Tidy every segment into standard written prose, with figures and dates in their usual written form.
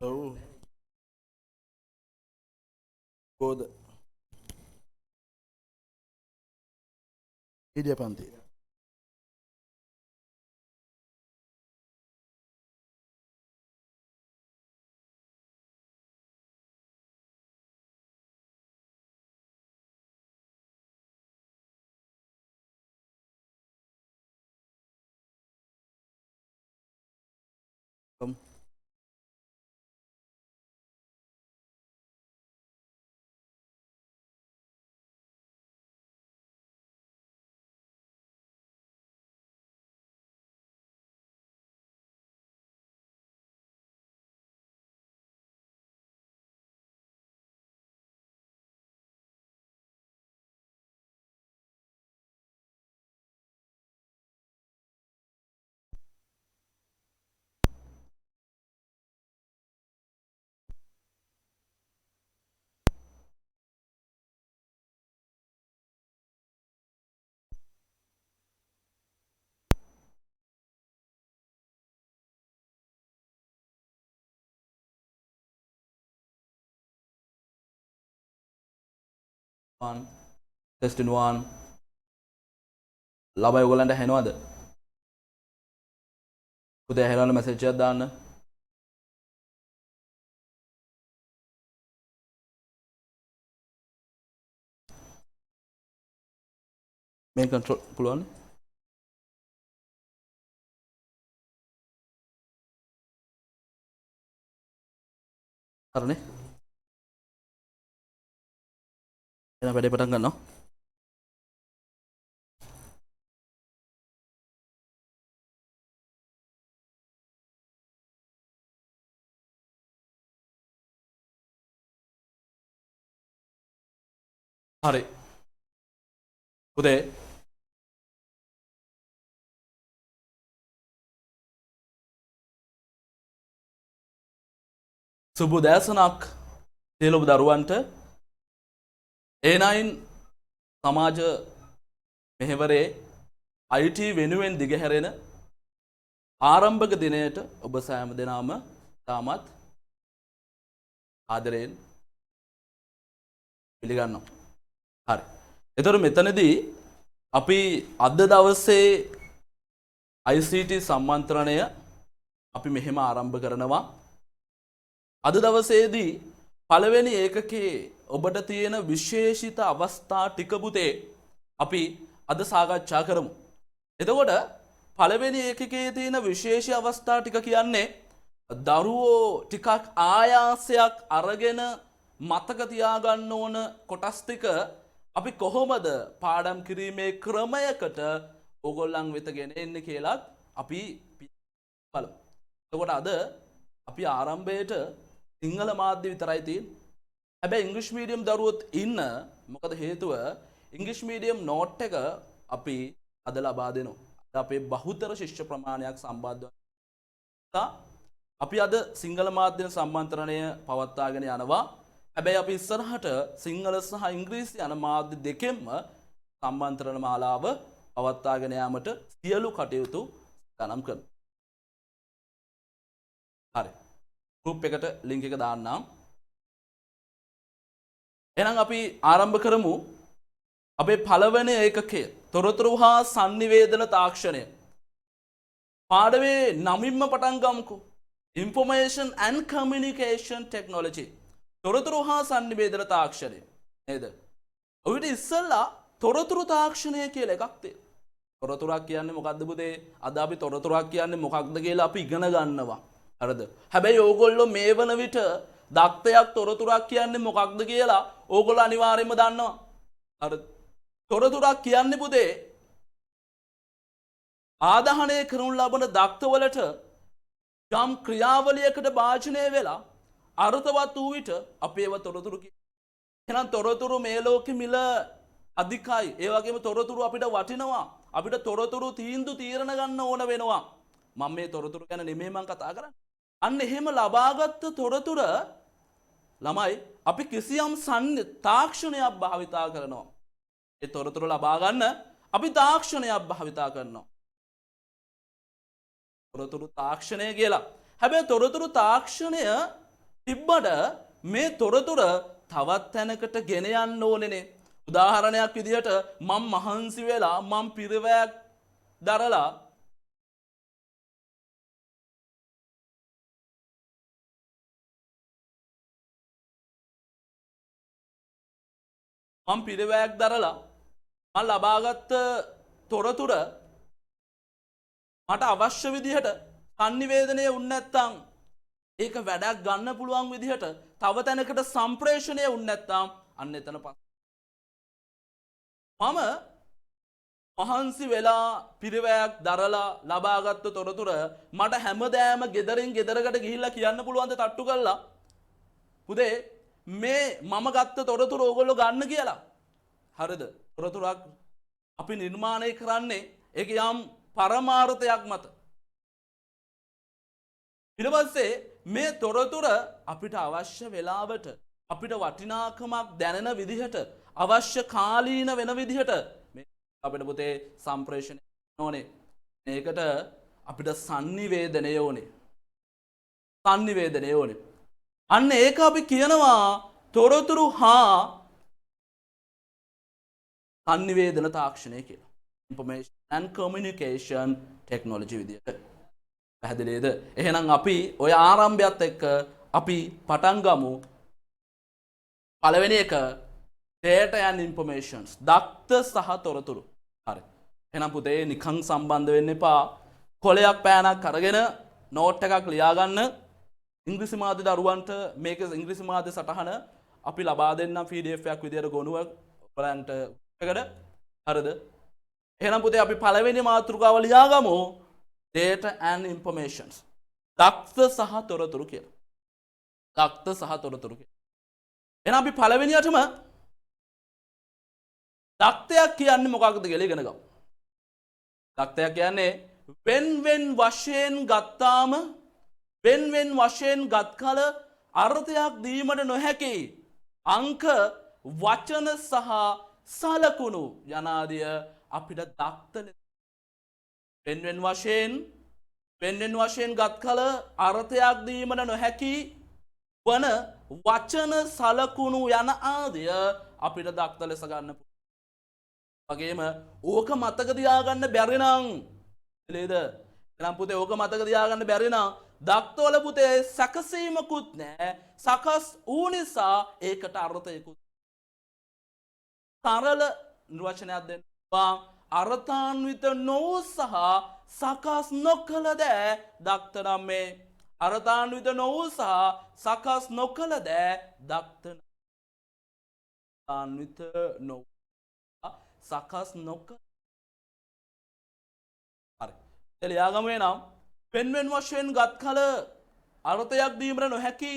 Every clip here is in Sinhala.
ඔව් කෝද ඉඩිය පන්ති ටෙස්ටින්වාන් ළබයි ඔයගලන්ට ඇහෙනවද? පුතේ ඇහෙනවද මැසේජ් එකක් දාන්න. මේ කන්ට්‍රෝල් පුළුවන්. හරිනේ. එහෙනම් වැඩේ පටන් ගන්නවා. හරි. පුතේ සුබ උදෑසනක් සියලුම දරුවන්ට A9 සමාජ මෙහෙවරේ IT වෙනුවෙන් දිගහැරෙන ආරම්භක දිනයට ඔබ සෑම දෙනාම තාමත් ආදරයෙන් පිළිගන්නවා. හරි. එතකොට මෙතනදී අපි අද දවසේ ICT සම්මන්ත්‍රණය අපි මෙහෙම ආරම්භ කරනවා. අද දවසේදී පළවෙනි ඒකකයේ ඔබට තියෙන විශේෂිත අවස්ථා ටික පුතේ අපි අද සාකච්ඡා කරමු. එතකොට පළවෙනි ඒකකයේ තියෙන විශේෂ අවස්ථා ටික කියන්නේ දරුවෝ ටිකක් ආයාසයක් අරගෙන මතක තියාගන්න ඕන කොටස් ටික අපි කොහොමද පාඩම් කිරීමේ ක්‍රමයකට ඕගොල්ලන් වෙත ගෙන එන්නේ කියලාත් අපි බලමු. එතකොට අද අපි ආරම්භයේට සිංහල මාධ්‍ය විතරයි තියෙන්නේ. හැබැයි ඉංග්‍රීසි මීඩියම් දරුවොත් ඉන්න. මොකද හේතුව ඉංග්‍රීසි මීඩියම් නෝට් එක අපි අද ලබා දෙනවා. අපේ බහුතර ශිෂ්‍ය ප්‍රමාණයක් සම්බන්ධ අපි අද සිංහල මාධ්‍ය සම්මන්ත්‍රණය පවත්වාගෙන යනවා. හැබැයි අපි ඉස්සරහට සිංහල සහ ඉංග්‍රීසි යන මාධ්‍ය දෙකෙන්ම සම්මන්ත්‍රණ මාලාව පවත්වාගෙන යාමට සියලු කටයුතු ගණන් කරනවා. හරි. ගෲප් එකට ලින්ක් එක දාන්නම්. එහෙනම් අපි ආරම්භ කරමු. අපේ පළවෙනි ඒකකය තොරතුරු හා sannivedana තාක්ෂණය. පාඩමේ නමින්ම පටන් ගමුකෝ. Information and Communication Technology. තොරතුරු හා sannivedana තාක්ෂණය. නේද? ඔවිට ඉස්සෙල්ලා තොරතුරු තාක්ෂණය කියලා එකක් තියෙනවා. තොරතුරක් කියන්නේ මොකක්ද පුතේ? අද අපි තොරතුරක් කියන්නේ මොකක්ද කියලා අපි ඉගෙන ගන්නවා. හරිද? හැබැයි ඕගොල්ලෝ මේ වන විට දක්තයක් තොරතුරක් කියන්නේ මොකක්ද කියලා ඕගොල්ලෝ අනිවාර්යයෙන්ම දන්නවා. හරිද? තොරතුරක් කියන්නේ පුතේ ආදාහනය කරනු ලබන දක්තවලට යම් ක්‍රියාවලියකට භාජනය වෙලා අර්ථවත් වූ විට අපි ඒව තොරතුරු කියනවා. එහෙනම් තොරතුරු මේ ලෝකෙ මිල අධිකයි. ඒ වගේම තොරතුරු අපිට වටිනවා. අපිට තොරතුරු තීන්දුව తీරන ගන්න ඕන වෙනවා. මම මේ තොරතුරු ගැන නෙමෙයි මම කතා කරන්නේ. අන්න එහෙම ලබාගත් තොරතුර ළමයි අපි කිසියම් තාක්ෂණයක් භාවිතා කරනවා. ඒ තොරතුරු ලබා ගන්න අපි තාක්ෂණයක් භාවිතා කරනවා. තොරතුරු තාක්ෂණය කියලා. හැබැයි තොරතුරු තාක්ෂණය තිබ්බට මේ තොරතුර තවත් තැනකට ගෙන යන්න ඕනේනේ. උදාහරණයක් විදිහට මම මහන්සි වෙලා මම පිරවැයක් දරලා මම ලබාගත් තොරතුර මට අවශ්‍ය විදිහට සංනිවේදනය වුනේ නැත්නම් ඒක වැඩක් ගන්න පුළුවන් විදිහට තව තැනකට සම්ප්‍රේෂණය වුනේ නැත්නම් අන්න එතන මම මහන්සි වෙලා පිරවැයක් දරලා ලබාගත් තොරතුර මට හැමදාම ගෙදරින් ගෙදරකට ගිහිල්ලා කියන්න පුළුවන් ද තට්ටු කරලා පුතේ මේ මම ගත්ත තොරතුර ඕගොල්ලෝ ගන්න කියලා. හරිද? තොරතුරක් අපි නිර්මාණය කරන්නේ ඒක යම් පරමාර්ථයක් මත. ඊට පස්සේ මේ තොරතුර අපිට අවශ්‍ය වෙලාවට අපිට වටිනාකමක් දැනෙන විදිහට අවශ්‍ය කාලීන වෙන විදිහට මේ අපිට පුතේ සම්ප්‍රේෂණය ඕනේ. මේකට අපිට sannivedanaya ඕනේ. sannivedanaya ඕනේ. අන්න ඒක අපි කියනවා තොරතුරු හා sannivedana තාක්ෂණය කියලා. Information and communication technology විදියට. පැහැදිලිද? එහෙනම් අපි ඔය ආරම්භයත් එක්ක අපි පටන් ගමු. පළවෙනි එක data and informations. දත්ත සහ තොරතුරු. හරි. එහෙනම් පුතේ නිකන් සම්බන්ධ වෙන්න එපා. කොලයක් පෑනක් අරගෙන නෝට් එකක් ලියා ගන්න. ඉංග්‍රීසි මාධ්‍ය දරුවන්ට මේක ඉංග්‍රීසි මාධ්‍ය සටහන අපි ලබා දෙන්නම් PDF එකක් විදියට ගොනුව ඔයගලන්ට එකට. හරිද? එහෙනම් පුතේ අපි පළවෙනි මාතෘකාව ලියා ගමු. data and informations. දත්ත සහ තොරතුරු කියලා. දත්ත සහ තොරතුරු කියලා. එහෙනම් අපි පළවෙනියටම දත්තයක් කියන්නේ මොකක්ද කියලා ඉගෙන ගමු. දත්තයක් කියන්නේ වෙන් වශයෙන් ගත්තාම වෙන් වශයෙන් ගත් කල අර්ථයක් දීමට නොහැකි අංක වචන සහ සලකුණු යනාදිය අපිට දත්ත වෙන් වශයෙන් ගත් කල අර්ථයක් දීමට නොහැකි වන වචන සලකුණු යන ආදිය අපිට දත්ත ලෙස ගන්න පුළුවන්. වගේම ඕක මතක තියාගන්න බැරි නම් නේද? එහෙනම් පුතේ ඕක මතක තියාගන්න බැරි නම් දක්තවල පුතේ සැකසීමකුත් නැහැ. සකස් වූ නිසා ඒකට අර්ථයකුත්. සරල නිර්වචනයක් දෙන්න. අර්ථාන්විත නොවූ සහ සකස් නොකළ දෑ දක්ත නම් මේ අර්ථාන්විත නොවූ සහ සකස් නොකළ දෑ දක්ත නම්. අර්ථාන්විත නොවූ සකස් නොකළ. හරි. එලියාගම වෙනම් වෙන් වශයෙන් ගත් කල අර්ථයක් දීමට නොහැකි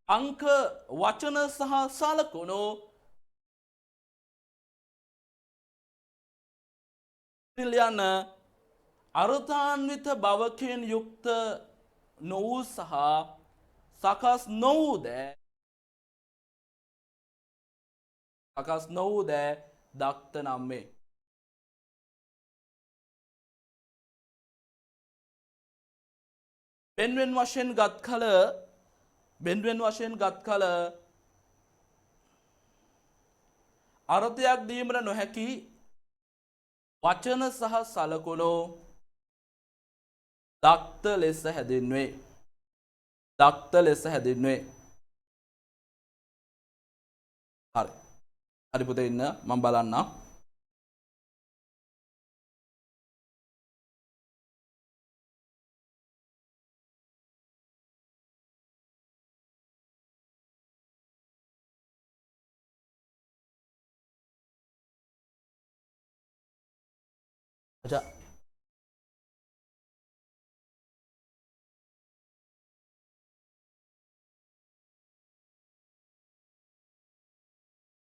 අංක වචන සහ සලකුණු යන අර්ථාන්විත බවකින් යුක්ත නොවූ සහ සකස් නොවූ දෑ දක්ත නම් මේ. වෙන් වශයෙන් ගත් කල අර්ථයක් දීමට නොහැකි වචන සහ සලකුණු දක්ත ලෙස හැදින්වේ. දක්ත ලෙස හැදින්වේ. හරි. හරි පුතේ ඉන්න මම බලන්නම්. අචා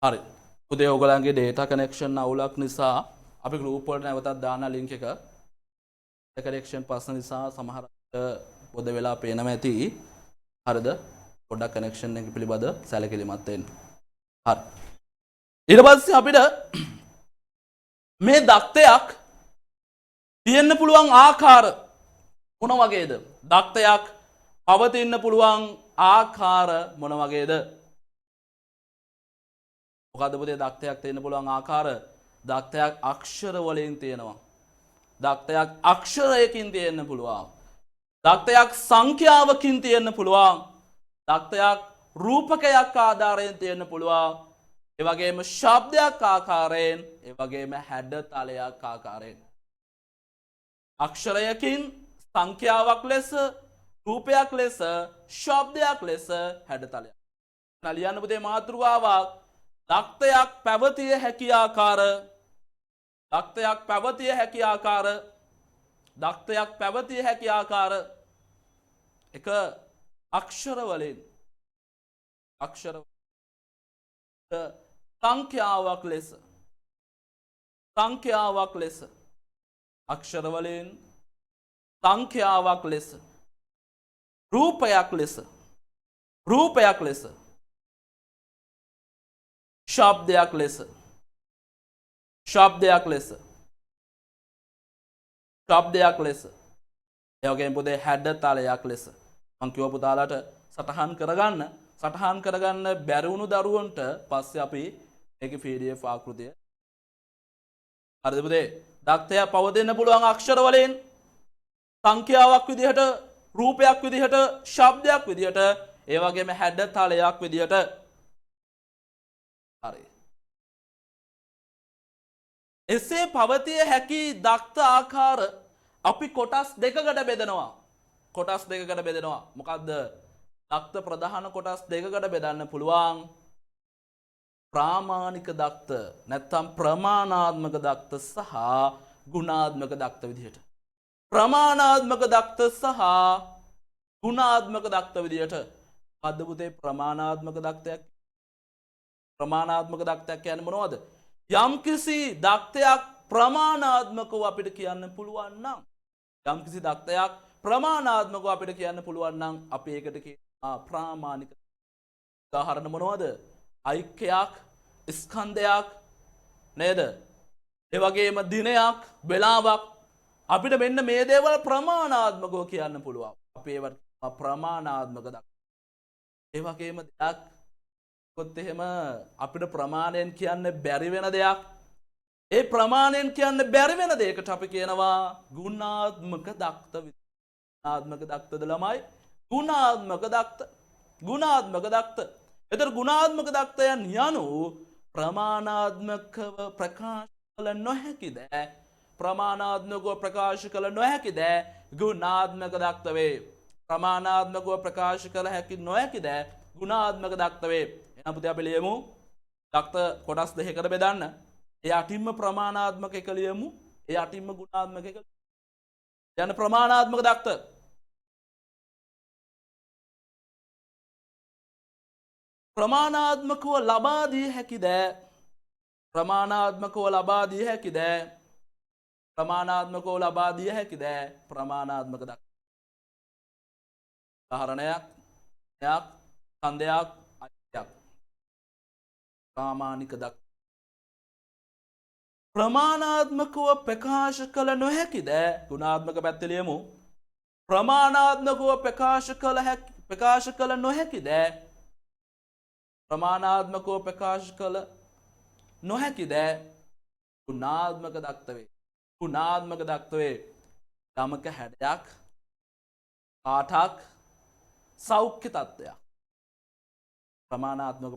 හරි. පුතේ ඔයගලන්ගේ data connection අවුලක් නිසා අපි group වලට නැවතත් දාන link එක data connection ප්‍රශ්න නිසා සමහර පොද වෙලා පේනම ඇති. හරිද? පොඩ්ඩක් connection එක පිළිබඳ සැලකිලිමත් වෙන්න. හරි. ඊට පස්සේ අපිට මේ දත්තයක් තියෙන්න පුළුවන් ආකාර මොන වගේද? දත්තයක් පවතින්න පුළුවන් ආකාර මොන වගේද? මොකද්ද පුතේ දක්තයක් තියෙන්න පුළුවන් ආකාර? දක්තයක් අක්ෂර වලින් තියෙනවා. දක්තයක් අක්ෂරයකින් තියෙන්න පුළුවන්. දක්තයක් සංඛ්‍යාවකින් තියෙන්න පුළුවන්. දක්තයක් රූපකයක් ආධාරයෙන් තියෙන්න පුළුවන්. ඒ වගේම ශබ්දයක් ආකාරයෙන්, ඒ වගේම හැඩතලයක් ආකාරයෙන්. අක්ෂරයකින් සංඛ්‍යාවක් ලෙස, රූපයක් ලෙස, ශබ්දයක් ලෙස, හැඩතලයක්. ලියන්න පුතේ මාතෘකාවක්. දක්තයක් පැවතිය හැකි ආකාර. දක්තයක් පැවතිය හැකි ආකාර. දක්තයක් පැවතිය හැකි ආකාර. එක අක්ෂර වලින්, අක්ෂර සංඛ්‍යාවක් ලෙස, සංඛ්‍යාවක් ලෙස, අක්ෂර වලින් සංඛ්‍යාවක් ලෙස, රූපයක් ලෙස, රූපයක් ලෙස, ශබ්දයක් ලෙස, ශබ්දයක් ලෙස, ශබ්දයක් ලෙස, ඒ වගේම පුතේ හැඩතලයක් ලෙස. මං කිව්ව පුතාලාට සටහන් කරගන්න බැරි වුණු දරුවන්ට පස්සේ අපි මේකේ PDF ආකෘතිය. හරිද පුතේ? දක්තය පවතින්න පුළුවන් අක්ෂර වලින්, සංඛ්‍යාවක් විදිහට, රූපයක් විදිහට, ශබ්දයක් විදිහට, ඒ වගේම හැඩතලයක් විදිහට. හරි. එසේ පවතිය හැකි දක්ත ආකාර අපි කොටස් දෙකකට බෙදනවා. කොටස් දෙකකට බෙදනවා. මොකද්ද? දක්ත ප්‍රධාන කොටස් දෙකකට බෙදන්න පුළුවන්. ප්‍රාමාණික දක්ත නැත්නම් ප්‍රමාණාත්මක දක්ත සහ ගුණාත්මක දක්ත විදිහට. ප්‍රමාණාත්මක දක්ත සහ ගුණාත්මක දක්ත විදිහට. අද පුතේ ප්‍රමාණාත්මක දක්තයක්. ප්‍රමාණාත්මක දක්තයක් කියන්නේ මොනවද? යම්කිසි දක්තයක් ප්‍රමාණාත්මකව අපිට කියන්න පුළුවන් නම්, යම්කිසි දක්තයක් ප්‍රමාණාත්මකව අපිට කියන්න පුළුවන් නම් අපි ඒකට කියනවා ප්‍රාමාණික. උදාහරණ මොනවද? ඓක්‍යයක්, ස්කන්ධයක් නේද? ඒ වගේම දිනයක්, වෙලාවක් අපිට මෙන්න මේ දේවල් ප්‍රමාණාත්මකව කියන්න පුළුවන්. අපි ඒවට ප්‍රමාණාත්මක දක්ත. ඒ වගේම දෙයක් කොත් එහෙම අපිට ප්‍රමාණයෙන් කියන්න බැරි වෙන දෙයක්, ඒ ප්‍රමාණයෙන් කියන්න බැරි වෙන දෙයකට අපි කියනවා ගුණාත්මක දක්ත. ගුණාත්මක දක්තද ළමයි? ගුණාත්මක දක්ත. ගුණාත්මක දක්ත. එතකොට ගුණාත්මක දක්තයන් යනු ප්‍රමාණාත්මකව ප්‍රකාශ කළ නොහැකි දෑ, ප්‍රමාණාත්මකව ප්‍රකාශ කළ නොහැකි දෑ ගුණාත්මක දක්ත වේ. ප්‍රමාණාත්මකව ප්‍රකාශ කළ හැකි නොහැකි දෑ ගුණාත්මක දක්ත වේ. එහෙනම් පුතේ අපි ලියමු දක්ත කොටස් දෙකකට බෙදන්න. ඒ අටින්ම ප්‍රමාණාත්මක එක ලියමු, ඒ අටින්ම ගුණාත්මක එක. යන ප්‍රමාණාත්මක දක්ත. ප්‍රමාණාත්මකව ලබා දිය හැකි දෑ, ප්‍රමාණාත්මකව ලබා දිය හැකි දෑ, ප්‍රමාණාත්මකව ලබා දිය හැකි දෑ ප්‍රමාණාත්මක දක්ත. උදාහරණයක්, ඡන්දයක්, අයිතියක්. ප්‍රාමාණික දක්ත. ප්‍රමාණාත්මකව ප්‍රකාශ කළ නොහැකි දෑ ගුණාත්මක පැත්තේ ලියමු. ප්‍රමාණාත්මකව ප්‍රකාශ කළ නොහැකි දෑ, ප්‍රමාණාත්මකව ප්‍රකාශ කළ නොහැකි දෑ ගුණාත්මක දක්ත වේ. ගුණාත්මක දක්ත වේ. යමක හැඩයක්, පාඨක්, සෞඛ්‍ය තත්ත්වයක්. ප්‍රමාණාත්මක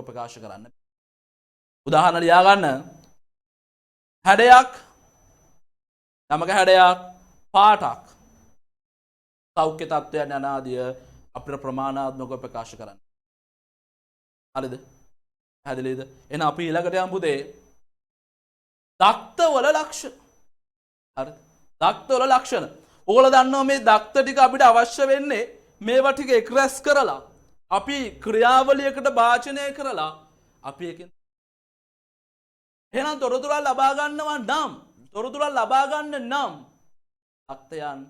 ප්‍රකාශ කරන්න. උදාහරණ ලියා ගන්න. හැඩයක්, යමක හැඩයක්, පාඨක්, සෞඛ්‍ය තත්ත්වයන් අනාදිය අපිට ප්‍රමාණාත්මකව ප්‍රකාශ කරන්න. හරිද? පැහැදිලිද? එහෙනම් අපි ඊළඟට යමු පුතේ දක්තවල ලක්ෂණ. හරිද? දක්තවල ලක්ෂණ. ඕගොල්ලෝ දන්නවා මේ දක්ත ටික අපිට අවශ්‍ය වෙන්නේ මේවා ටික එක්රැස් කරලා අපි ක්‍රියාවලියකට භාජනය කරලා අපි එකෙන් එහෙනම් තොරතුරු ලබා ගන්නවා නම්, තොරතුරු ලබා ගන්න නම් දක්තයන්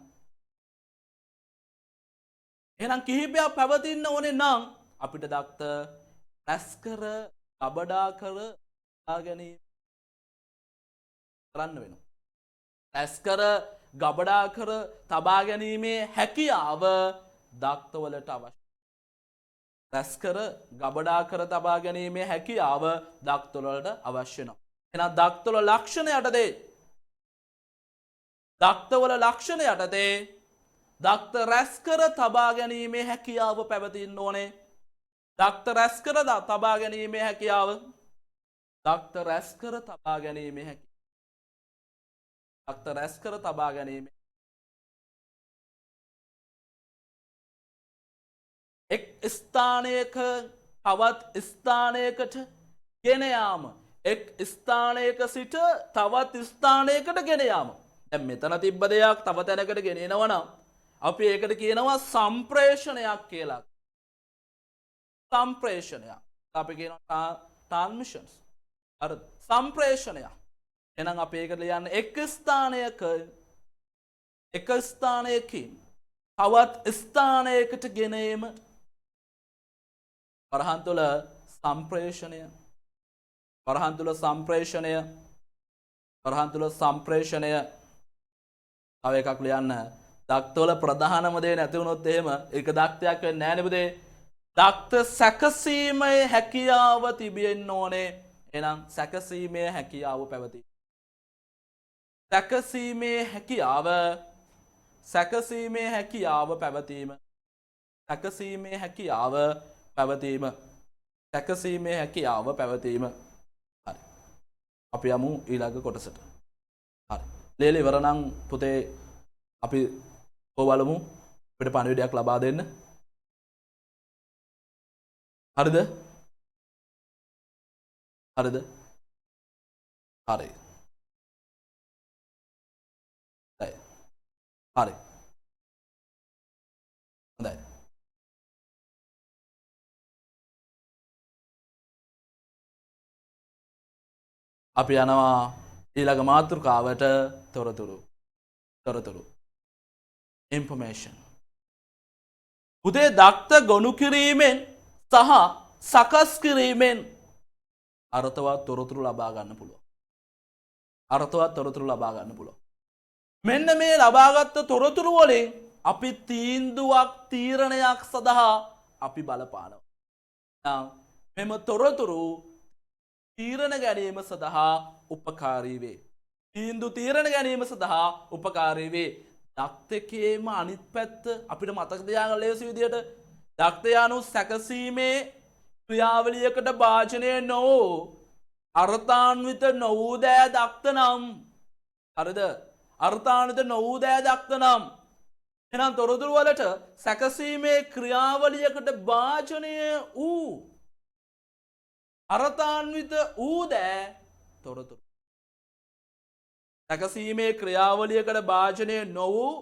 එහෙනම් කිහිපයක් පැවතින්න ඕනේ නම් අපිට දක්ත රැස් කර, කබඩා කර ගැනීම කරන්න වෙනවා. රැස්කර ගබඩා කර තබා ගැනීමේ හැකියාව දක්තවලට අවශ්‍යයි. රැස්කර ගබඩා කර තබා ගැනීමේ හැකියාව දක්තවලට අවශ්‍ය වෙනවා. එහෙනම් දක්තවල ලක්ෂණ යටතේ දක්තවල ලක්ෂණ යටතේ දක්ත රැස්කර තබා ගැනීමේ හැකියාව පැවතින්න ඕනේ. දක්ත රැස්කර තබා ගැනීමේ හැකියාව දක්ත රැස්කර තබා ගැනීමේ හැකියාව දක්ත රැස්කර තබා ගැනීමේ එක් ස්ථානයක තවත් ස්ථානයකට ගෙන යාම එක් ස්ථානයක සිට තවත් ස්ථානයකට ගෙන යාම. දැන් මෙතන තිබ්බ දෙයක් තව තැනකට ගෙනෙනවා නම් අපි ඒකට කියනවා සම්ප්‍රේෂණයක් කියලා. සම්ප්‍රේෂණයක්. අපි කියනවා ට්‍රාන්ස්මිෂන්ස්. අර සම්ප්‍රේෂණයක්. එහෙනම් අපි ඒකට ලියන්නේ එක් ස්ථානයක එක ස්ථානයකින් තවත් ස්ථානයකට ගෙන ඒම වරහන් තුළ සම්ප්‍රේෂණය. වරහන් තුළ සම්ප්‍රේෂණය. වරහන් තුළ සම්ප්‍රේෂණය. තව එකක් ලියන්න. දක්තවල ප්‍රධානම දේ නැති වුණොත් එහෙම ඒක දක්තයක් වෙන්නේ නැහැ නේ පුතේ. දක්ත සැකසීමේ හැකියාව තිබෙන්න ඕනේ. එහෙනම් සැකසීමේ හැකියාව පැවතී. සැකසීමේ හැකියාව සැකසීමේ හැකියාව පැවතීම. සැකසීමේ හැකියාව පැවතීම. සැකසීමේ හැකියාව පැවතීම. හරි. අපි යමු ඊළඟ කොටසට. හරි. ලේලි ඉවර නම් පුතේ අපි බලමු අපිට පණිවිඩයක් ලබා දෙන්න. හරිද? හරිද? හරි. හරි. හොඳයි. අපි යනවා ඊළඟ මාතෘකාවට තොරතුරු information. පුතේ දක්ත ගොනු කිරීමෙන් සහ සකස් කිරීමෙන් අර්ථවත් තොරතුරු ලබා ගන්න පුළුවන්. අර්ථවත් තොරතුරු ලබා ගන්න පුළුවන්. මෙන්න මේ ලබාගත් තොරතුරු වලින් අපි තීන්දුවක් තීරණයක් සඳහා අපි බලපානවා. මෙම තොරතුරු තීරණ ගැනීම සඳහා උපකාරී වේ. තීන්දුව තීරණ ගැනීම සඳහා උපකාරී වේ. දක්තකේම අනිත් පැත්ත අපිට මතක තියාගන්න ලේසි විදියට දක්තයානු සැකසීමේ ක්‍රියාවලියකට භාජනය නොවූ අර්ථාන්විත නොවූ දෑ දක්ත නම් හරිද? අර්ථාන්විත නොවූ දෑ දක්ත නම් එහෙනම් තොරතුරු වලට සැකසීමේ ක්‍රියාවලියකට භාජනය වූ අර්ථාන්විත වූ දෑ තොරතුරු. සැකසීමේ ක්‍රියාවලියකට භාජනය නොවූ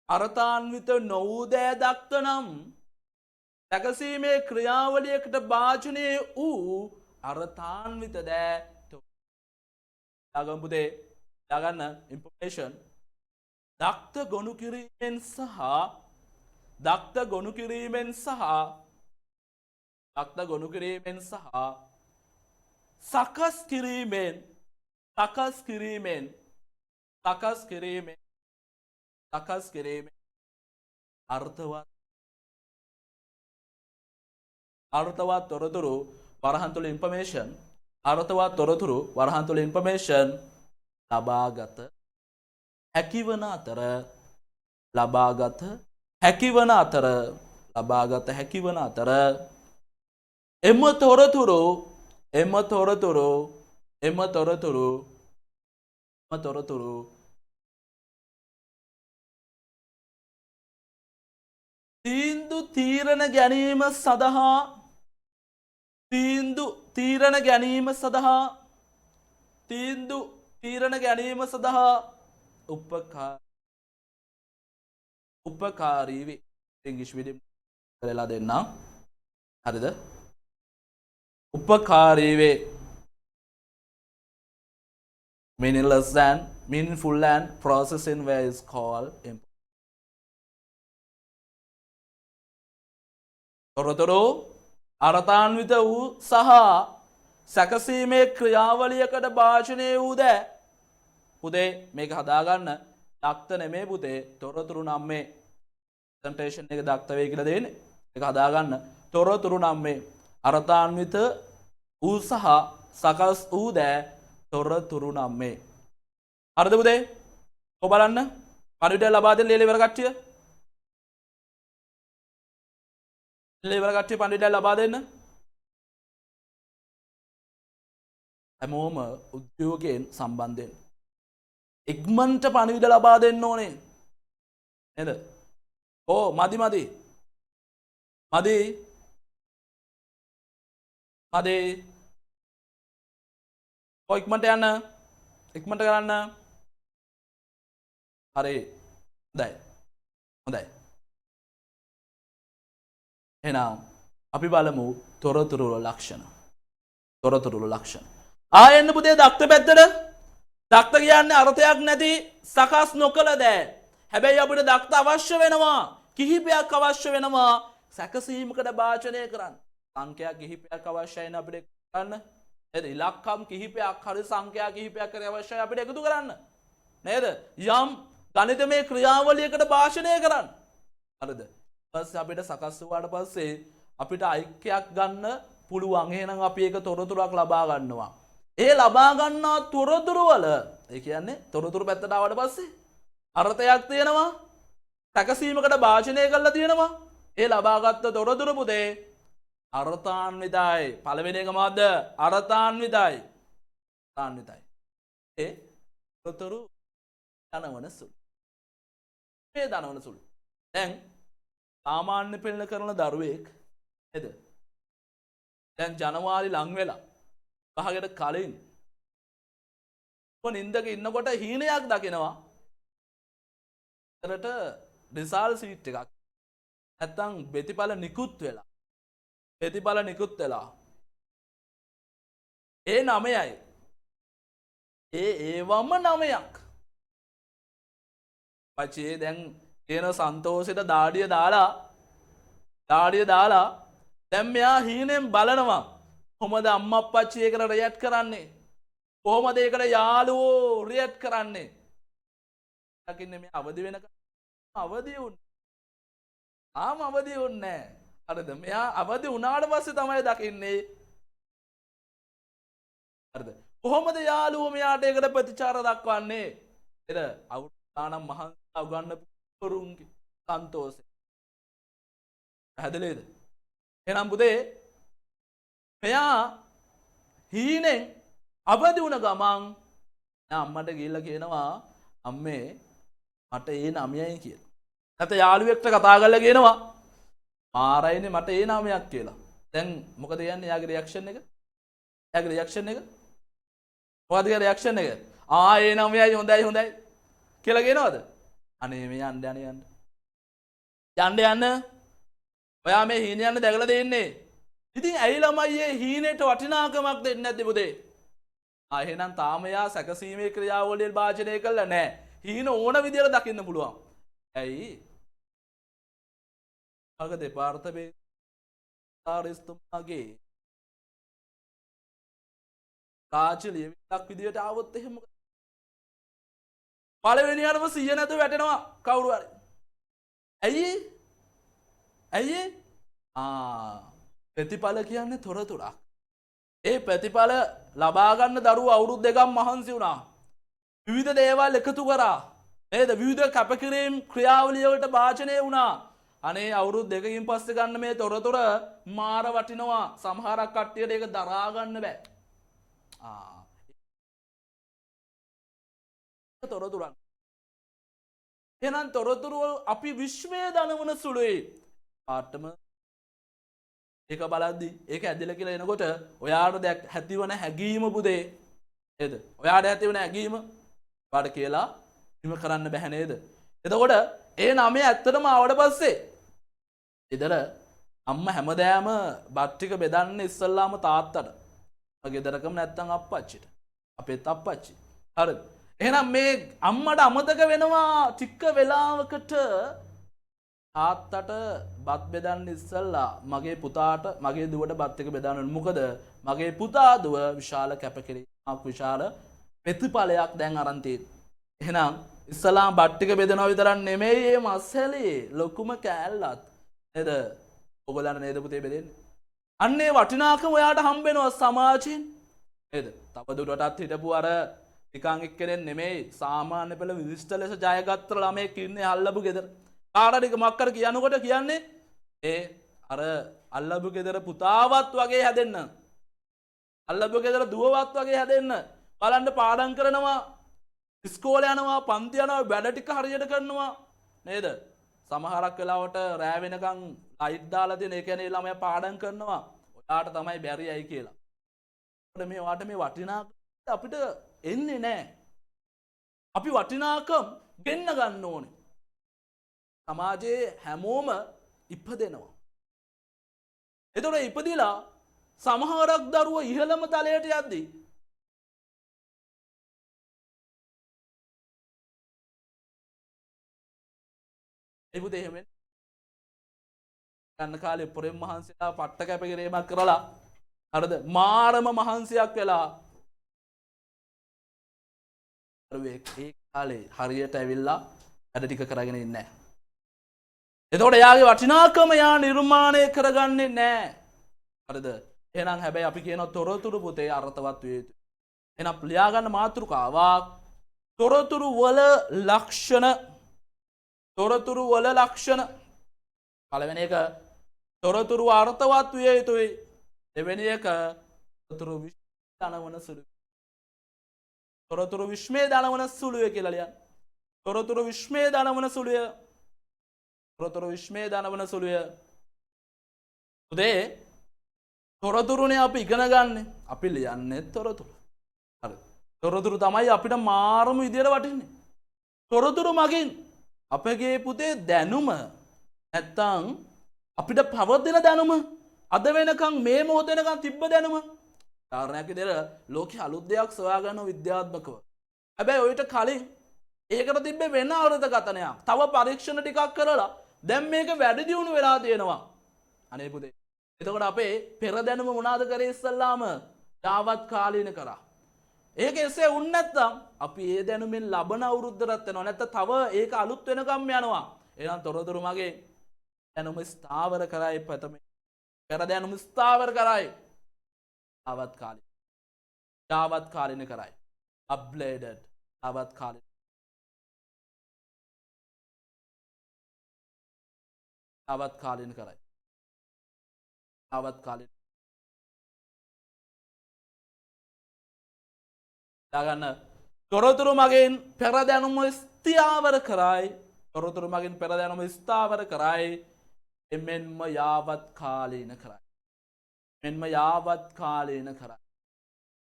අර්ථාන්විත නොවූ දෑ දක්ත නම් සැකසීමේ ක්‍රියාවලියකට භාජනය වූ අර්ථාන්විත දෑ තොරතුරු. පුතේ දාගන්න ඉන්ෆර්මේෂන් දක්ත ගොනු කිරීමෙන් සහ දක්ත ගොනු කිරීමෙන් සහ දක්ත ගොනු කිරීමෙන් සහ සකස් කිරීමෙන් සකස් කිරීමෙන් සකස් කිරීමෙන් සකස් කිරීමෙන් අර්ථවත් තොරතුරු වරහන් තුළ ඉන්ෆර්මේෂන් අර්ථවත් තොරතුරු වරහන් තුළ ඉන්ෆර්මේෂන් ලබාගත හැකිවන අතර ලබාගත හැකිවන අතර ලබාගත හැකිවන අතර එම තොරතුරු එම තොරතුරු එම තොරතුරු එම තොරතුරු තීන්දුව තීරණ ගැනීම සඳහා තීන්දුව තීරණ ගැනීම සඳහා තීන්දුව තීරණ ගැනීම සඳහා උපකාරී වේ. ඉංග්‍රීසි මීඩියම් කරලා දෙන්නම්. හරිද? උපකාරී වේ. Meaningless and meaningful and processing way is called තොරතුරු අර්ථාන්විත වූ සහ සැකසීමේ ක්‍රියාවලියකට භාජනය වූ දෑ පුතේ මේක හදාගන්න. දක්ත නෙමේ පුතේ තොරතුරු නම් මේ ප්‍රසන්ටේෂන් එක දක්ත වේ කියලා දෙන්නේ. ඒක හදාගන්න. තොරතුරු නම් මේ අර්ථාන්විත වූ සහ සකස් වූ දෑ තොරතුරු නම් මේ. හරිද පුතේ? ඔය බලන්න. පණිවිඩය ලබා දෙන්න ලියලා ඉවර කට්ටිය. ලියලා ඉවර කට්ටිය පණිවිඩය ලබා දෙන්න. හැමෝම උද්‍යෝගයෙන් සම්බන්ධයෙන් ඉක්මනට පණිවිඩ ලබා දෙන්න ඕනේ නේද? ඕ මදි මදි ඔය ඉක්මනට යන්න, ඉක්මනට කරන්න. හරි හොඳයි. එහෙනම් අපි බලමු තොරතුරු වල ලක්ෂණ. ආයෙන්න පුතේ දක්ත පැත්තට. දක්ත කියන්නේ අර්ථයක් නැති සකස් නොකළ දෑ. හැබැයි අපිට දක්ත අවශ්‍ය වෙනවා. කිහිපයක් අවශ්‍ය වෙනවා සැකසීමකට භාජනය කරන්න. සංඛ්‍යා කිහිපයක් අවශ්‍යයි නේ අපිට කරන්න. නේද? ඉලක්කම් කිහිපයක් හරි සංඛ්‍යා කිහිපයක් හරි අවශ්‍යයි අපිට එකතු කරන්න. නේද? යම් ගණිතමය ක්‍රියාවලියකට භාජනය කරන්න. හරිද? ඊපස්සේ අපිට සකස් වුණාට පස්සේ අපිට ඓක්‍යයක් ගන්න පුළුවන්. එහෙනම් අපි ඒක තොරතුරක් ලබා ගන්නවා. ඒ ලබා ගන්නා තොරතුරු වල ඒ කියන්නේ තොරතුරු පැත්තට ආවට පස්සේ අර්ථයක් තියෙනවා. සැකසීමකට භාජනය කරලා තියෙනවා. ඒ ලබාගත් තොරතුරු පුතේ අර්ථාන්විතයි. පළවෙනි එක මොකද්ද? අර්ථාන්විතයි. ඒ තොරතුරු දනවන සුළු. මේ දනවන සුළු. දැන් සාමාන්‍ය පෙළ කරන දරුවෙක් නේද? දැන් ජනවාරි ලං වෙලා පහකට කලින් නින්දක ඉන්නකොට හීනයක් දකිනවා. ඊතරට රිසල් සීට් එකක් නැත්තම් ප්‍රතිඵල නිකුත් වෙලා ඒ 9යි ඒවම 9ක් පචේ දැන් කියන සන්තෝෂෙට දාඩිය දාලා දැන් මෙයා හීනෙන් බලනවා කොහොමද අම්මා අප්පච්චි ඒකට රියැක්ට් කරන්නේ, කොහොමද ඒකට යාළුවෝ රියැක්ට් කරන්නේ. දකින්නේ මේ අවදි වෙනකම් අවදි වුන්නේ හරිද? මෙයා අවදි වුණාට පස්සේ තමයි දකින්නේ හරිද? කොහොමද යාළුවෝ මෙයාට ඒකට ප්‍රතිචාර දක්වන්නේ? එද අවුරුද්දානම් මහන්සිලා උගන්න පුරුන්ගේ සන්තෝෂය. හැදලේද? එහෙනම් පුතේ මෙයා හීනෙන් අවදි වුණ ගමන් අම්මට ගිහිල්ලා කියනවා අම්මේ මට ඒ 9යි කියලා. නැත්නම් යාළුවෙක්ට කතා කරලා කියනවා මාරයිනේ මට ඒ 9ක් කියලා. දැන් මොකද කියන්නේ යාගේ රියැක්ෂන් එක? මොකද යාගේ රියැක්ෂන් එක? ඒ 9යි හොඳයි කියලා කියනවද? අනේ මේ යන්න. ඔයා මේ හීනයන්න දැකලා දෙන්නේ. ඉතින් ඇයි ළමයි මේ හීනෙට වටිනාකමක් දෙන්නේ නැද්ද පුතේ? එහෙනම් තාම යා සැකසීමේ ක්‍රියාවලිය භාජනය කළා නැහැ. හීන ඕන විදියට දකින්න පුළුවන්. ඇයි? අග දෙපාර්තමේ ආරස්තුමාගේ කාචලියක් විදියට ආවොත් එහෙම පළවෙනියටම 100 නැතුව වැටෙනවා කවුරු හරි. ඇයි? ප්‍රතිඵල කියන්නේ තොරතුරක්. ඒ ප්‍රතිඵල ලබා ගන්න දරුවෝ අවුරුදු දෙකක් මහන්සි වුණා. විවිධ දේවල් එකතු කරා. නේද? විවිධ කැපකිරීම් ක්‍රියාවලිය වලට භාජනය වුණා. අනේ අවුරුදු දෙකකින් පස්සේ ගන්න මේ තොරතුර මාර වටිනවා. සමහරක් කට්ටියට ඒක දරා ගන්න බෑ. තොරතුරක්. එහෙනම් තොරතුරු අපි විශ්මය දනවන සුළුයි. පාටම ඒක බලද්දි ඒක ඇදලා කියලා එනකොට ඔයාට ඇතිවන හැඟීම පුතේ නේද? ඔයාට ඇතිවන හැඟීම ඔයාට කියලා හිම කරන්න බෑ නේද? එතකොට ඒ 9 ඇත්තටම ආවට පස්සේ ඉතල අම්මා හැමදාම බත් ටික බෙදන්නේ ඉස්සල්ලාම තාත්තට. ගෙදරකම නැත්තම් අප්පච්චිට. අපේත් අප්පච්චි. හරිද? එහෙනම් මේ අම්මට අමතක වෙනවා ටික වෙලාවකට තාත්තට බත් බෙදන්න ඉස්සල්ලා මගේ පුතාට මගේ දුවට බත් එක බෙදන්න ඕනේ. මොකද මගේ පුතා දුව විශාල කැපකිරීමක් විශාල ප්‍රතිඵලයක් දැන් අරන් තියෙන්නේ. එහෙනම් ඉස්සලාම් බට්ටික බෙදනවා විතරක් නෙමෙයි මේ මස්සලේ ලොකුම කෑල්ලත් නේද? ඔයගොල්ලන්ට නේද පුතේ බෙදෙන්නේ? අන්නේ වටිනාකම ඔයාට හම්බ වෙනවා සමාජයෙන් නේද? තව දුරටත් හිටපු අර නිකන් එක්කෙනෙක් නෙමෙයි සාමාන්‍ය පෙළ විශිෂ්ට ලෙස ජයගත්ත ළමයෙක් ඉන්නේ අල්ලපු ගෙදර. කාටද මක්කර කියනකොට කියන්නේ අර අල්ලපු ගෙදර පුතාවත් වගේ හැදෙන්න. අල්ලපු ගෙදර දුවවත් වගේ හැදෙන්න. බලන්න පාඩම් කරනවා, ඉස්කෝලේ යනවා, පන්ති යනවා, වැඩ ටික හරියට කරනවා නේද? සමහරක් වෙලාවට රෑ වෙනකන් ලයිට් දාලා දෙන ඒ කියන්නේ ළමයා පාඩම් කරනවා. ඔයාට තමයි බැරියයි කියලා. මේ වාට මේ වටිනාකම අපිට එන්නේ නැහැ. අපි වටිනාකම් ගෙන්න ගන්න ඕනේ. සමාජයේ හැමෝම ඉපදෙනවා. එතකොට ඉපදිලා සමහරක් දරුවෝ ඉහළම තලයට යද්දී ඒ පුතේ එහෙම ගන්න කාලේ පොරෙන් මහන්සිලා පට්ට කැපකිරීමක් කරලා හරිද මාරම මහන්සියක් වෙලා ඒ කාලේ හරියට ඇවිල්ලා වැඩ ටික කරගෙන ඉන්නේ නැහැ. එතකොට එයාගේ වටිනාකම එයා නිර්මාණය කරගන්නේ නැහැ. හරිද? එහෙනම් හැබැයි අපි කියන තොරතුරු පුතේ අර්ථවත් වේ යුතුයි. එහෙනම් ලියා ගන්න මාතෘකාවක් තොරතුරු වල ලක්ෂණ. තොරතුරු වල ලක්ෂණ. පළවෙනි එක තොරතුරු අර්ථවත් විය යුතුයි. දෙවෙනි එක තොරතුරු විශ්මය දනවන සුළුය. තොරතුරු විශ්මය දනවන සුළුය කියලා ලියන්න. තොරතුරු විශ්මය දනවන සුළුය. තොරතුරු විශ්මය දනවන සුළුය. උදේ තොරතුරුනේ අපි ඉගෙන ගන්න. අපි ලියන්නේ තොරතුරු. හරි. තොරතුරු තමයි අපිට මාරම විදියට වටින්නේ. තොරතුරු මගින් අපගේ පුතේ දැනුම නැත්තම් අපිට පවතින දැනුම අද වෙනකන් මේ මොහොත වෙනකන් තිබ්බ දැනුම කාරණයක් විදියට ලෝකේ අලුත් දෙයක් සොයාගන්න විද්‍යාත්මකව. හැබැයි ඔයිට කලින් ඒකට තිබ්බේ වෙන අර්ථකථනයක්. තව පරීක්ෂණ ටිකක් කරලා දැන් මේක වැඩි දියුණු වෙලා තියෙනවා. අනේ පුතේ. එතකොට අපේ පෙර දැනුම මොනවාද කරේ ඉස්සල්ලාම? යාවත් කාලීන කරා. ඒක එසේ වුණ නැත්නම් අපි ඒ දැනුමින් ලබන අවුරුද්දටත් යනවා. නැත්නම් තව ඒක අලුත් වෙනකම් යනවා. එහෙනම් තොරතුරු මගේ දැනුම ස්ථාවර කරයි ප්‍රථමයෙන්. පෙර දැනුම ස්ථාවර කරයි. යාවත් කාලීන කරයි. upgraded යාවත් කාලීන. යාවත් කාලීන කරයි. යාවත් කාලීන. දාගන්න තොරතුරු මගින් පෙර දැනුම ස්ථාවර කරයි. තොරතුරු මගින් පෙර දැනුම ස්ථාවර කරයි. එමෙන්ම යාවත් කාලීන කරයි. මෙන්ම යාවත් කාලීන කරයි.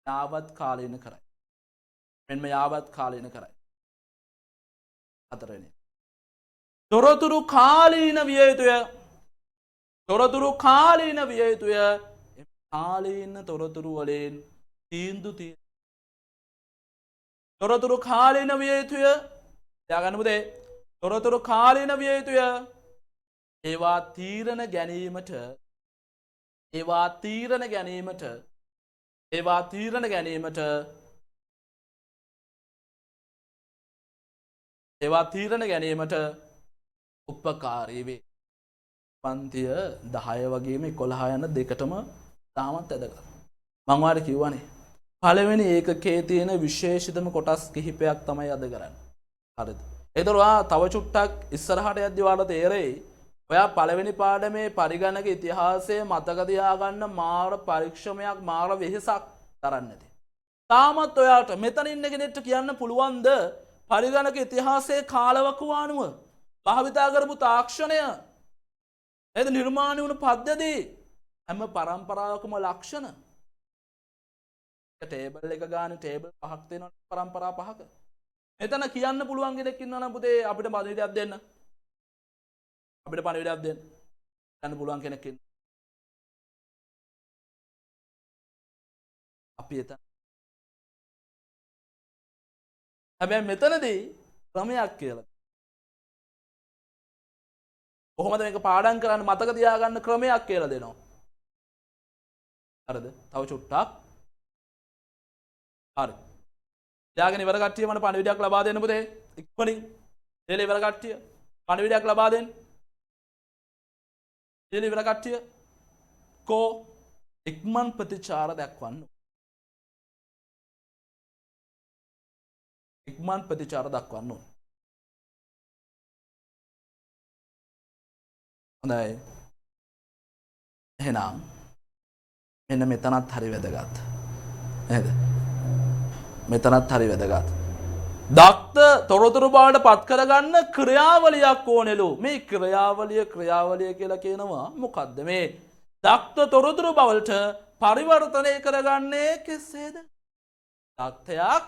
යාවත් කාලීන කරයි. මෙන්ම යාවත් කාලීන කරයි. හතරවෙනි. තොරතුරු කාලීන විය යුතුය. තොරතුරු කාලීන විය යුතුය. කාලීන තොරතුරු වලින් තීන්දුව තියෙන තොරතුරු කාලීන විය යුතුය. ත්‍යාගන්න පුතේ. තොරතුරු කාලීන විය යුතුය. ඒවා තීරණ ගැනීමට ඒවා තීරණ ගැනීමට ඒවා තීරණ ගැනීමට ඒවා තීරණ ගැනීමට උපකාරී වේ. පන්තිය 10 වගේම 11 යන දෙකටම තාමත් වැදගත්. මම ඔයාලට කිව්වනේ පළවෙනි ඒකකයේ තියෙන විශේෂිතම කොටස් කිහිපයක් තමයි අද කරන්නේ. හරිද? ඒතර ඔයා තව චුට්ටක් ඉස්සරහට යද්දි ඔයාලට තේරෙයි ඔයා පළවෙනි පාඩමේ පරිගණක ඉතිහාසය මතක තියාගන්න මාර පරීක්ෂමයක් මාර වෙහෙසක් තරන්නේ නැති. තාමත් ඔයාට මෙතන ඉන්න කෙනෙක්ට කියන්න පුළුවන්ද පරිගණක ඉතිහාසයේ කාලවකවානුව අනුව භාවිතා කරපු තාක්ෂණය නේද නිර්මාණය වුණු පද්ධති හැම පරම්පරාවකම ලක්ෂණ ටේබල් එක ගානේ ටේබල් 5ක් තියෙනවා පරම්පරා 5ක. එතන කියන්න පුළුවන් කෙනෙක් ඉන්නවා නම් පුතේ අපිට පණිවිඩයක් දෙන්න. අපිට පණිවිඩයක් දෙන්න. කියන්න පුළුවන් කෙනෙක් ඉන්න. අපි එතන. හැබැයි මෙතනදී ක්‍රමයක් කියලා. කොහොමද මේක පාඩම් කරන්න මතක තියාගන්න ක්‍රමයක් කියලා දෙනවා. හරිද? තව චුට්ටක්. හරි. ලියාගෙන ඉවර කට්ටිය මට පණිවිඩයක් ලබා දෙන්න පුතේ. ඉක්මනින්. ලියලා ඉවර කට්ටිය පණිවිඩයක් ලබා දෙන්න. ලියලා ඉවර කට්ටිය කෝ ඉක්මන් ප්‍රතිචාර දක්වන්න. ඉක්මන් ප්‍රතිචාර දක්වන්න ඕන. හොඳයි. එහෙනම් මෙන්න මෙතනත් හරි වැදගත්. නේද? මෙතනත් හරි වැදගත්. දක්ත තොරතුරු බවට පත් කරගන්න ක්‍රියාවලියක් ඕනෙලු. මේ ක්‍රියාවලිය කියලා කියනවා මොකද්ද? මේ දක්ත තොරතුරු බවට පරිවර්තනය කරගන්නේ කෙසේද? දක්තයක්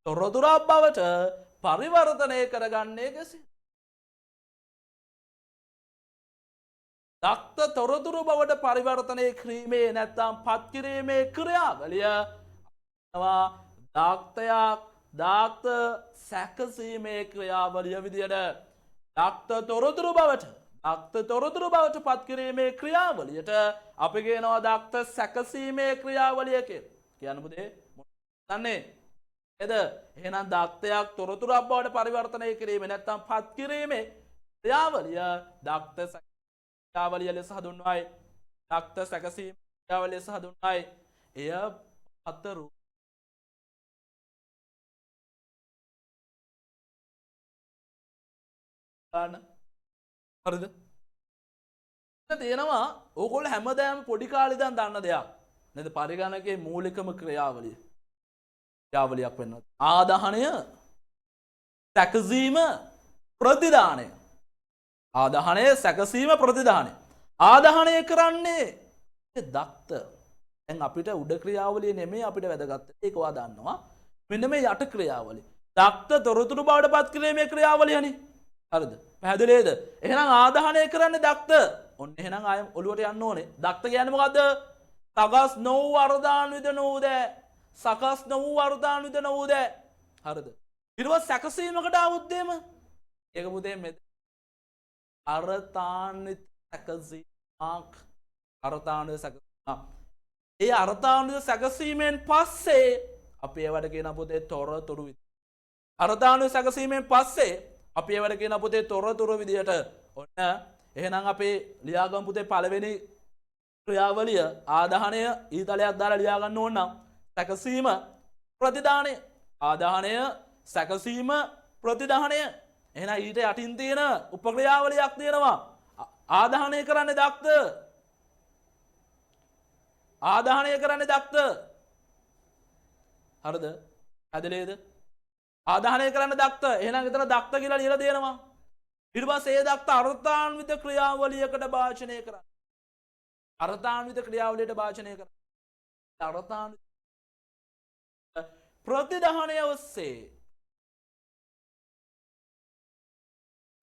තොරතුරක් බවට පරිවර්තනය කරගන්නේ කෙසේද? දක්ත තොරතුරු බවට පරිවර්තනය කිරීමේ නැත්නම් පත් කිරීමේ ක්‍රියාවලිය දක්තයක් දක්ත සැකසීමේ ක්‍රියාවලිය විදියට දක්ත තොරතුරු බවට පත් කිරීමේ ක්‍රියාවලියට අපි කියනවා දක්ත සැකසීමේ ක්‍රියාවලිය කියලා. කියන්න පුතේ දන්නේ නේද? එහෙනම් දක්තයක් තොරතුරක් බවට පරිවර්තනය කිරීමේ නැත්නම් පත් කිරීමේ ක්‍රියාවලිය දක්ත ක්‍රියාවලිය ලෙස හඳුන්වයි. දක්ත සැකසීම ක්‍රියාවලිය ලෙස හඳුන්වයි. එය හතරු හරිද? තියෙනවා ඕගොල්ලෝ හැමදාම පොඩි කාලේ ඉඳන් දන්න දෙයක්. නේද? පරිගණකයේ මූලිකම ක්‍රියාවලියක් වෙන්න. ආදාහණය, සැකසීම, ප්‍රතිදානය. ආදාහණය, සැකසීම, ප්‍රතිදානය. ආදාහණය කරන්නේ දක්ත. දැන් අපිට උඩ ක්‍රියාවලිය නෙමෙයි අපිට වැදගත්. ඒක ඔයා දන්නවා. මෙන්න මේ යට ක්‍රියාවලිය. දක්ත තොරතුරු බවට පත් කිරීමේ ක්‍රියාවලියනේ. හරිද? පැහැදිලිද? එහෙනම් ආදාහණය කරන්නේ දක්ත. ඔන්න එහෙනම් ආයෙ ඔළුවට යන්න ඕනේ. දක්ත කියන්නේ මොකද්ද? සකස් නොවූ අර්ධාන්විත නොවූ දෑ. සකස් නොවූ අර්ධාන්විත නොවූ දෑ. හරිද? ඊට පස්සේ සැකසීමකට આવුත් දෙම. ඒක පුතේ මෙතන අර්ථාන්විත සැකසීමක්. අර්ථාන්විත සැකසීමක්. ඒ අර්ථාන්විත සැකසීමෙන් පස්සේ අපි ඒවට කියන පුතේ තොරතුරු විදියට. අර්ථාන්විත සැකසීමෙන් පස්සේ අපි ඒවට කියන පුතේ තොරතුරු විදියට. ඔන්න එහෙනම් අපේ ලියාගමු පුතේ පළවෙනි ක්‍රියාවලිය ආදාහණය ඊතලයක් දාලා ලියා ගන්න ඕන නම් සැකසීම ප්‍රතිදානය. ආදාහණය, සැකසීම, ප්‍රතිදානය. එහෙනම් ඊට යටින් තියෙන උපක්‍රියාවලියක් තියෙනවා. ආදාහණය කරන්නේ දක්ත. ආදාහණය කරන්නේ දක්ත. හරිද? ඇදලේද? ආදාහණය කරන්න දක්ත. එහෙනම් එතන දක්ත කියලා ලියලා දෙනවා. ඊට පස්සේ ඒ දක්ත අර්ථාන්විත ක්‍රියාවලියකට භාෂණය කරන්න. අර්ථාන්විත ක්‍රියාවලියට භාෂණය කරන්න. අර්ථාන්විත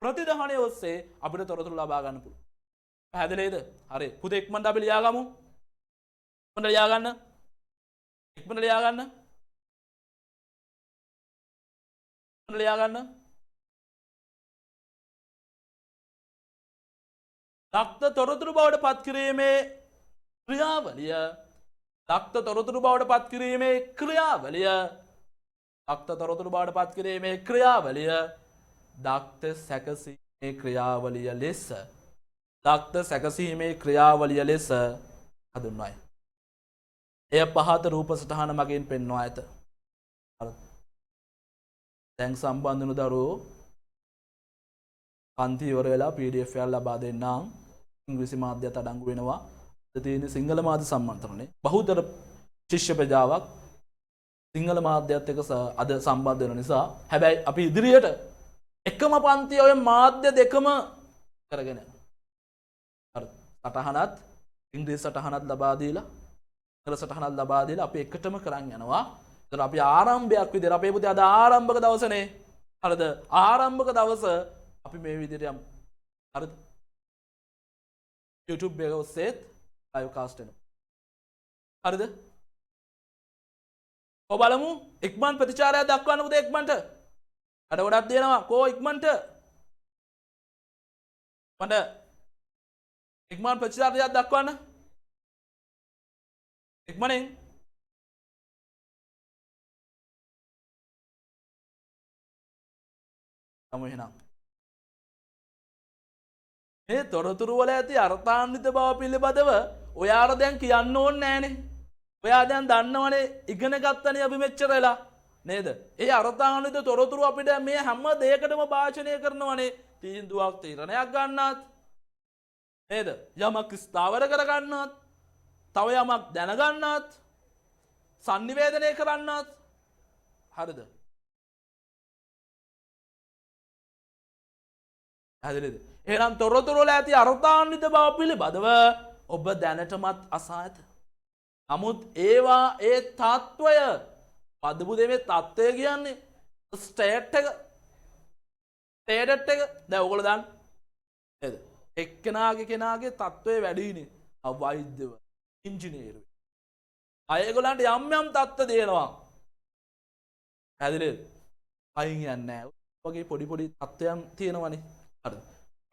ප්‍රතිදානය ඔස්සේ අපිට තොරතුරු ලබා ගන්න පුළුවන්. පැහැදිලිද? හරි. පුතේ ඉක්මනට අපි ලියාගමු. ඉක්මනට ලියා ගන්න. ඉක්මනට ලියා ගන්න. ලියා ගන්න. දක්ත තොරතුරු බවට පත් කිරීමේ ක්‍රියාවලිය. දක්ත තොරතුරු බවට පත් කිරීමේ ක්‍රියාවලිය. දක්ත තොරතුරු බවට පත් කිරීමේ ක්‍රියාවලිය. දක්ත සැකසීමේ ක්‍රියාවලිය ලෙස. දක්ත සැකසීමේ ක්‍රියාවලිය ලෙස හඳුන්වයි. එය පහත රූප සටහන මගින් පෙන්වා ඇත. දැන් සම්බන්ධ වුණු දරුවෝ පන්ති ඉවර වෙලා PDF එකක් ලබා දෙන්නම්. ඉංග්‍රීසි මාධ්‍යයට අඩංගු වෙනවා. අද තියෙන සිංහල මාධ්‍ය සම්මන්ත්‍රණේ බහුතර ශිෂ්‍ය ප්‍රජාවක් සිංහල මාධ්‍යයත් එක්ක අද සම්බන්ධ වෙන නිසා හැබැයි අපි ඉදිරියට එකම පන්තිය ඔය මාධ්‍ය දෙකම කරගෙන යනවා. හරි. සටහනත් ඉංග්‍රීසි සටහනත් ලබා දීලා සිංහල සටහනත් ලබා දීලා අපි එකටම කරන් යනවා. එතන අපි ආරම්භයක් විදිහට අපේ පුතේ අද ආරම්භක දවසනේ. හරිද? ආරම්භක දවස අපි මේ විදිහට යමු. හරිද? YouTube එක ඔස්සේ live cast වෙනවා. හරිද? කො බලමු ඉක්මන් ප්‍රතිචාරයක් දක්වන්න පුතේ ඉක්මන්ට. අර ගොඩක් දෙනවා. කෝ ඉක්මන්ට. මට ඉක්මන් ප්‍රතිචාරයක් දක්වන්න. ඉක්මනින් තම එහෙනම් මේ තොරතුරු වල ඇති අර්ථාන්විත බව පිළිබඳව ඔයාට දැන් කියන්න ඕනේ නෑනේ. ඔයා දැන් දන්නවනේ ඉගෙන ගත්තනේ අපි මෙච්චර වෙලා නේද? ඒ අර්ථාන්විත තොරතුරු අපිට මේ හැම දෙයකටම භාෂණය කරනවනේ. තීන්දුවක් තීරණයක් ගන්නත් නේද? යමක් ස්ථාවර කරගන්නත්, තව යමක් දැනගන්නත්, sannivedanaya කරන්නත්. හරිද? හරිද? එහෙනම් තොරතුරු වල ඇති අර්ථාන්විත බව පිළිබඳව ඔබ දැනටමත් අසා ඇත. නමුත් ඒවා ඒ තත්වය පදපු දෙමේ තත්වය කියන්නේ ස්ටේට් එක දැන් ඔයගොල්ලෝ දන්න නේද? එක්කෙනාගේ තත්වය වැඩිනේ. වෛද්‍යව, ඉංජිනේරු. අයගොල්ලන්ට යම් යම් තත්ත්ව දෙනවා. හරිද? අයින් යන්නේ නැහැ. වගේ පොඩි තත්ත්වයන් තියෙනවනේ. හරිද?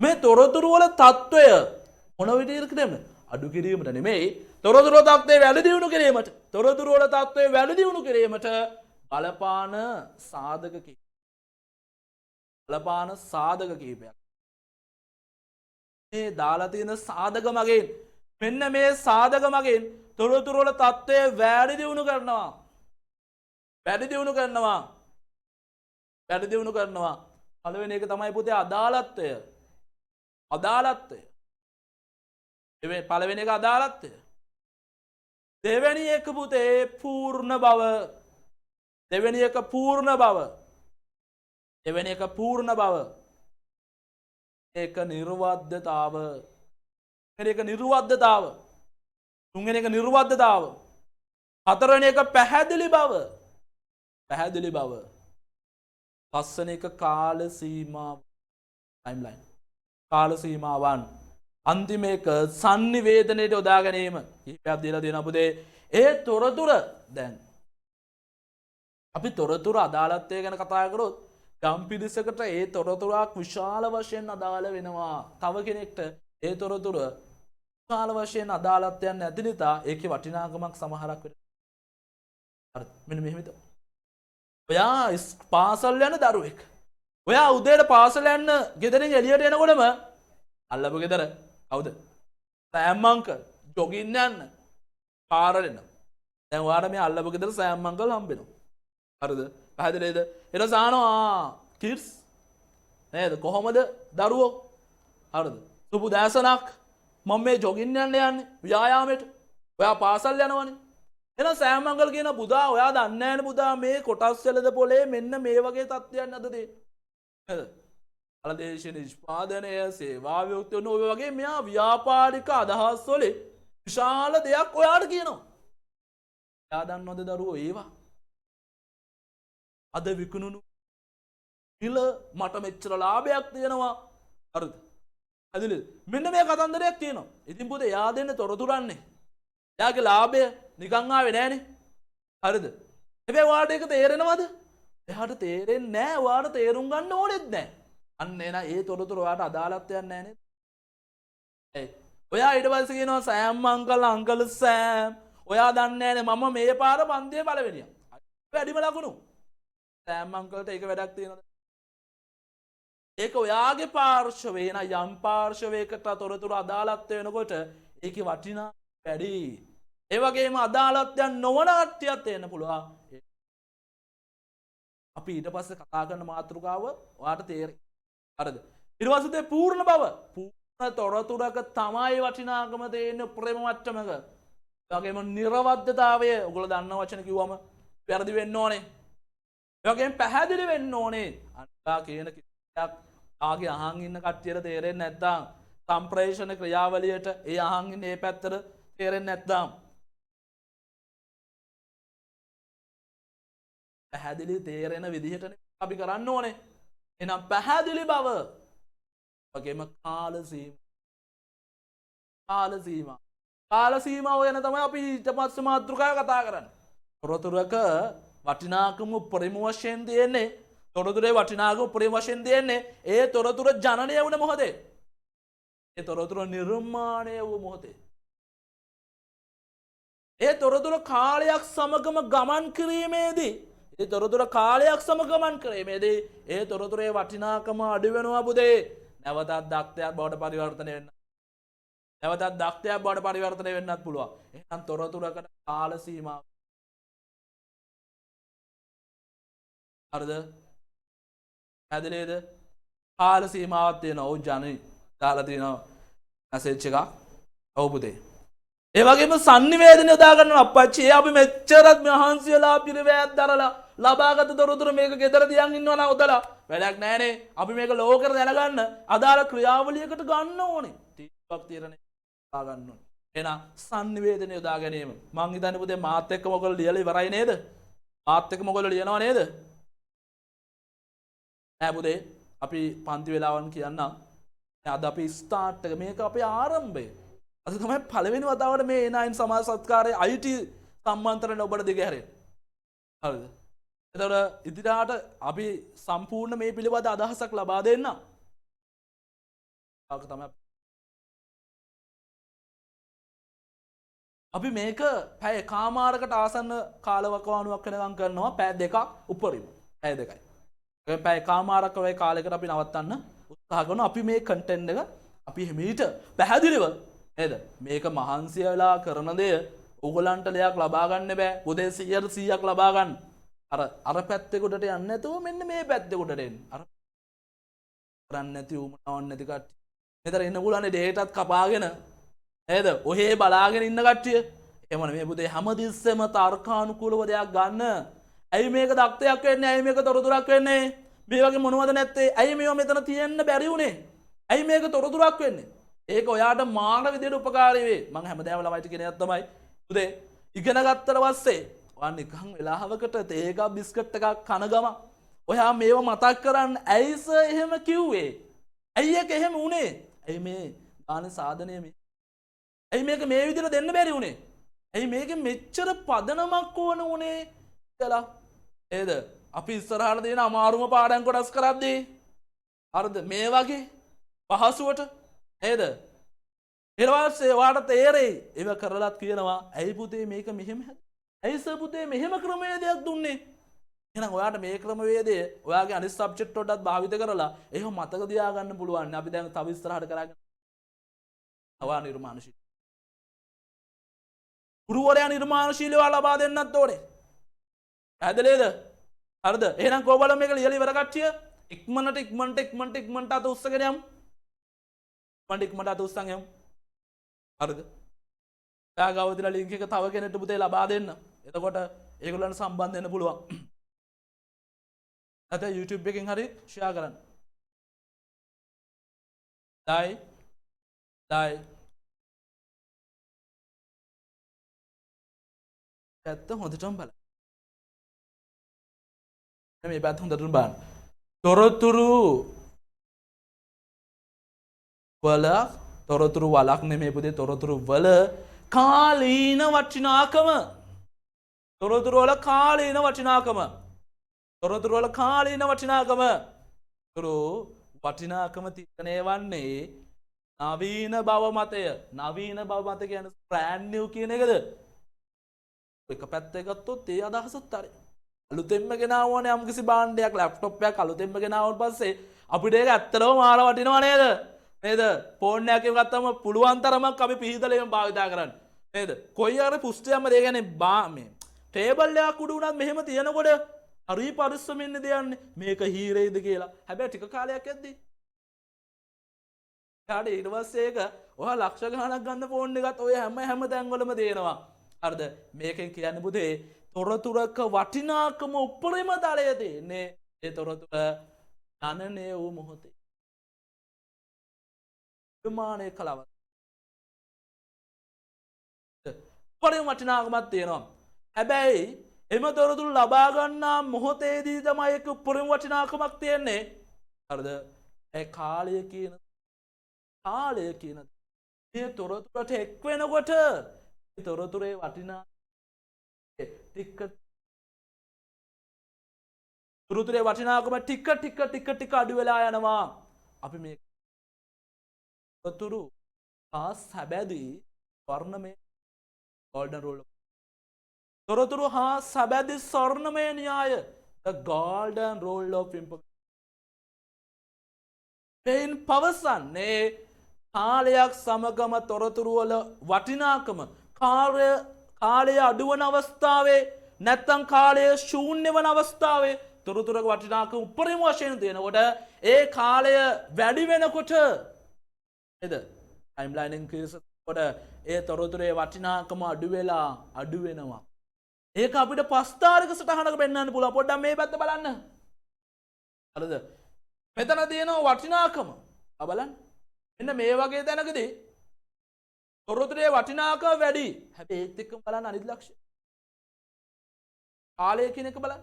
මේ තොරතුරු වල තත්වය මොන විදිහට කියන්නද? අඩු කිරීමට නෙමෙයි, තොරතුරු තත්ත්වය වැඩි දියුණු කිරීමට. තොරතුරු වල තත්ත්වය වැඩි දියුණු කිරීමට බලපාන සාධක කීපයක්. මේ දාලා තියෙන සාධක මගින් මෙන්න මේ සාධක මගින් තොරතුරු වල තත්ත්වය වැඩි දියුණු කරනවා. පළවෙනි එක තමයි පුතේ අදාළත්වය. පළවෙනි එක අදාළත්වය. දෙවෙනි එක පුතේ පූර්ණ බව. දෙවෙනි එක ඒක නිර්වද්‍යතාව. තුන්වෙනි එක නිර්වද්‍යතාව. හතරවෙනි එක පැහැදිලි බව. පස්වෙනි එක කාල සීමාවන්. අන්තිම එක sannivedanayට යොදා ගැනීම. කීපයක් දීලා දෙනවා පුතේ. ඒ තොරතුර දැන් අපි තොරතුරු අදාළත්වය ගැන කතා කරොත් යම් පිරිසකට ඒ තොරතුරක් විශාල වශයෙන් අදාළ වෙනවා. තව කෙනෙක්ට ඒ තොරතුර විශාල වශයෙන් අදාළත්වයක් නැති නිසා ඒකේ වටිනාකමක් සමහරක් වෙනවා. හරි. මෙන්න මෙහෙම හිතමු. ඔයා පාසල් යන දරුවෙක්. ඔයා උදේට පාසල යන්න ගෙදරින් එළියට එනකොටම අල්ලපු ගෙදර කවුද? සෑම් අංකල් ජොගින් යන්න පාරට එනවා. දැන් ඔයාට මේ අල්ලපු ගෙදර සෑම් අංකල් හම්බෙනවා. හරිද? පැහැදිලිද? ඊට සානවා කිඩ්ස් නේද? කොහොමද දරුවෝ? හරිද? සුබ දැසනක් මම මේ ජොගින් යන්නේ ව්‍යායාමයට. ඔයා පාසල් යනවනේ. එහෙනම් සෑම් අංකල් කියන පුතා ඔයා දන්නේ නැහැනේ පුතා මේ කොටස් වලද පොලේ මෙන්න මේ වගේ තත්ත්වයන් අද තියෙන්නේ. නේද? අලදේශ නිෂ්පාදනය සේවා වියුක්ත වෙන ඔය වගේ මෙයා ව්‍යාපාරික අදහස් වලින් විශාල දෙයක් ඔයාට කියනවා. එයා දන්නවද දරුවෝ ඒවා? අද විකුණුණු මිල මට මෙච්චර ලාභයක් තියෙනවා. හරිද? ඇදිලිද? මෙන්න මේ කතන්දරයක් තියෙනවා. ඉතින් පුතේ එයා දෙන්න තොරතුරන්නේ. එයාගේ ලාභය නිකන් ආවේ නෑනේ. හරිද? හැබැයි ඔයාට ඒක තේරෙනවද? එයාට තේරෙන්නේ නෑ. ඔයාට තේරුම් ගන්න ඕනෙත් නෑ. අන්න එන ඒ තොරතුරු ඔයාට අදාළත්වයක් නෑ නේද? ඔයා ඊට පස්සේ කියනවා සෑම් අංකල් සෑම් ඔයා දන්නේ නෑනේ මම මේ පාර පන්තියේ පළවෙනියා. වැඩිම ලකුණු. සෑම් අංකල්ට ඒක වැඩක් තියෙනවද? ඒක ඔයාගේ පාර්ශවයේ න යම් පාර්ශවයකට තොරතුරු අදාළත්ව වෙනකොට ඒකේ වටිනා වැඩි. ඒ වගේම අදාළත්වයක් නොවන කට්ටියක් තේන්න පුළුවන්. අපි ඊට පස්සේ කතා කරන මාතෘකාව ඔයාට තේරෙයි. හරිද? ඊට පස්සේ පූර්ණ බව. පූර්ණ තොරතුරක තමයි වටිනාකම තියෙන්නේ ප්‍රේම මට්ටමක. ඒ වගේම නිර්වද්‍යතාවය ඔයගොල්ලෝ දන්න වචන කිව්වම වැරදි වෙන්න ඕනේ. ඒ වගේම පැහැදිලි වෙන්න ඕනේ. අනිවා කියන කිසියක් ආගේ අහන් ඉන්න කට්ටියට තේරෙන්නේ නැත්නම් සම්ප්‍රේෂණ ක්‍රියාවලියට ඒ අහන් ඉන්න මේ පැත්තට තේරෙන්නේ නැත්නම් පැහැදිලි තේරෙන විදිහට අපි කරන්න ඕනේ. එහෙනම් පැහැදිලි බව වගේම කාල සීමාව ගැන තමයි අපි ඊට පස්සේ මාතෘකාව කතා කරන්නේ. තොරතුරක වටිනාකම උපරිම වශයෙන් තියෙන්නේ තොරතුරේ වටිනාකම උපරිම වශයෙන් තියෙන්නේ ඒ තොරතුර ජනනය වුණ මොහොතේ. ඒ තොරතුර නිර්මාණය වූ මොහොතේ. ඒ තොරතුර කාලයක් සමගම ගමන් කිරීමේදී ඒ තොරතුර කාලයක් සමගමන් කරේ. මේදී ඒ තොරතුරේ වටිනාකම අඩු වෙනවා පුතේ. නැවතත් දක්ෂයක් බවට පරිවර්තනය වෙන්න. නැවතත් දක්ෂයක් බවට පරිවර්තනය වෙන්නත් පුළුවන්. එහෙනම් තොරතුරකට කාල සීමාව. හරිද? ඇදලේද? කාල සීමාවක් තියෙනවා. ඔව් ජනනි දාලා තියෙනවා මැසේජ් එකක්. ඔව් පුතේ. ඒ වගේම sannivedana යොදා ගන්නවා අප්පච්චි. අපි මෙච්චරත් මහන්සි වෙලා පිරිවැයක් දරලා ලබාගත තොරතුරු මේක ගෙදර තියන් ඉන්නවා නම් උදලා වැඩක් නැහනේ. අපි මේක ලෝකෙට දැනගන්න අදාළ ක්‍රියාවලියකට ගන්න ඕනේ. තීරණයක් తీරනේ ගා ගන්න ඕනේ. එහෙනම් sannivedana යොදා ගැනීම. මං හිතන්නේ පුතේ මාත් එක්ක මොකද ලියලා ඉවරයි නේද? මාත් එක්ක මොකද ලියනවා නේද? නෑ පුතේ අපි පන්ති වෙලාවන් කියන්නම්. අද අපි ස්ටාර්ට් එක මේක අපේ ආරම්භය. අද තමයි පළවෙනි වතාවට මේ A9 සමාජ සත්කාරයේ IT සම්මන්ත්‍රණය ඔබට දිගහැරෙන්නේ. හරිද? එතකොට ඉදිරියට අපි සම්පූර්ණ මේ පිළිබඳ අදහසක් ලබා දෙන්න. තමයි අපි මේක පැය කාමාරකට ආසන්න කාලවකවානුවක් වෙනකම් කරනවා පැය දෙකක් උපරිම. පැය දෙකයි. ඒ පැය කාමාරක වේ කාලයකට අපි නවත්තන්න උත්සාහ කරනවා. අපි මේ කන්ටෙන්ට් එක අපි හිමීට පැහැදිලිව නේද? මේක මහන්සි වෙලා කරන දේ ඕගලන්ට දෙයක් ලබා ගන්න බෑ. උදේ 100%ක් ලබා ගන්න. අර පැත්තේ කොටට යන්නේ නැතුව මෙන්න මේ පැත්තේ කොටට එන්න. අර කරන්නේ නැති උමනාවක් නැති කට්ටිය. මෙතන ඉන්න පුළුවන් ඩේටාත් කපාගෙන නේද? ඔහේ බලාගෙන ඉන්න කට්ටිය. එහෙම නෙමෙයි පුතේ හැමතිස්සෙම තර්කානුකූලව දෙයක් ගන්න. ඇයි මේක දක්තයක් වෙන්නේ? ඇයි මේක තොරතුරක් වෙන්නේ? මේ වගේ මොනවද නැත්තේ? ඇයි මේවා මෙතන තියෙන්න බැරි වුනේ? ඇයි මේක තොරතුරක් වෙන්නේ? ඒක ඔයාට මාන විදියට උපකාරී වේ. මම හැමදාම ළමයිට කියන එකක් තමයි පුතේ ඉගෙන ගත්තට පස්සේ ඔයා නිකන් වෙලාවකට තේ එකක් බිස්කට් එකක් කන ගම ඔයා මේව මතක් කරන්න ඇයි සර් එහෙම කිව්වේ? ඇයි ඒක එහෙම වුනේ? ඇයි මේ ගාන සාධනය මේ? ඇයි මේක මේ විදියට දෙන්න බැරි වුනේ? ඇයි මේක මෙච්චර පදනමක් ඕන උනේ කියලා නේද? අපි ඉස්සරහට දෙන අමාරුම පාඩම් කොටස් කරද්දී හරිද මේ වගේ පහසුවට නේද? ඊට පස්සේ වාට තේරෙයි ඒව කරලත් කියනවා ඇයි පුතේ මේක මෙහෙම ඇයි සර් පුතේ මෙහෙම ක්‍රමවේදයක් දුන්නේ? එහෙනම් ඔයාට මේ ක්‍රමවේදය ඔයාගේ අනිත් සබ්ජෙක්ට් වලටත් භාවිත කරලා එහෙම මතක තියාගන්න පුළුවන්. අපි දැන් තව ඉස්සරහට කරගෙන ඔයා නිර්මාණශීලී ගුරුවරයා නිර්මාණශීලීව ලබා දෙන්නත් ඕනේ. ඇදලේද? හරිද? එහෙනම් කොබල මේක ලියලා ඉවර කට්ටිය ඉක්මනට අත උස්සගෙන යමු. ඉක්මනට අත උස්සන් යමු. හරිද? ඔයා ගාව තියෙන ලින්ක් එක තව කෙනෙක්ට පුතේ ලබා දෙන්න. එතකොට ඒගොල්ලන්ට සම්බන්ධ වෙන්න පුළුවන්. නැත්නම් YouTube එකෙන් හරි ෂෙයා කරන්න. ඩයි ඇත්ත හොඳටම බලන්න. මේ පැත්ත හොඳටම බලන්න. තොරතුරු වලක් නෙමෙයි පුතේ තොරතුරු වල කාලීන වටිනාකම. තොරතුරු වල කාලීන වටිනාකම. වටිනාකම තීරණය වන්නේ නවීන බව මතය. නවීන බව මත කියන්නේ brand new කියන එකද? එක පැත්තක ගත්තොත් ඒ අදහසත් හරි. අලුතෙන්ම ගෙනාවෝනේ යම්කිසි භාණ්ඩයක් ලැප්ටොප් එකක් අලුතෙන්ම ගෙනාවුන් පස්සේ අපිට ඒක ඇත්තටම මාර වටිනවා නේද? නේද? ෆෝන් එකක් ගත්තම පුළුවන් තරමක් අපි පිහිදලෙම භාවිතා කරන්න. නේද? කොයි අර පුස්තයක්ම දෙ කියන්නේ මේ ටේබල් එකක් උඩ උනත් මෙහෙම තියනකොට හරි පරිස්සමින් දෙයන්නේ මේක හීරෙයිද කියලා. හැබැයි ටික කාලයක් යද්දී ඊට පස්සේ ඒක ඔයා ලක්ෂ ගණනක් ගන්න ෆෝන් එකත් ඔය හැම තැන්වලම දෙනවා. හරිද? මේකෙන් කියන්නේ පුතේ තොරතුරක වටිනාකම උපරිම තලය තියෙන්නේ ඒ තොරතුර ජනනය වූ මොහොතේ. නිර්මාණය කලව. උපරිම වටිනාකමක් තියෙනවා. හැබැයි එම තොරතුරු ලබා ගන්නා මොහොතේදී තමයි ඒක උපරිම වටිනාකමක් තියෙන්නේ. හරිද? ඒ කාලය කියන මේ තොරතුරට එක් වෙනකොට තොරතුරේ වටිනා තොරතුරේ වටිනාකම ටික අඩු වෙලා යනවා. අපි මේ තොරතුරු පාස් හැබැයි වර්ණමය ගෝල්ඩන් රූල් තොරතුරු හා සැබැදි ස්වර්ණමය න්‍යාය the golden rule of information. මෙයින් පවසන්නේ කාලයක් සමගම තොරතුරුවල වටිනාකම කාලය අඩුවන අවස්ථාවේ නැත්තං කාලය ශූන්‍ය වන අවස්ථාවේ තොරතුරක වටිනාකම උපරිම වශයෙන් තියෙනකොට ඒ කාලය වැඩි වෙනකොට එද ටයිම්ලයින් කොට ඒ තොරතුරේ වටිනාකම අඩුවෙලා අඩු වෙනවා. ඒක අපිට පස්ථාරික සටහනක පෙන්වන්න පුළුවන්. පොඩ්ඩක් මේ පැත්ත බලන්න. හරිද? මෙතන තියෙනවා වටිනාකම. බලන්න. මෙන්න මේ වගේ තැනකදී තොරතුරේ වටිනාකම වැඩි. හැබැයි ඒත් එක්කම බලන්න අනිත් ලක්ෂ්‍ය. කාලය කියන එක බලන්න.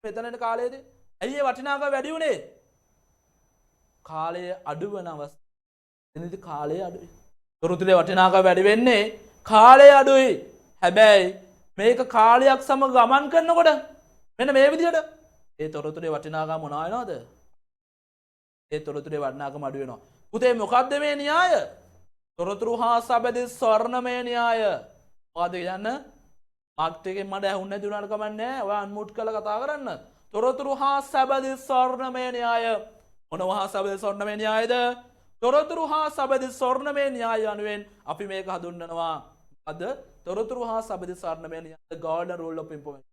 මෙතනට කාලයේද? ඇයි ඒ වටිනාකම වැඩි වුනේ? කාලය අඩු වෙන අවස්ථාවේ. එනිදි කාලය අඩුයි. තොරතුරේ වටිනාකම වැඩි වෙන්නේ කාලය අඩුයි. හැබැයි මේක කාලයක් සමග ගමන් කරනකොට මෙන්න මේ විදිහට ඒ තොරතුරේ වටිනාකම මොනවා වෙනවද? ඒ තොරතුරේ වටිනාකම අඩු වෙනවා. පුතේ මොකද්ද මේ න්‍යාය? තොරතුරු හා සැබැදි ස්වර්ණමය න්‍යාය. මොකද කියන්නේ? මාක්ට් එකෙන් මට ඇහුන්නේ නැති උනාට කමන්නේ නැහැ. ඔයා අන්මුට් කරලා කතා කරන්න. තොරතුරු හා සැබැදි ස්වර්ණමය න්‍යාය. මොනවා හා සැබැදි ස්වර්ණමය න්‍යායද? තොරතුරු හා සැබැදි ස්වර්ණමය න්‍යාය යනුවෙන් අපි මේක හඳුන්වනවා. අද තොරතුරු හා සැබැදි ස්වර්ණමය න්‍යාය the golden rule of information.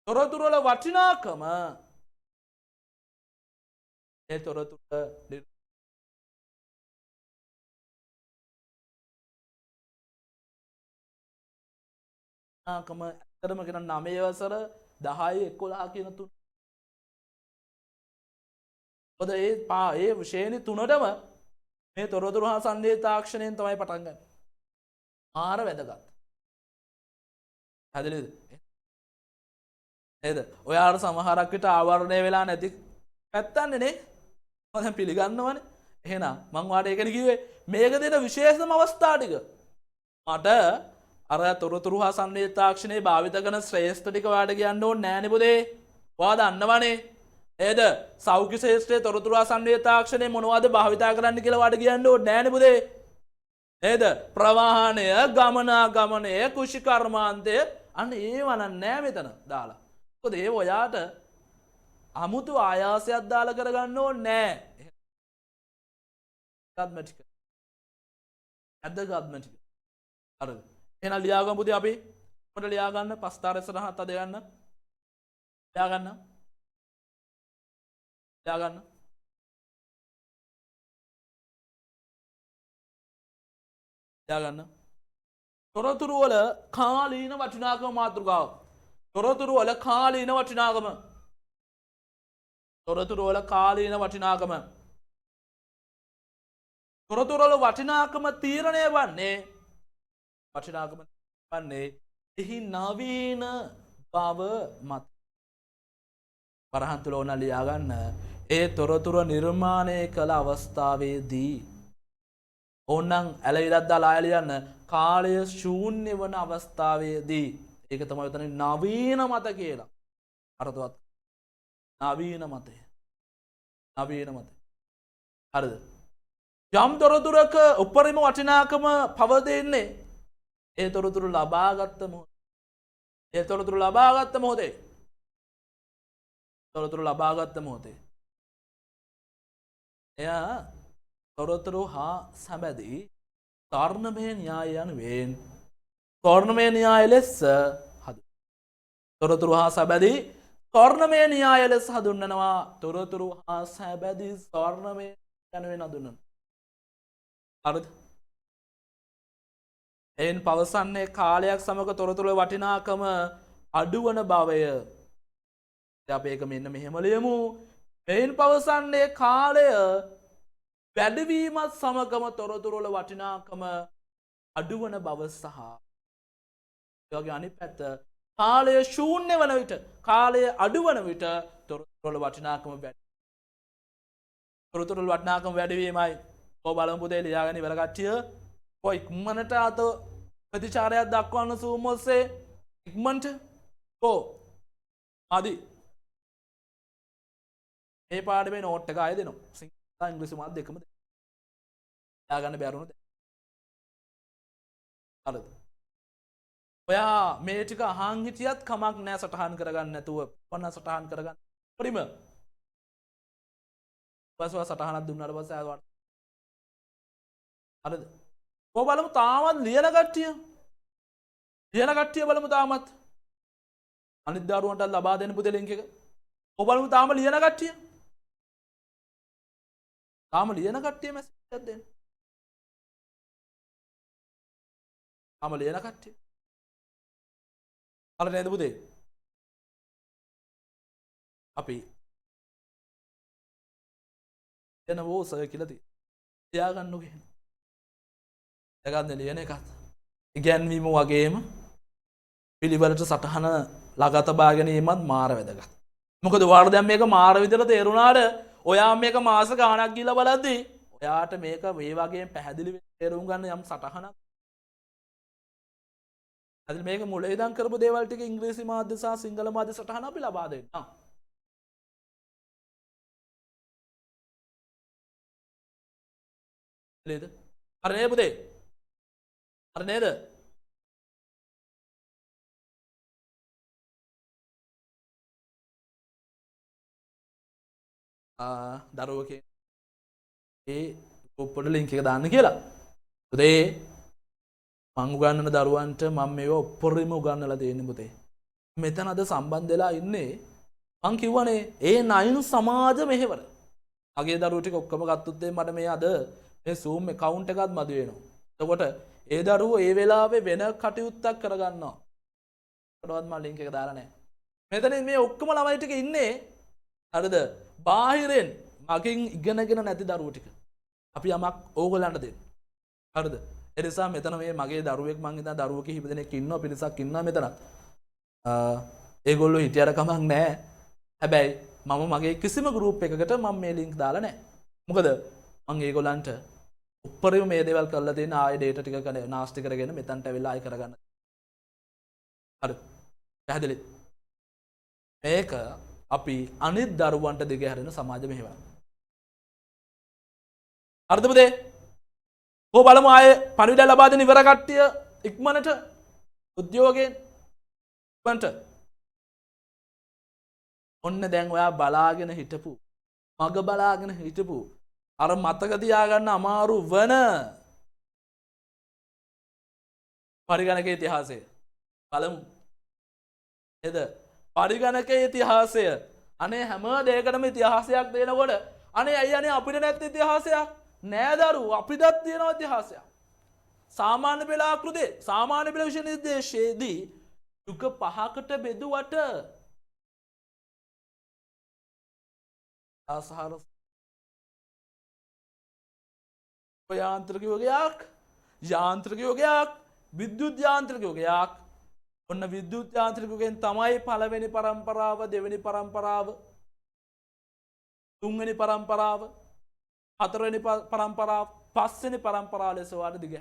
තොරතුරු වල වටිනාකම ඒ තොරතුරු නාකම ඇත්තටම කියන 9 වසර 10 11 කියන තුන. ඔද ඒ ශ්‍රේණි තුනටම මේ තොරතුරු හා සංදේශ තාක්ෂණයෙන් තමයි පටන් ගන්නේ. ආර වැදගත්. හරිද? නේද? ඔයාලා සමහරක් විට ආවරණය වෙලා නැති පැත්තන්නේ නේ. මම දැන් පිළිගන්නවනේ. එහෙනම් මම වාට ඒකනේ කිව්වේ මේක දෙන විශේෂම අවස්ථා ටික. මට අර තොරතුරු හා සංදේශ තාක්ෂණයේ භාවිත කරන ශ්‍රේෂ්ඨ ටික වාට කියන්න ඕනේ නෑනේ පුතේ. ඔයා දන්නවනේ. නේද? සෞඛ්‍ය ශාස්ත්‍රයේ තොරතුරු හා සංදේශ තාක්ෂණය මොනවද භාවිත කරන්න කියලා වාට කියන්න ඕනේ නෑනේ පුතේ. නේද? ප්‍රවාහනය, ගමනාගමනය, කුෂිකර්මාන්තය අන්න ඒව නෑ මෙතන දාලා. මොකද ඒ ඔයාට අමුතු ආයාසයක් දාලා කරගන්න ඕනේ නෑ. ගත්මටික. අදගත්මටික. හරිද? එහෙනම් ලියා ගමු පුතේ අපි. පොඩ ලියා ගන්න පස්තාර ඉස්සරහට අද යන්න. ලියා ගන්න. ලියා ගන්න. ලියා ගන්න. තොරතුරු වල කාලීන වටිනාකම මාතෘකාව. තොරතුරු වල කාලීන වටිනාකම. තොරතුරු වල කාලීන වටිනාකම. තොරතුරු වල වටිනාකම තීරණය වන්නේ එහි නවීන බව මත. වරහන් තුල ඕන ලියා ගන්න. ඒ තොරතුරු නිර්මාණය කළ අවස්ථාවේදී ඕනනම් ඇලවිලක් දාලා ආය ලියන්න කාලය ශූන්‍ය වන අවස්ථාවේදී ඒක තමයි උතන නවීන මත කියලා. අර්ථවත් නවීන මතය. නවීන මතය. හරිද? යම් තොරතුරක උපරිම වටිනාකම පවතින්නේ ඒ තොරතුරු ලබාගත් මොහොතේ. ඒ තොරතුරු ලබාගත් මොහොතේ. තොරතුරු ලබාගත් මොහොතේ. එයා තොරතුරු හා සැබැදි ස්වර්ණමය න්‍යාය යනුවෙන් ස්වර්ණමය න්‍යාය ලෙස තොරතුරු හා සැබැදි ස්වර්ණමය න්‍යාය ලෙස හඳුන්වනවා. තොරතුරු හා සැබැදි ස්වර්ණමය යනුවෙන් හඳුන්වනවා. හරිද? එයින් පවසන්නේ කාලයක් සමග තොරතුරු වටිනාකම අඩුවන බවය. අපි ඒක මෙන්න මෙහෙම ලියමු. එයින් පවසන්නේ කාලය වැඩිවීමත් සමගම තොරතුරු වල වටිනාකම අඩුවන බව සහ ඒ වගේ අනිත් පැත්ත කාලය ශූන්‍ය වන විට කාලය අඩුවන විට තොරතුරු වල වටිනාකම වැඩි. තොරතුරු වල වටිනාකම වැඩි වීමයි. ඔය බලමු පුතේ ලියාගෙන ඉවර කට්ටිය. ඔය ඉක්මනට අත ප්‍රතිචාරයක් දක්වන්න Zoom ඔස්සේ ඉක්මනට. ආදි මේ පාඩමේ නෝට් එක ආයෙ දෙනවා. සිංහල ඉංග්‍රීසි මාත් දෙකම දෙනවා. ලියා ගන්න බැරුණොත් හරිද? ඔයා මේ ටික අහන් හිටියත් කමක් නෑ සටහන් කරගන්න නැතුව පන්න සටහන් කරගන්න පරිම පස්වා සටහනක් දුන්නට පස්සේ ආවට හරිද කො බලමු තාමත් ලියන කට්ටිය බලමු තාමත් අනිත් දරුවන්ට ලබා දෙන්න පුතේ ලින්ක් එක කො බලමු තාම ලියන කට්ටිය මැසේජ් එකක් දෙන්න තාම ලියන කට්ටිය අර නේද පුතේ අපි එන වෝ සර් කියලා තියාගන්න ඕකේ ලියන එකත් ඉගැන්වීම වගේම පිළිවෙලට සටහන ළඟ තබා ගැනීමත් මාර වැදගත්. මොකද ඔයාලා දැන් මේක මාර විදිහට තේරුණාට ඔයා මේක මාස ගාණක් ගිහලා බලද්දී ඔයාට මේක මේ වගේම පැහැදිලිව තේරුම් ගන්න යම් සටහනක්. අද මේක මුල ඉඳන් කරපු දේවල් ටික ඉංග්‍රීසි මාධ්‍ය සහ සිංහල මාධ්‍ය සටහන අපි ලබා දෙන්න. නේද? හරි නේද පුතේ? හරි නේද? දරුවකේ ඒ ගෲප් වල ලින්ක් එක දාන්න කියලා. පුතේ මං උගන්වන දරුවන්ට මම මේවා ඔප්පොරිම උගන්වලා තියෙන්නේ පුතේ. මෙතන අද සම්බන්ධ වෙලා ඉන්නේ මං කිව්වනේ ඒ 9 සමාජ මෙහෙවර. මගේ දරුවෝ ටික ඔක්කොම ගත්තොත් මට මේ අද මේ Zoom account එකත් මදි වෙනවා. එතකොට ඒ දරුවෝ ඒ වෙලාවේ වෙන කටයුත්තක් කරගන්නවා. ඒකටවත් මම ලින්ක් එක දාලා නැහැ. මෙතන මේ ඔක්කොම ළමයි ටික ඉන්නේ හරිද? බාහිරෙන් මගෙන් ඉගෙනගෙන නැති දරුවෝ ටික. අපි යමක් ඕගොල්ලන්ට දෙන්න. හරිද? ඒ නිසා මෙතන මේ මගේ දරුවෙක් මං හිතා දරුවෝ කිහිප දෙනෙක් ඉන්නවා පිරිසක් ඉන්නවා මෙතන. ඒගොල්ලෝ හිටියට කමක් නැහැ. හැබැයි මම මගේ කිසිම ගෲප් එකකට මම මේ ලින්ක් දාලා නැහැ. මොකද මං ඒගොල්ලන්ට උපරිම මේ දේවල් කරලා තියෙන ආයෙ ඩේටා ටික නාස්ති කරගෙන මෙතනට ඇවිල්ලා ආයෙ කරගන්න. හරි. පැහැදිලි. මේක අපි අනිත් දරුවන්ට දිග හැරෙන සමාජ මෙහෙවරක්. හරිද පුතේ? කො බලමු ආයේ පණිවිඩය ලබා දෙන ඉවර කට්ටිය ඉක්මනට උද්‍යෝගයෙන් ඉක්මනට. ඔන්න දැන් ඔයා බලාගෙන හිටපු මග බලාගෙන හිටපු අර මතක තියාගන්න අමාරු වන පරිගණකයේ ඉතිහාසය බලමු. නේද? පරිගණකයේ ඉතිහාසය අනේ හැම දෙයකටම ඉතිහාසයක් දෙනකොට අනේ අයිය අනේ අපිට නැත්te ඉතිහාසයක් නෑ දරුවෝ අපිටත් තියෙනවා ඉතිහාසයක්. සාමාන්‍ය පෙළ ආකෘතියේ සාමාන්‍ය පෙළ විෂය නිර්දේශයේදී යුග 5කට බෙදුවට ආසහාර යාන්ත්‍රික යෝගයක් විද්‍යුත් යාන්ත්‍රික යෝගයක්. ඔන්න විද්‍යුත් යාන්ත්‍රික යෝගයෙන් තමයි පළවෙනි පරම්පරාව දෙවෙනි පරම්පරාව තුන්වෙනි පරම්පරාව හතරවෙනි පරම්පරාව පස්වෙනි පරම්පරාව ලෙස වාට දිග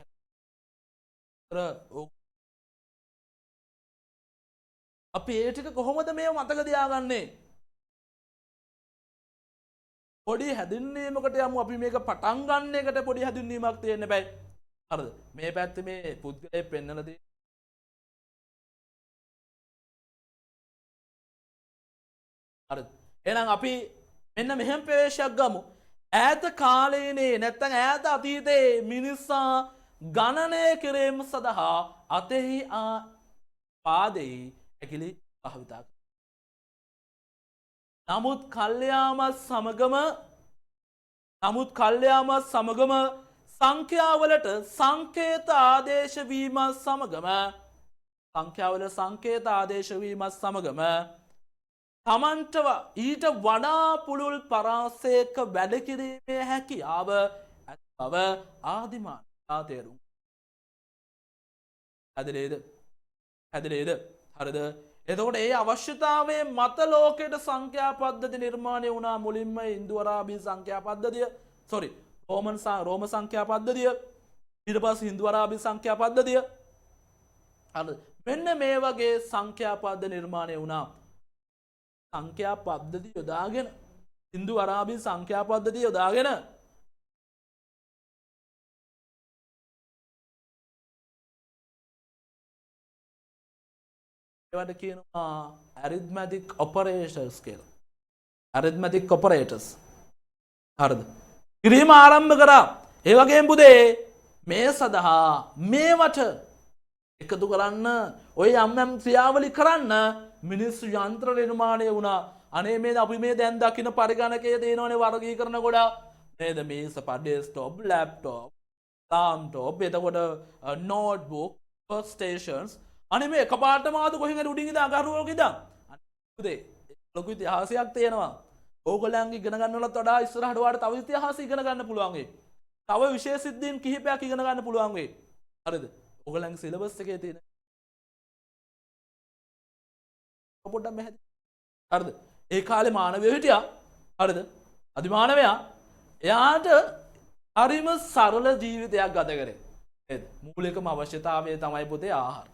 අපි ඒ ටික කොහොමද මේ මතක තියාගන්නේ? පොඩි හැදින්වීමකට යමු. අපි මේක පටන් ගන්න එකට පොඩි හැදින්වීමක් තියෙන්න බෑ. හරිද? මේ පැත්තේ මේ පුද්ගලයෙක් පෙන්වලා තියෙන හරිද? එහෙනම් අපි මෙන්න මෙහෙම ප්‍රවේශයක් ගමු. ඈත කාලයේනේ නැත්නම් ඈත අතීතයේ මිනිසා ගණනය කිරීම සඳහා අතෙහි පාදෙහි ඇකිලි භාවිතා කරනවා. නමුත් කල්යාමත් සමගම සංඛ්‍යාවලට සංකේත ආදේශ වීමත් සමගම තමන්ට ඊට වඩා පුළුල් පරාසයක වැඩ කිරීමේ හැකියාව ඇති බව ආදිමානවයා තේරුම් හැදිරේද? හරිද? එතකොට ඒ අවශ්‍යතාවයේ මත ලෝකයට සංඛ්‍යා පද්ධති නිර්මාණය වුණා. මුලින්ම ඉන්දු අරාබි සංඛ්‍යා පද්ධතිය රෝම සංඛ්‍යා පද්ධතිය ඊට පස්සේ හින්දු අරාබි සංඛ්‍යා පද්ධතිය. හරිද? මෙන්න මේ වගේ සංඛ්‍යා පද්ධති නිර්මාණය වුණා. සංඛ්‍යා පද්ධති යොදාගෙන හින්දු අරාබි සංඛ්‍යා පද්ධතිය යොදාගෙන ඒවට කියනවා arithmetic operators කියලා. arithmetic operators. හරිද? කිරීම ආරම්භ කරා. ඒ වගේම පුතේ මේ සඳහා මේවට එකතු කරන්න ඔය යම් ක්‍රියාවලි කරන්න මිනිස්සු යන්ත්‍ර නිර්මාණය වුණා. අනේ මේ අපි මේ දැන් දකින්න පරිගණකයේ තියෙනවනේ වර්ගීකරණ ගොඩක්. නේද? මේස ඩෙස්ක්ටොප්, ලැප්ටොප්, ලාම්ටොප්, එතකොට නෝට්බුක්, ස්ටේෂන්ස්. අනේ මේ එකපාරටම ආද කොහෙන් හරි උඩින් ඉඳන් අගහරුවක ඉඳන්. පුතේ ලොකු ඉතිහාසයක් තියෙනවා. ඕගොල්ලන්ගේ ඉගෙන ගන්නවලත් වඩා ඉස්සරහට වාට තව ඉතිහාසය ඉගෙන ගන්න පුළුවන් වෙයි. තව විශේෂ සිද්ධීන් කිහිපයක් ඉගෙන ගන්න පුළුවන් වෙයි. හරිද? ඕගොල්ලන්ගේ සිලබස් එකේ තියෙන පොඩ්ඩක් මෙහෙද. හරිද? ඒ කාලේ මානවයෝ හිටියා. හරිද? අධිමානවයා එයාට හරිම සරල ජීවිතයක් ගත කරේ. නේද? මූලිකම අවශ්‍යතාවය තමයි පුතේ ආහාර.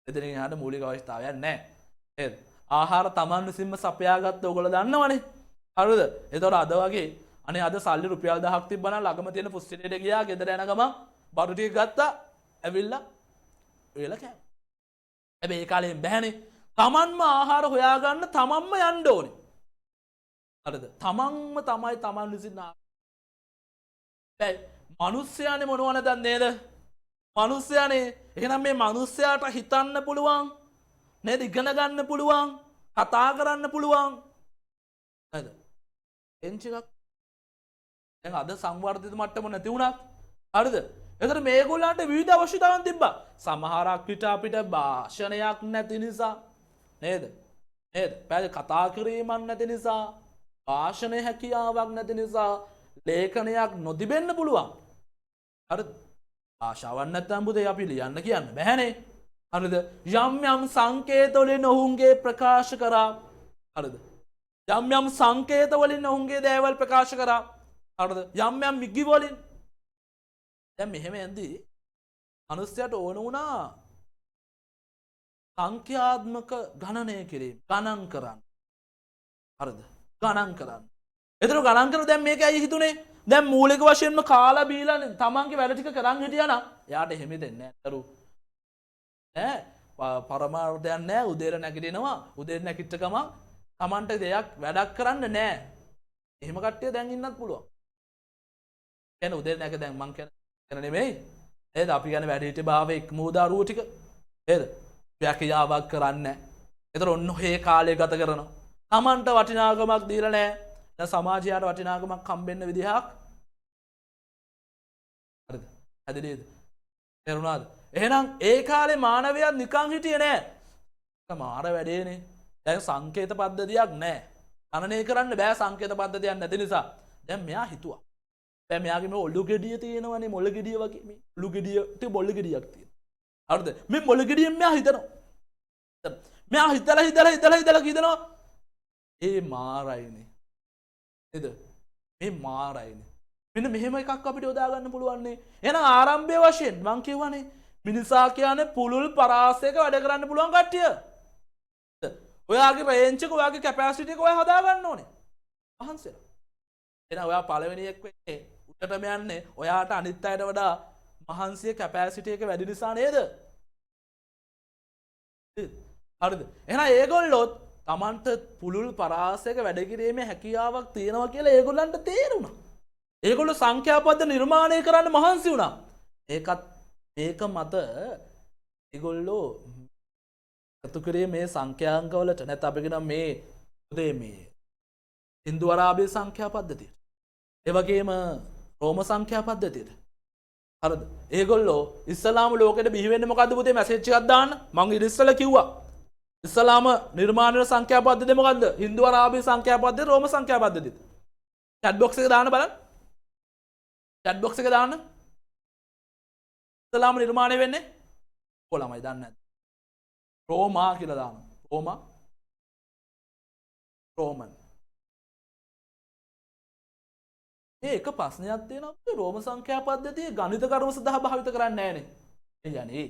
එතනින් එහාට මූලික අවශ්‍යතාවයක් නැහැ. නේද? ආහාර Taman විසින්ම සපයාගත්ත ඔයගොල්ලෝ දන්නවනේ. හරිද? ඒතකොට අද වගේ අනේ අද සල්ලි රුපියල් 1000ක් තිබ්බනම් ළඟම තියෙන පුස්තිරේට ගියා ගෙදර යන ගමන් බඩු ටික ගත්තා ඇවිල්ලා ඔයලා කෑවා. හැබැයි ඒ කාලේ බෑනේ. තමන්ම ආහාර හොයාගන්න තමන්ම යන්න ඕනේ. හරිද? තමන්ම තමයි තමන් විසින් මිනිස්යානේ මොනව නැතත් නේද? මිනිස්යානේ. එහෙනම් මේ මිනිස්යාට හිතන්න පුළුවන් නේද? ඉගෙන ගන්න පුළුවන්, කතා කරන්න පුළුවන්. නේද? එන්ච් එකක් දැන් අද සංවර්ධිත මට්ටම නැති වුණත් හරිද? එතකොට මේගොල්ලන්ට විවිධ අවශ්‍යතාවන් තිබ්බා. සමහරක් විට අපිට භාෂණයක් නැති නිසා නේද? නේද? පැය කතා කිරීමක් නැති නිසා, භාෂණ හැකියාවක් නැති නිසා ලේඛනයක් නොතිබෙන්න පුළුවන්. හරිද? භාෂාවක් නැත්නම් බුදේ අපි ලියන්න කියන්න බෑනේ. හරිද? යම් යම් සංකේත වලින් ඔවුන්ගේ ප්‍රකාශ කරා. හරිද? යම් යම් සංකේත වලින් ඔවුන්ගේ දේවල් ප්‍රකාශ කරා. හරිද? යම් යම් මිගි වලින් දැන් මෙහෙම යන්දී අනුස්සයට ඕන වුණා සංඛ්‍යාත්මක ගණනය කිරීම. ගණන් කරන්න. හරිද? ගණන් කරන්න. එතන ගණන් කරලා දැන් මේක ඇයි හිතුනේ? දැන් මූලික වශයෙන්ම කාලා බීලා තමන්ගේ වැඩ ටික කරන් හිටියා නම් එයාට එහෙම දෙන්නේ නැහැ. පරමාර්ථයක් නැහැ. උදේට නැගිටිනවා. උදේට නැගිට ගමන් තමන්ට දෙයක් වැඩක් කරන්න නැහැ. එහෙම කට්ටිය දැන් ඉන්නත් පුළුවන්. කියන්නේ උදේට නැග දැන් මං කියන නෙමෙයි. නේද? අපි කියන්නේ වැඩ හිටි භාවයේ ඉක්මූදාරුව ටික. නේද? ව්‍යාකියාවක් කරන්නේ නැහැ. ඒතර ඔන්න ඔහේ කාලය ගත කරනවා. තමන්ට වටිනාකමක් දීලා නැහැ. දැන් සමාජයට වටිනාකමක් හම්බෙන්න විදිහක්. හරිද? හැදෙන්නේද? තේරුණාද? එහෙනම් ඒ කාලේ මානවයා නිකන් හිටියේ නෑ. මාර වැඩේනේ. දැන් සංකේත පද්ධතියක් නෑ. ගණනය කරන්න බෑ සංකේත පද්ධතියක් නැති නිසා. දැන් මෙයා හිතුවා. දැන් මෙයාගේ මේ ඔලු ගෙඩිය තියෙනවනේ මොළ ගෙඩිය වගේ මේ ඔලු ගෙඩියට මොළ ගෙඩියක් තියෙනවා. හරිද? මේ මොළ ගෙඩියෙන් මෙයා හිතනවා. මෙයා හිතලා කියනවා ඒ මාරයිනේ. නේද? මේ මාරයිනේ. මෙන්න මෙහෙම එකක් අපිට යොදා ගන්න පුළුවන් නේ. එහෙනම් ආරම්භයේ වශයෙන් මං කියවනේ මිනිසා කියන්නේ පුළුල් පරාසයක වැඩ කරන්න පුළුවන් කට්ටිය. ඔයාගේ රේන්ජ් එක ඔයාගේ කැපැසිටි එක ඔයා හදා ගන්න ඕනේ. මහන්සියලා. එහෙනම් ඔයා පළවෙනි එක වෙන්නේ උඩටම යන්නේ ඔයාට අනිත් අයට වඩා මහන්සිය කැපැසිටි එක වැඩි නිසා නේද? හරිද? එහෙනම් ඒගොල්ලොත් Tamanට පුළුල් පරාසයක වැඩ කිරීමේ හැකියාවක් තියෙනවා කියලා ඒගොල්ලන්ට තේරුණා. ඒගොල්ලෝ සංඛ්‍යා පද්ධති නිර්මාණය කරන්න මහන්සි වුණා. මේක මත ඒගොල්ලෝ එකතු කරේ මේ සංඛ්‍යාංක වලට නැත්නම් අපි කියන මේ උදේ මේ හින්දු අරාබි සංඛ්‍යා පද්ධතියට. ඒ වගේම රෝම සංඛ්‍යා පද්ධතියට. හරිද? ඒගොල්ලෝ ඉස්ලාම ලෝකෙට බිහි වෙන්නේ මොකද්ද පුතේ මැසේජ් එකක් දාන්න. මම ඉස්සෙල්ලා කිව්වා. ඉස්ලාම නිර්මාණය සංඛ්‍යා පද්ධතිය මොකද්ද? හින්දු අරාබි සංඛ්‍යා පද්ධතිය, රෝම සංඛ්‍යා පද්ධතිය. chat box එක දාන්න බලන්න. chat box එක දාන්න. ඉස්ලාම නිර්මාණය වෙන්නේ කොළමයි දන්නේ නැද්ද? රෝමා කියලා දානවා. රෝමන්. ඒක ප්‍රශ්නයක් තියෙනවා. රෝම සංඛ්‍යා පද්ධතිය ගණිත කර්ම සඳහා භාවිත කරන්නේ නැහනේ. ඒ කියන්නේ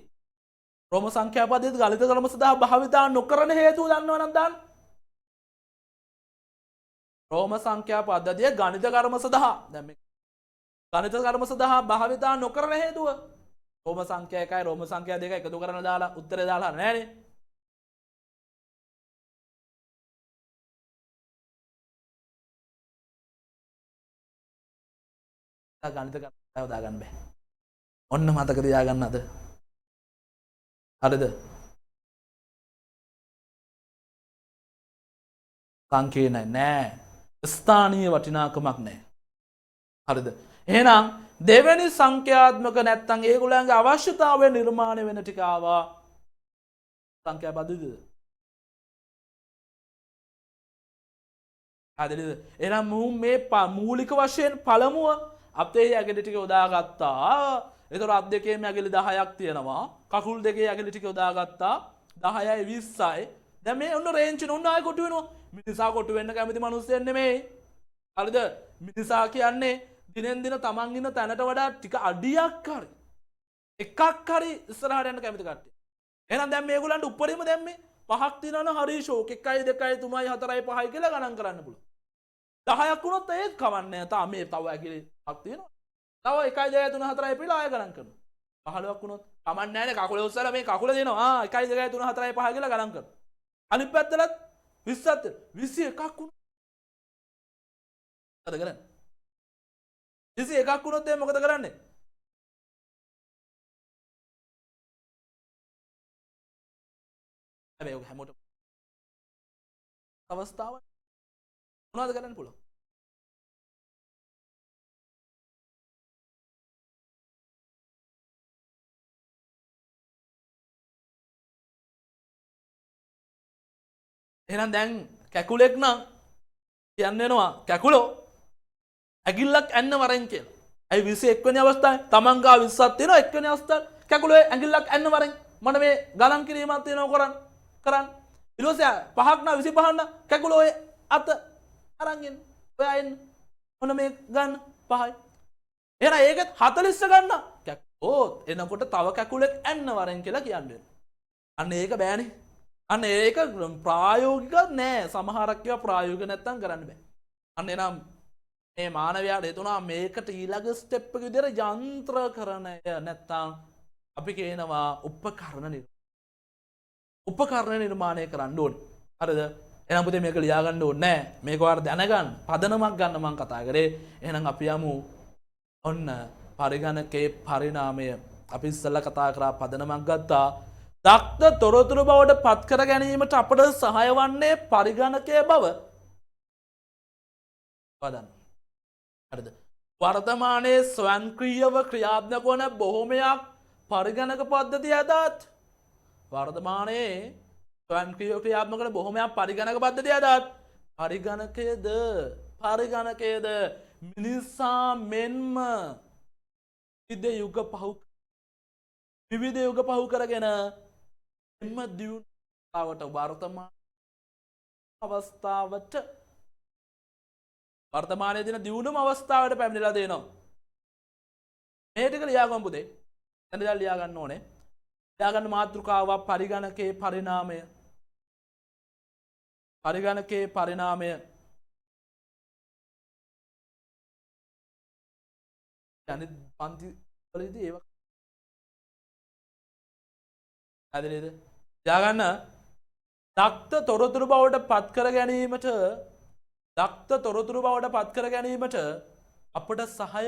රෝම සංඛ්‍යා පද්ධතිය ගණිත කර්ම සඳහා භාවිත නොකරන හේතුව දන්නවනම් දාන්න. රෝම සංඛ්‍යා පද්ධතිය ගණිත කර්ම සඳහා දැන් මේ ගණිත කර්ම සඳහා භාවිත නොකරන හේතුව රෝම සංඛ්‍යා 1යි රෝම සංඛ්‍යා 2යි එකතු කරන දාලා උත්තරේ දාලා නැහනේ. ගණිත කතාව දාගන්න බෑ. ඔන්න මතක තියාගන්න අද. හරිද? සංකීර්ණයි නෑ. ස්ථානීය වටිනාකමක් නෑ. හරිද? එහෙනම් දෙවෙනි සංඛ්‍යාත්මක නැත්තම් ඒගොල්ලන්ගේ අවශ්‍යතාවය නිර්මාණය වෙන ටික ආවා සංඛ්‍යා පද්ධතියද? හරිද? එහෙනම් මේ මූලික වශයෙන් පළමුව අපේ ඇඟිලි ටික යොදාගත්තා. ඒතර අත් දෙකේම ඇඟිලි 10ක් තියෙනවා. කකුල් දෙකේ ඇඟිලි ටික යොදාගත්තා 10යි 20යි. දැන් මේ ඔන්න රේන්ජ් එක ඔන්න ආයෙ කොටු වෙනවා. මිනිසා කොටු වෙන්න කැමති මිනිස්සුන් නෙමෙයි. හරිද? මිනිසා කියන්නේ දිනෙන් දින තමන් ඉන්න තැනට වඩා ටික අඩියක් හරි එකක් හරි ඉස්සරහට යන්න කැමති කට්ටිය. එහෙනම් දැන් මේගොල්ලන්ට උඩරිම දැම්මේ පහක් තියනවනම් හරි ෂෝක් 1යි 2යි 3යි 4යි 5යි කියලා ගණන් කරන්න පුළුවන්. 10ක් වුණොත් ඒත් කවන්නේ නැහැ. තා මේ තව ඇගිලි පහක් තියෙනවා. තව 1යි 2යි 3යි 4යි පිළා ආය ගණන් කරනවා. 15ක් වුණොත් කමන්නේ නැහැ නේ කකුලේ උස්සලා මේ කකුල දෙනවා. 1යි 2යි 3යි 4යි 5යි කියලා ගණන් කරනවා. අනිත් පැත්තලත් 20ක් 21ක් වුණොත් මොකද කරන්නේ? 21ක් වුණොත් එහෙනම් මොකද කරන්නේ? හැබැයි ඔක හැමෝටම අවස්ථාව මොනවද කරන්න පුළුවන්? එහෙනම් දැන් කැකුලෙක් නම් කියන්න වෙනවා කැකුලෝ ඇගිල්ලක් ඇන්න වරෙන් කියලා. ඇයි 21 වෙනි අවස්ථාවේ තමන් ගා 20ක් තියෙනවා 1 වෙනි අවස්ථාවේ කැකුලේ ඇගිල්ලක් ඇන්න වරෙන් මම මේ ගණන් කිරීමක් තියෙනවා කරන්න. ඊට පස්සේ 5ක් නා 25ක් නා කැකුලෝ ඔය අත අරන් එන්න. ඔයා එන්න. මොන මේ ගන්න 5යි. එහෙනම් ඒකත් 40 ගන්න. කැකෝ එනකොට තව කැකුලෙක් ඇන්න වරෙන් කියලා කියන්නේ. අන්න ඒක බෑනේ. අන්න ඒක ප්‍රායෝගික නෑ. සමහරක් ඒවා ප්‍රායෝගික නැත්තම් කරන්න බෑ. අන්න එනම් මේ මානවයාට හිතුණා මේකට ඊළඟ ස්ටෙප් එක විදිහට යන්ත්‍රකරණය නැත්තම් අපි කියනවා උපකරණ නිර්මාණය කරන්න ඕනේ. හරිද? එහෙනම් පුතේ මේක ලියා ගන්න ඕනේ නෑ. මේක ඔයාලා දැනගන්න. පදනමක් ගන්න මම කතා කරේ. එහෙනම් අපි යමු ඔන්න පරිගණකයේ පරිණාමය. අපි ඉස්සෙල්ලා කතා කරා පදනමක් ගත්තා. දක්ෂ තොරතුරු බවට පත් කර ගැනීමට අපට සහාය වන්නේ පරිගණකයේ බව වදන්න. හරිද? වර්තමානයේ ස්වයංක්‍රීයව ක්‍රියාත්මක වන බොහෝමයක් පරිගණක පද්ධතිය ඇතත් වර්තමානයේ ස්වයංක්‍රීයව ක්‍රියාත්මක වන බොහෝමයක් පරිගණක පද්ධතිය ඇතත් පරිගණකයේද මිනිසා මෙන්ම විවිධ යුග පහු කරගෙන එම දියුණුවට වර්තමාන අවස්ථාවට වර්තමානයේ දින දියුණුම අවස්ථාවට පැමිණලා දෙනවා. මේ ටික ලියා ගමු පුතේ. දැන් ඉතින් ලියා ගන්න ඕනේ. ලියා ගන්න මාතෘකාවක් පරිගණකයේ පරිණාමය. පරිගණකයේ පරිණාමය. අනිත් පන්ති වලදී ඒවා හරිද? ලියා ගන්න දක්ෂ තොරතුරු බවට පත් කර ගැනීමට අපට සහාය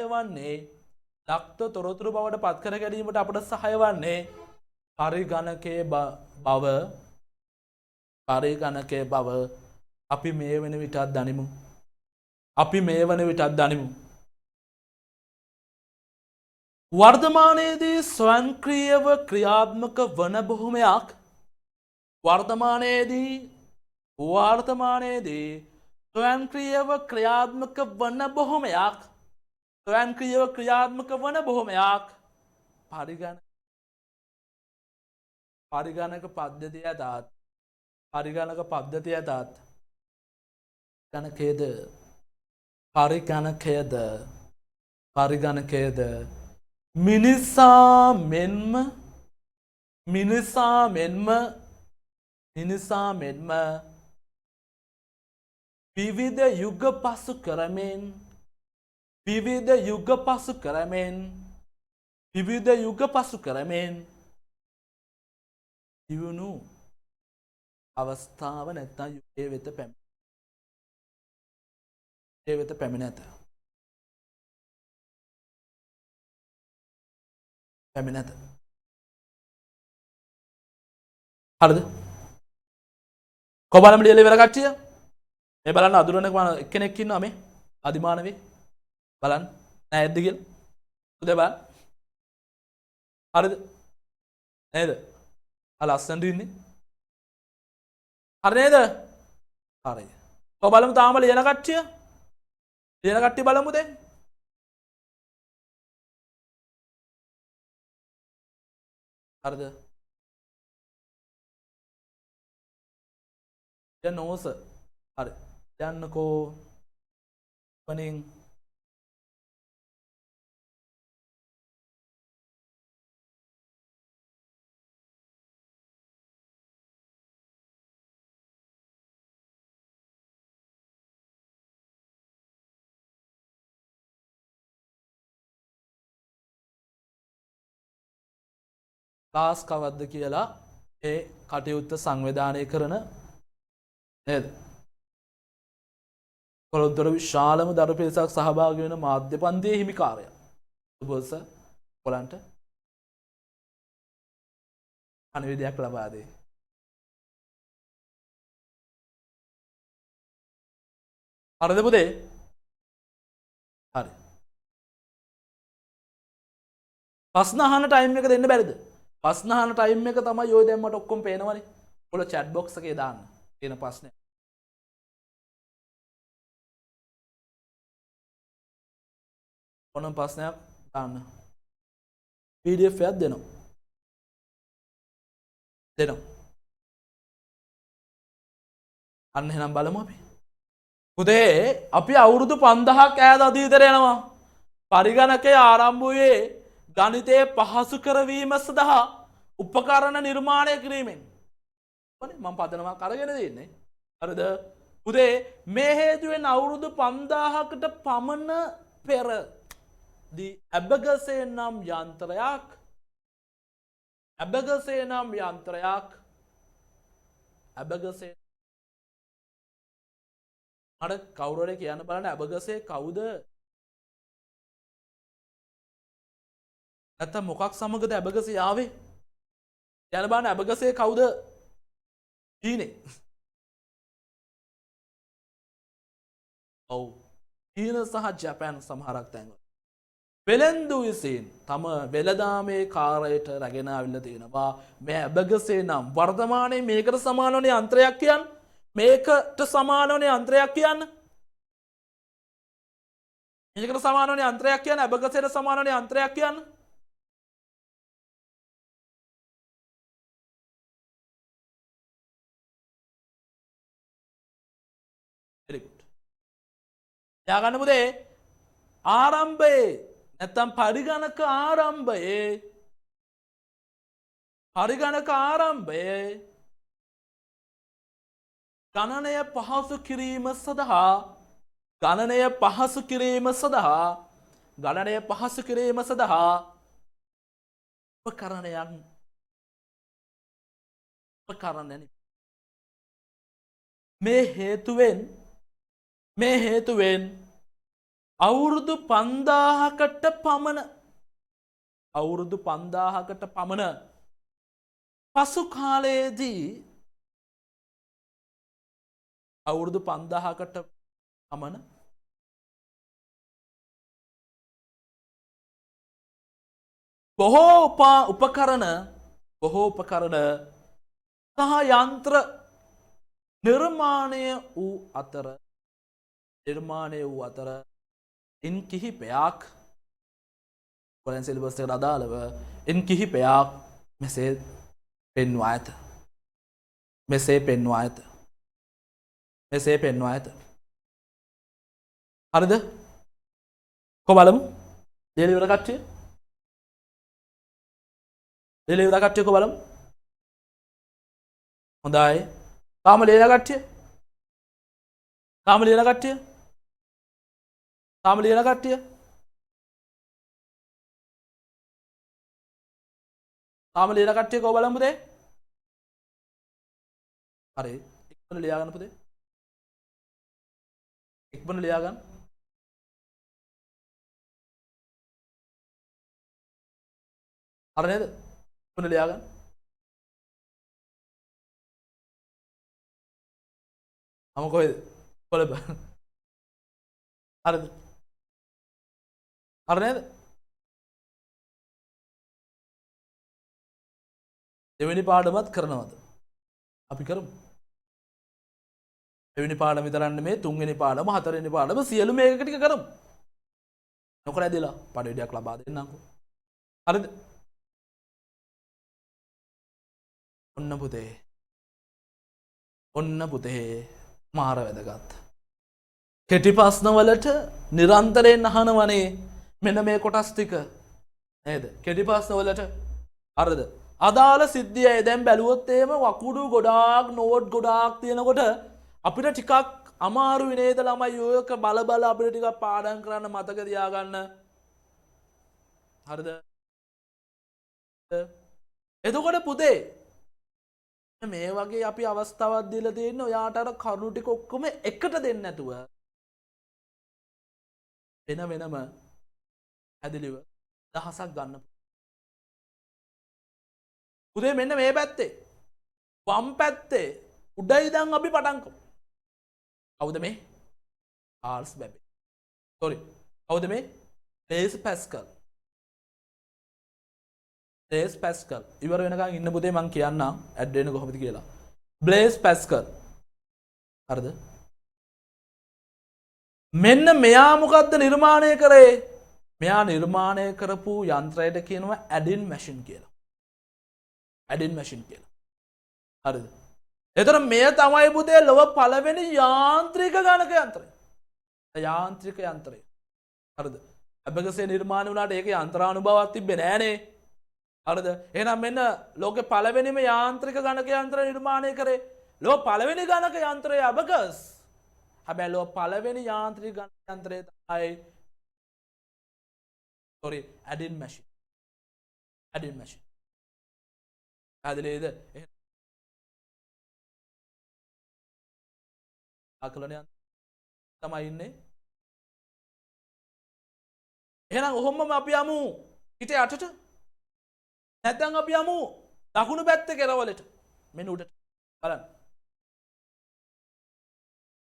වන්නේ පරිගණකයේ බව අපි මේ වෙන විටත් දනිමු. වර්තමානයේදී ස්වයංක්‍රීයව ක්‍රියාත්මක වන බොහොමයක් ස්වයංක්‍රීයව ක්‍රියාත්මක වන බොහොමයක් පරිගණක පද්ධතිය ඇතත් පරිගණකයද මිනිසා මෙන්ම විවිධ යුග පසු කරමින් දියුණු අවස්ථාව නැත්නම් යුගයේ වෙත පැමිණ ඇත. පැමිණ නැත. හරිද? කොබලම ලියලා ඉවර කට්ටිය. මේ බලන්න අඳුරන කෙනෙක් ඉන්නවා මේ අදිමානවේ. බලන්න නැද්ද කියලා. උදේ බලන්න. හරිද? නේද? ලස්සනට ඉන්නේ. හරි නේද? හරි. කොබලම තාම ලියන කට්ටිය. ලියන කට්ටිය බලමු දැන්. හරිද? දැන් නෝස. හරි. යන්නකෝ. වනින් ලාස් කවද්ද කියලා ඒ කටයුත්ත සංවිධානය කරන නේද? කොළොන්තොර විශාලම දරු පිරිසක් සහභාගී වෙන මාධ්‍ය පන්තියේ හිමිකාරය. සුබෝස කොළන්ට පණිවිඩයක් ලබා දෙයි. හරිද පුතේ? හරි. ප්‍රශ්න අහන්න ටයිම් එක දෙන්න බැරිද? ප්‍රශ්න අහන්න ටයිම් එක තමයි ඔය දැන් මට ඔක්කොම පේනවනේ. ඔල chat box එකේ දාන්න. තියෙන ප්‍රශ්නේ. ඕනම ප්‍රශ්නයක් දාන්න. PDF එකක් දෙනවා. අන්න එහෙනම් බලමු අපි. පුතේ අපි අවුරුදු 5000ක් ඈත අතීතයට යනවා. පරිගණකය ආරම්භ වූයේ ගණිතයේ පහසු කරවීම සඳහා උපකරණ නිර්මාණය කිරීමෙන්. මම පදනමක් අරගෙන දෙන්නේ. හරිද? පුතේ මේ හේතුවෙන් අවුරුදු 5000කට පමණ පෙර දී ඇබගසේ නම් යන්ත්‍රයක් ඇබගසේ අර කවුරු හරි කියන්න බලන්න ඇබගසේ කවුද? නැත්තම් මොකක් සමගද ඇබගසේ ආවේ? කියන්න බලන්න ඇබගසේ කවුද? චීනේ. ඔව්. චීන සහ ජපාන් සමහරක් තැන්වල. වෙළෙන්දු විසින් තම වෙළදාමේ කාර්යයට රැගෙන ආවිල්ලා තියෙනවා. මේ ඇබගසේ නම් වර්තමානයේ මේකට සමාන වන යන්ත්‍රයක් කියන්න. මේකට සමාන වන යන්ත්‍රයක් කියන්න. මේකට සමාන වන යන්ත්‍රයක් කියන්න. ඇබගසේට සමාන වන යන්ත්‍රයක් කියන්න. very good. යාගන්න පුතේ ආරම්භයේ නැත්තම් පරිගණක ආරම්භයේ ගණනය පහසු කිරීම සඳහා උපකරණයන් මේ හේතුවෙන් අවුරුදු 5000කට පමණ පසු කාලයේදී බොහෝ උපකරණ සහ යන්ත්‍ර නිර්මාණය වූ අතර ඉන් කිහිපයක් කොලෙන් සිලබස් එකට අදාළව ඉන් කිහිපයක් මෙසේ පෙන්වා ඇත. හරිද? කො බලමු. ලියලා ඉවර කට්ටිය. කො බලමු. හොඳයි. තාම ලියලා කට්ටිය. තාම ලියන කට්ටිය කො බලමු පුතේ. හරි. ඉක්මනට ලියාගන්න පුතේ. ඉක්මනට ලියාගන්න. හරි නේද? මොන ලියා ගන්න. මම කොහෙද? කොළඹ. හරිද? හරි නේද? දෙවෙනි පාඩමත් කරනවද? අපි කරමු. දෙවෙනි පාඩම විතරක් නෙමෙයි තුන්වෙනි පාඩම හතරවෙනි පාඩම සියලු මේක ටික කරමු. නොකර ඇදලා පඩවිඩයක් ලබා දෙන්නම්කෝ. හරිද? ඔන්න පුතේ. ඔන්න පුතේ මාර වැදගත්. කෙටි ප්‍රශ්න වලට නිරන්තරයෙන් අහනවනේ මෙන්න මේ කොටස් ටික. නේද? කෙටි ප්‍රශ්න වලට හරිද? අදාළ සිද්ධිය දැන් බැලුවොත් එහෙම වකුඩු ගොඩාක් නෝට් ගොඩාක් තියෙනකොට අපිට ටිකක් අමාරු නේද ළමයි ඔයක බල බල අපිට ටිකක් පාඩම් කරන්න මතක තියාගන්න. හරිද? එතකොට පුතේ මේ වගේ අපි අවස්ථාවක් දීලා තියෙන්නේ ඔයාට අර කරුණු ටික ඔක්කොම එකට දෙන්න නැතුව වෙන වෙනම ඇදලිව දහසක් ගන්න. පුතේ මෙන්න මේ පැත්තේ වම් පැත්තේ උඩ ඉඳන් අපි පටන් කරමු. කවුද මේ? චාල්ස් බැබේ. සෝරි. කවුද මේ? Blaze Pascal. Blaze Pascal. ඉවර වෙනකන් ඉන්න පුතේ මං කියන්නම් ඇඩ් වෙන්න කොහොමද කියලා. Blaze Pascal. හරිද? මෙන්න මෙයා මොකද්ද නිර්මාණය කරේ? මෙයා නිර්මාණය කරපු යන්ත්‍රයට කියනවා ඇඩින් මැෂින් කියලා. ඇඩින් මැෂින් කියලා. හරිද? එතකොට මෙය තමයි පුතේ ලොව පළවෙනි යාන්ත්‍රික ගණක යන්ත්‍රය. යාන්ත්‍රික යන්ත්‍රය. හරිද? අබගසේ නිර්මාණය වුණාට ඒක යන්ත්‍රානුභවයක් තිබ්බේ නෑනේ. හරිද? එහෙනම් මෙන්න ලෝකේ පළවෙනිම යාන්ත්‍රික ගණක යන්ත්‍රය නිර්මාණය කරේ ලොව පළවෙනි ගණක යන්ත්‍රය අබගස්. හැබැයි ලොව පළවෙනි යාන්ත්‍රික ගණක යන්ත්‍රය තමයි ඇඩින් මැෂින්. ඇඩින් මැෂින්. පැහැදිලිද? ආකලනය තමයි ඉන්නේ. එහෙනම් ඔහොමම අපි යමු හිතේ යටට. නැත්නම් අපි යමු දකුණු පැත්තේ කෙරවලට. මෙන්න උඩට. බලන්න.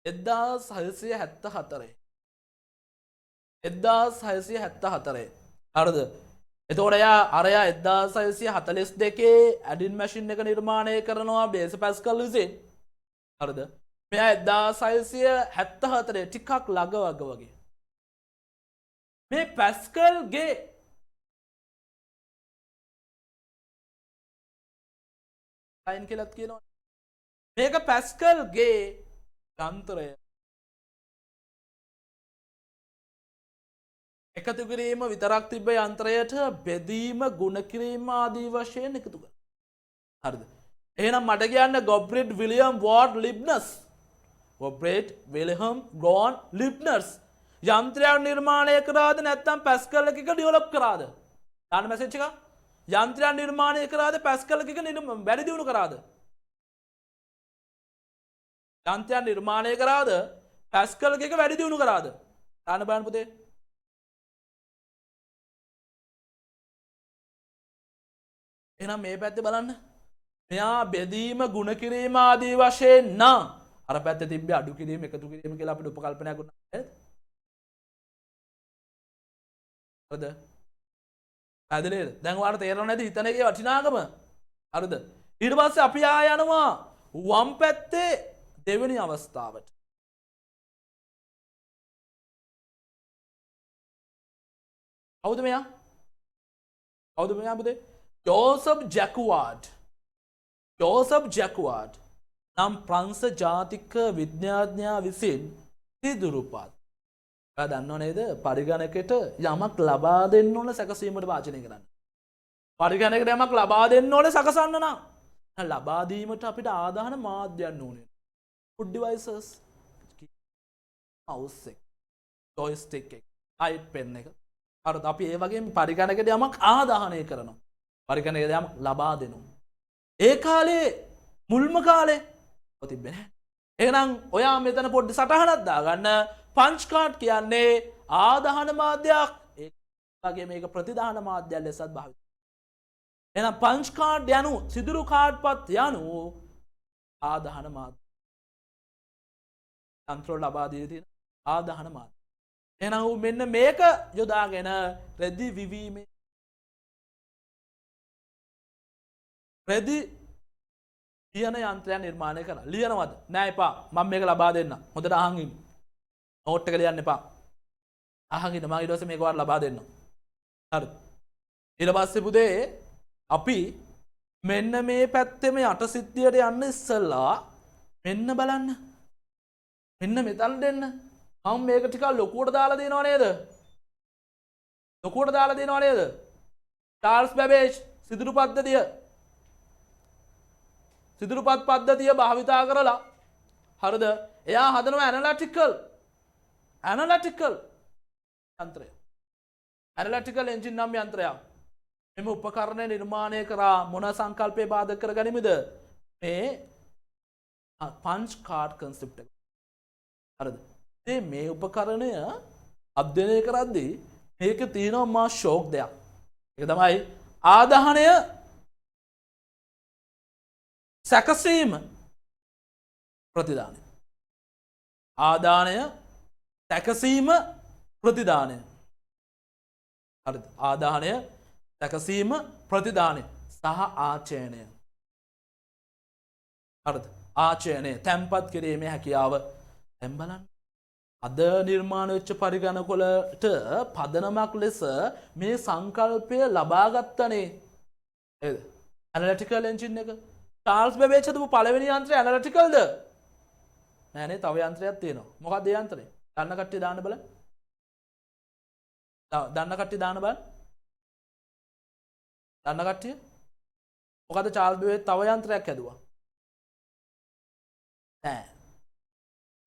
1674. 1674. හරිද? එතකොට එයා අරයා 1642 ඇඩින් මැෂින් එක නිර්මාණය කරනවා බේස් පැස්කල් විසින්. හරිද? මෙයා 1674 ටිකක් ළඟ වගේ. මේ පැස්කල්ගේ ලයින් කියලාත් කියනවා. මේක පැස්කල්ගේ යන්ත්‍රය. එකතු කිරීම විතරක් තිබ්බ යන්ත්‍රයට බෙදීම ගුණ කිරීම ආදී වශයෙන් එකතු කරනවා. හරිද? එහෙනම් මට කියන්න ගොබ්රිට් විලියම් වෝඩ් ලිබ්නස්. ගොබ්රිට් විලියම් ගෝන් ලිබ්නස් යන්ත්‍රයක් නිර්මාණය කරාද නැත්නම් පැස්කල් එකක ඩෙවලොප් කරාද? දාන්න මැසේජ් එක. යන්ත්‍රයක් නිර්මාණය කරාද පැස්කල් එකක වැඩි දියුණු කරාද? යන්ත්‍රයක් නිර්මාණය කරාද පැස්කල් එකක වැඩි දියුණු කරාද? දාන්න බලන්න පුතේ. එහෙනම් මේ පැත්තේ බලන්න. මෙයා බෙදීම ගුණ කිරීම ආදී වශයෙන් නම් අර පැත්තේ තිබ්බේ අඩු කිරීම එකතු කිරීම කියලා අපිට උපකල්පනයක් ගන්නවා නේද? හරිද? පැහැදිලිද? දැන් ඔයාලට තේරෙනව නැද්ද හිතන එකේ වටිනාකම? හරිද? ඊට පස්සේ අපි ආය යනවා වම් පැත්තේ දෙවෙනි අවස්ථාවට. කවුද මෙයා? කවුද මෙයා පුතේ? ජෝසප් ජැකුවාඩ්. ජෝසප් ජැකුවාඩ් නම් ප්‍රංශ ජාතික විද්‍යාඥයා විසින් සිදුරුපත්. ඔයා දන්නව නේද? පරිගණකයට යමක් ලබා දෙන්න ඕන සැකසීමට වාචනය කරන්න. පරිගණකයට යමක් ලබා දෙන්න ඕනේ සකසන්න නම් ලබා දීමට අපිට ආදාන මාධ්‍යයන් ඕනේ. food devices, mouse එක, joystick එක, iPad එක. හරිද? අපි ඒ වගේම පරිගණකයට යමක් ආදාහනය කරනවා. පරිගණකයට යමක් ලබා දෙනවා. ඒ කාලේ මුල්ම කාලේ තිබ්බේ නැහැ. එහෙනම් ඔයා මෙතන පොඩ්ඩ සටහනක් දාගන්න. පංච් කාඩ් කියන්නේ ආදාහන මාධ්‍යයක්. ඒ වගේ මේක ප්‍රතිදාහන මාධ්‍යයක් ලෙසත් භාවිත. එහෙනම් පංච් කාඩ් යනු සිදුරු කාඩ්පත් යනු ආදාහන මාධ්‍ය. යන්ත්‍ර ලබා දී තියෙන ආදාහන මාධ්‍ය. එහෙනම් මෙන්න මේක යොදාගෙන රෙදි විවීමේ රෙදි ලියන යන්ත්‍රයක් නිර්මාණය කරලා ලියනවද? නෑ එපා. මම මේක ලබා දෙන්න. හොඳට අහන් ඉන්න. නෝට් එක ලියන්න එපා. අහන් ඉන්න. මම ඊට පස්සේ මේක ඔයාලට ලබා දෙන්න. හරිද? ඊට පස්සේ පුතේ අපි මෙන්න මේ පැත්තෙම යට සිද්ධියට යන්න ඉස්සෙල්ලා මෙන්න බලන්න. මෙන්න මෙතන දෙන්න. මම මේක ටිකක් ලොකුවට දාලා දෙනව නේද? ලොකුවට දාලා දෙනව නේද? චාල්ස් බැබේජ් සිදුරු පද්ධතිය සිදුරුපත් පද්ධතිය භාවිතා කරලා හරිද? එයා හදනවා ඇනලිටිකල් යන්ත්‍රය. ඇනලිටිකල් එන්ජින් නම් යන්ත්‍රයක්. මෙම උපකරණය නිර්මාණය කරා මොන සංකල්පය බාධක කරගනිමද? මේ පංච් කාඩ් කන්සෙප්ට් එක. හරිද? ඉතින් මේ උපකරණය අධ්‍යයනය කරද්දී මේක තියෙනවා මා ෂෝක් දෙයක්. ඒක තමයි ආදාහනය සැකසීම ප්‍රතිදානය. ආදානය සැකසීම ප්‍රතිදානය. හරිද? ආදානය සැකසීම ප්‍රතිදානය සහ ආචයනය. හරිද? ආචයනය තැන්පත් කිරීමේ හැකියාව. දැන් බලන්න. අද නිර්මාණ වෙච්ච පරිගණකවලට පදනමක් ලෙස මේ සංකල්පය ලබා ගත්තනේ. නේද? ඇනලිටිකල් එන්ජින් එක. චාල්ස් බැබේජ් හදපු පළවෙනි යන්ත්‍රය ඇනලිටිකල්ද? නෑනේ තව යන්ත්‍රයක් තියෙනවා. මොකක්ද ඒ යන්ත්‍රය? දන්න කට්ටිය දාන්න බලන්න. දන්න කට්ටිය දාන්න බලන්න. දන්න කට්ටිය? මොකද චාල්ස් බැබේජ් තව යන්ත්‍රයක් හැදුවා. නෑ.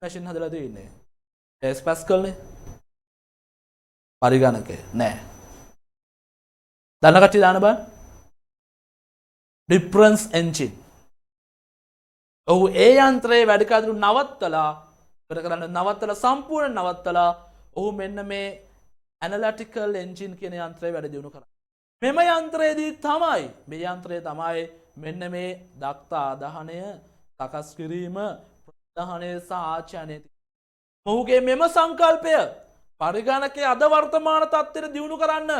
මැෂින් හදලා තියෙන්නේ. ඒස් පැස්කල්නේ. පරිගණකය නෑ. දන්න කට්ටිය දාන්න බලන්න. Difference engine. ඔහු ඒ යන්ත්‍රයේ වැඩ කටයුතු නවත්තලා සම්පූර්ණ නවත්තලා ඔහු මෙන්න මේ ඇනලිටිකල් එන්ජින් කියන යන්ත්‍රය වැඩ දියුණු කරා. මෙම යන්ත්‍රයේදී තමයි මේ යන්ත්‍රය තමයි මෙන්න මේ දක්ත ආදාහනය සකස් කිරීම ප්‍රතිදාහනය සහ ආචයනය. ඔහුගේ මෙම සංකල්පය පරිගණකයේ අද වර්තමාන තත්ත්වයට දියුණු කරන්න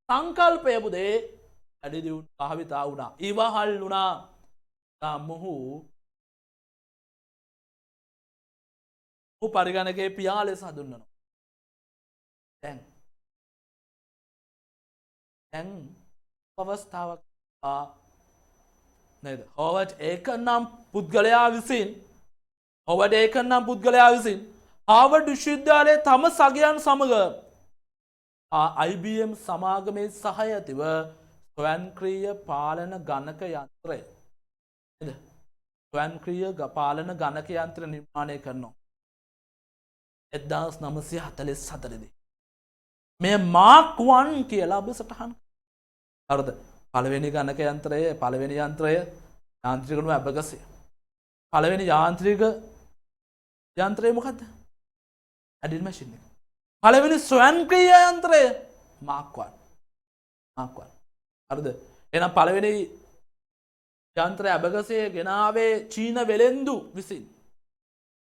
සංකල්පය පුතේ වැඩි දියුණු භාවිතා වුණා. ඉවහල් වුණා. මොහු පරිගණකයේ පියා ලෙස හඳුන්වනවා. දැන් අවස්ථාවක් නේද? හෝවර්ඩ් ඒකන් නම් පුද්ගලයා විසින් හාර්වර්ඩ් විශ්වවිද්‍යාලයේ තම සගයන් සමග IBM සමාගමේ සහය ඇතිව ස්වයංක්‍රීය පාලන ගණක යන්ත්‍රය නේද? ස්වයංක්‍රීය පාලන ගණක යන්ත්‍ර නිර්මාණය කරනවා 1944 දී. මේ මාක් 1 කියලා අපි සටහන්. හරිද? පළවෙනි ගණක යන්ත්‍රය, පළවෙනි යන්ත්‍රය යාන්ත්‍රික ක්‍රම අබගසය. පළවෙනි යාන්ත්‍රික යන්ත්‍රය මොකද්ද? ඇඩින් මැෂින් එක. පළවෙනි ස්වයංක්‍රීය යන්ත්‍රය මාක් 1. හරිද? එහෙනම් පළවෙනි යන්ත්‍රය අබගසය ගෙනාවේ චීන වෙලෙන්දු විසින්.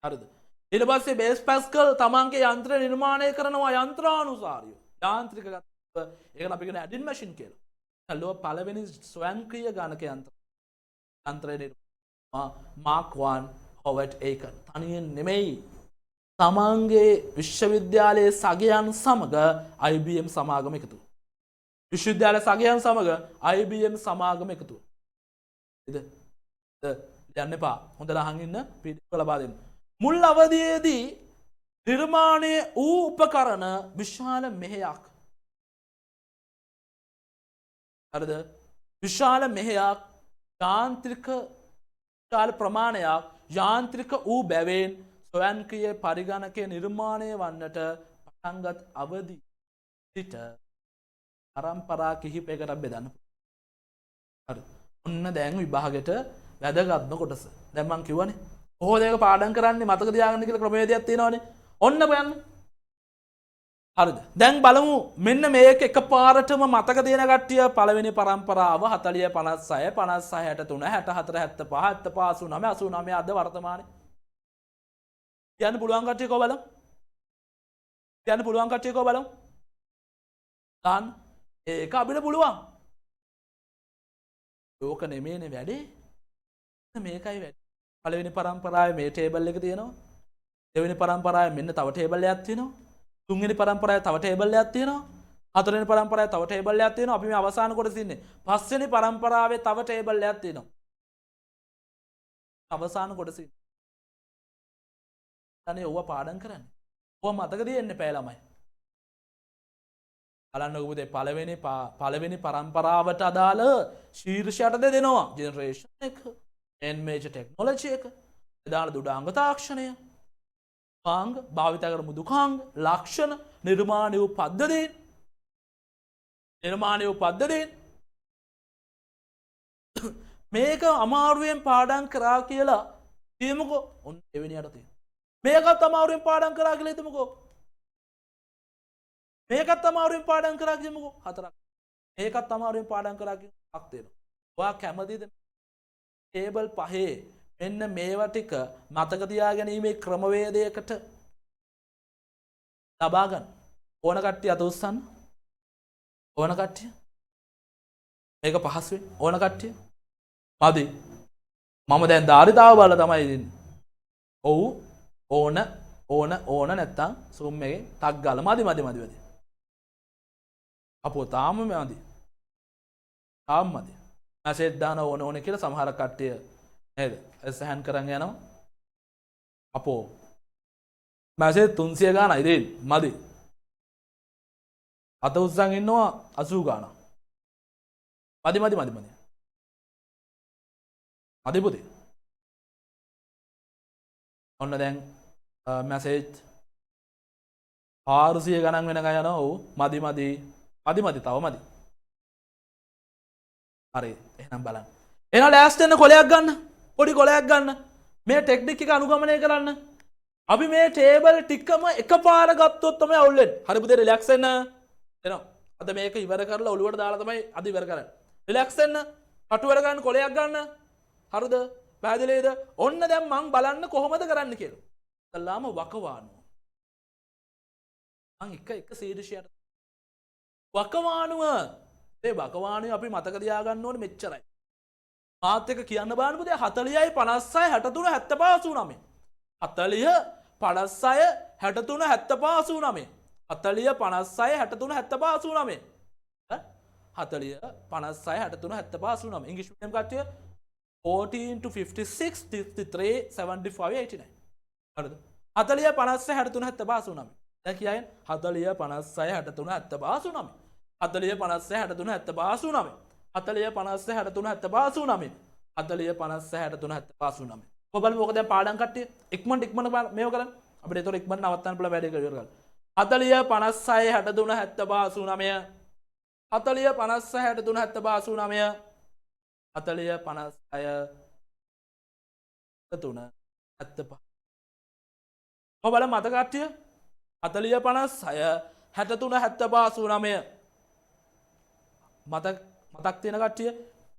හරිද? ඊට පස්සේ බේස් පැස්කල් තමන්ගේ යන්ත්‍රය නිර්මාණය කරනවා යන්ත්‍රානුසාරව. යාන්ත්‍රික ගත්තව ඒකට අපි කියන ඇඩින් මැෂින් කියලා. ලෝක පළවෙනි ස්වයංක්‍රීය ගණක යන්ත්‍රය මාක් 1 හොවර්ඩ් ඒකන්. තනියෙන් නෙමෙයි. තමන්ගේ විශ්වවිද්‍යාලයේ සගයන් සමග IBM සමාගම එකතු. විශ්වවිද්‍යාල සගයන් සමග IBM සමාගම එකතු. යන්න එපා. හොඳට අහන් ඉන්න. PDF ලබා දෙන්න. මුල් අවධියේදී නිර්මාණය වූ උපකරණ විශාල මෙහෙයක්. හරිද? විශාල මෙහෙයක් යාන්ත්‍රික විශාල ප්‍රමාණයක් යාන්ත්‍රික වූ බැවින් ස්වයංක්‍රීය පරිගණකයේ නිර්මාණය වන්නට පටන්ගත් අවදි සිට පරම්පරා කිහිපයකට බෙදන්න. හරි. ඔන්න දැන් විභාගෙට වැදගත්ම කොටස. දැන් මම කිව්වනේ කොහොමද ඒක පාඩම් කරන්නේ මතක තියාගන්න කියලා ක්‍රමවේදයක් තියෙනවනේ. ඔන්න බලන්න. හරිද? දැන් බලමු මෙන්න මේක එකපාරටම මතක තියෙන කට්ටිය පළවෙනි පරම්පරාව 40 56 56 63 64 75 75 89 89 අද වර්තමානයේ. කියන්න පුළුවන් කට්ටිය කෝ බලමු. කියන්න පුළුවන් කට්ටිය කෝ බලමු. දාන්න. ඒක අපිට පුළුවන්. ඕක නෙමෙයිනේ වැඩේ. මේකයි වැඩේ. පළවෙනි පරම්පරාවේ මේ ටේබල් එක තියෙනවා. දෙවෙනි පරම්පරාවේ මෙන්න තව ටේබල් එකක් තියෙනවා. තුන්වෙනි පරම්පරාවේ තව ටේබල් එකක් තියෙනවා. හතරවෙනි පරම්පරාවේ තව ටේබල් එකක් තියෙනවා. අපි මේ අවසාන කොටස ඉන්නේ. පස්වෙනි පරම්පරාවේ තව ටේබල් එකක් තියෙනවා. අවසාන කොටස ඉන්නේ. අනේ ඕවා පාඩම් කරන්න. ඕවා මතක තියෙන්න එපා ළමයි. බලන්නකෝ පුතේ පළවෙනි පරම්පරාවට අදාළ ශීර්ෂයට දෙනවා. ජෙනරේෂන් එක, එන් මේජර් ටෙක්නොලොජි එක, එදාන දුඩාංග තාක්ෂණය, කාංග, භාවිත කර මුදුකාංග, ලක්ෂණ, නිර්මාණය වූ පද්ධතීන්. මේක අමාරුවෙන් පාඩම් කරා කියලා කියමුකෝ. ඔන්න එවෙනියට තියෙනවා. මේකත් අමාරුවෙන් පාඩම් කරා කියලා හිතමුකෝ. මේකත් අමාරුවෙන් පාඩම් කරා කියමුකෝ. 4ක්. මේකත් අමාරුවෙන් පාඩම් කරා කියමුකෝ 5ක් තියෙනවා. ඔයා කැමතිද ටේබල් 5 මෙන්න මේවා ටික මතක තියාගැනීමේ ක්‍රමවේදයකට ලබා ගන්න. ඕන කට්ටිය අත උස්සන්න. ඕන කට්ටිය. මේක පහසුවෙන් ඕන කට්ටිය. මදි. මම දැන් ධාරිතාව බලලා තමයි දෙන්නේ. ඔව් ඕන නැත්තම් සූම් එකේ ටක් ගාලා මදි. අපෝ තාම මදි. මැසේජ් දාන ඕන කියලා සමහර කට්ටිය නේද? සහන් කරන් යනවා. අපෝ මැසේජ් 300 ගානයි දෙන්නේ. මදි. අත උස්සන් ඉන්නවා 80 ගානක්. මදි. මදි පුතේ. ඔන්න දැන් මැසේජ් 400 ගණන් වෙනකන් යනවා. ඔව් මදි තව මදි. හරි එහෙනම් බලන්න. එහෙනම් ලෑස්ති වෙන්න කොලයක් ගන්න. පොඩි කොලයක් ගන්න. මේ ටෙක්නික් එක අනුගමනය කරන්න. අපි මේ ටේබල් ටිකම එකපාර ගත්තොත් තමයි අවුල් වෙන්නේ. හරි පුතේ රිලැක්ස් වෙන්න. එනවා. අද මේක ඉවර කරලා ඔළුවට දාලා තමයි අද ඉවර කරන්නේ. රිලැක්ස් වෙන්න. අටුවර ගන්න කොලයක් ගන්න. හරිද? පැහැදිලිද? ඔන්න දැන් මං බලන්න කොහොමද කරන්න කියලා. ඉතලාම වකවානුව. මං එක සීරිෂයට වකවානුව. ඒ වකවානුව අපි මතක තියාගන්න ඕනේ මෙච්චරයි. මාත් එක කියන්න බලන්න පුතේ 40යි 56 63 75 89. 40 56 63 63 89. 40 56 63 75 89. 40 56 63 75 89. ඉංග්‍රීසි මීඩියම් කට්ටිය 14 to 56 53 75 89. හරිද? 40 56 63 75 89. දැන් කියයන් 40 56 63 75 89. 40 56 63 75 89. 40 56 63 75 89. 40 56 63 75 89. කොබල් මොකද දැන් පාඩම් කට්ටිය ඉක්මනට මේව කරන්න. අපිට ඒතොර ඉක්මනට නවත්තන්න පුළුවන් වැඩේ කරලා ඉවර කරලා. 40 56 63 75 89. 40 56 63 75 89. 40 56 3 75. කොබල මතක කට්ටිය 40 56 63 75 මතක් තියෙන කට්ටිය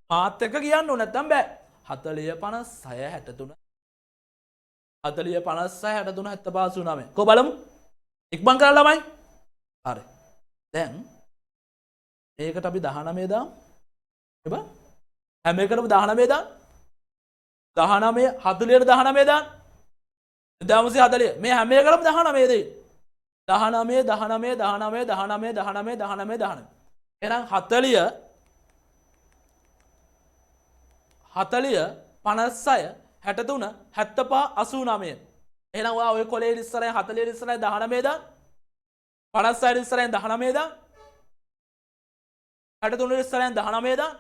මාත් එක්ක කියන්න ඕන නැත්නම් බෑ. 40 56 63 40 56 63 75 කො බලමු. ඉක්මන් කරලා ළමයි. හරි. දැන් මේකට අපි 19 දාමු. එබ හැම එකටම 19 දාන්න. 19 40ට 19 දාන්න. 1940 මේ හැම එකටම 19 දෙයි. 19 19 19 19 19 19 19. එහෙනම් 40 56 63 75 89. එහෙනම් ඔයා ඔය කොලේ ඉස්සරහින් 40 ඉස්සරහින් 19 දාන්න. 56 ඉස්සරහින් 19 දාන්න. 63 ඉස්සරහින් 19 දාන්න.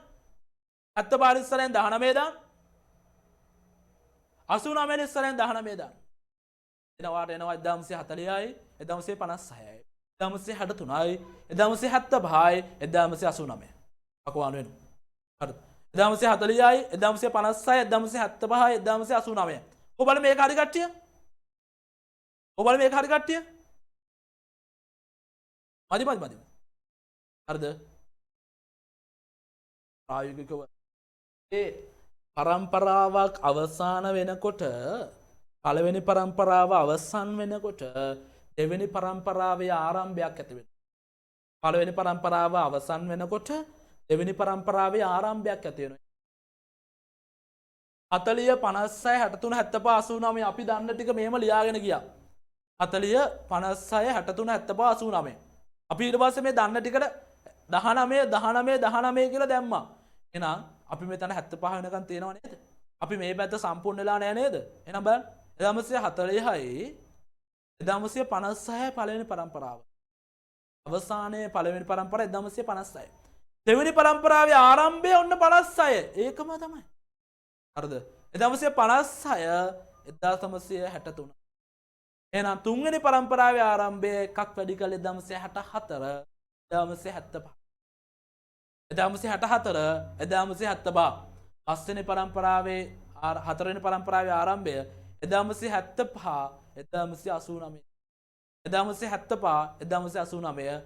75 ඉස්සරහින් 19 දාන්න. 89 ඉස්සරහින් 19 දාන්න. එනවාට එනවා 1940යි 1956යි 1963යි 1975යි 1989. අකවාන වෙනවා. හරිද? 1940යි 1956යි 1975යි 1989. ඔබල මේක හරි කට්ටිය? ඔබල මේක හරි කට්ටිය? මදි. හරිද? ප්‍රායෝගිකව ඒ පරම්පරාවක් අවසාන වෙනකොට පළවෙනි පරම්පරාව අවසන් වෙනකොට දෙවෙනි පරම්පරාවේ ආරම්භයක් ඇති වෙනවා. පළවෙනි පරම්පරාව අවසන් වෙනකොට දෙවෙනි පරම්පරාවේ ආරම්භයක් ඇති වෙනවා. 40 56 63 75 89 අපි දන්න ටික මෙහෙම ලියාගෙන ගියා. 40 56 63 75 89. අපි ඊට පස්සේ මේ දන්න ටිකට 19 කියලා දැම්මා. එහෙනම් අපි මෙතන 75 වෙනකන් තියෙනව නේද? අපි මේ පැත්ත සම්පූර්ණ වෙලා නැහැ නේද? එහෙනම් බලන්න 1940යි 1956 පළවෙනි පරම්පරාව. අවසානයේ පළවෙනි පරම්පරාව 1956. දෙවෙනි පරම්පරාවේ ආරම්භය ඔන්න 56. ඒකම තමයි. හරිද? 1956 1963. එහෙනම් තුන්වෙනි පරම්පරාවේ ආරම්භය එකක් වැඩි කළ 1964 1975. 1964 1975. පස්වෙනි පරම්පරාවේ හතරවෙනි පරම්පරාවේ ආරම්භය 1975 1989. 1975 1989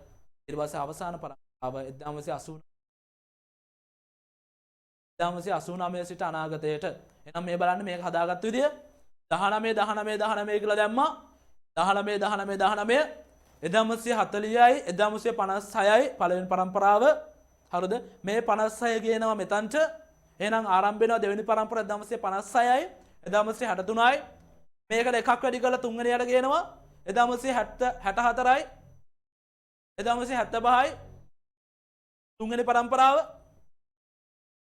ඊට පස්සේ අවසාන පරම්පරාව 1989 සිට අනාගතයට. එහෙනම් මේ බලන්න මේක හදාගත්ත විදිය 19 කියලා දැම්මා. 19 1940යි 1956යි පළවෙනි පරම්පරාව. හරිද? මේ 56 ගේනවා මෙතනට. එහෙනම් ආරම්භ වෙනවා දෙවෙනි පරම්පරාව 1956යි 1963යි. මේකට එකක් වැඩි කරලා තුන්වෙනියට ගේනවා 1964යි 1975යි තුන්වෙනි පරම්පරාව.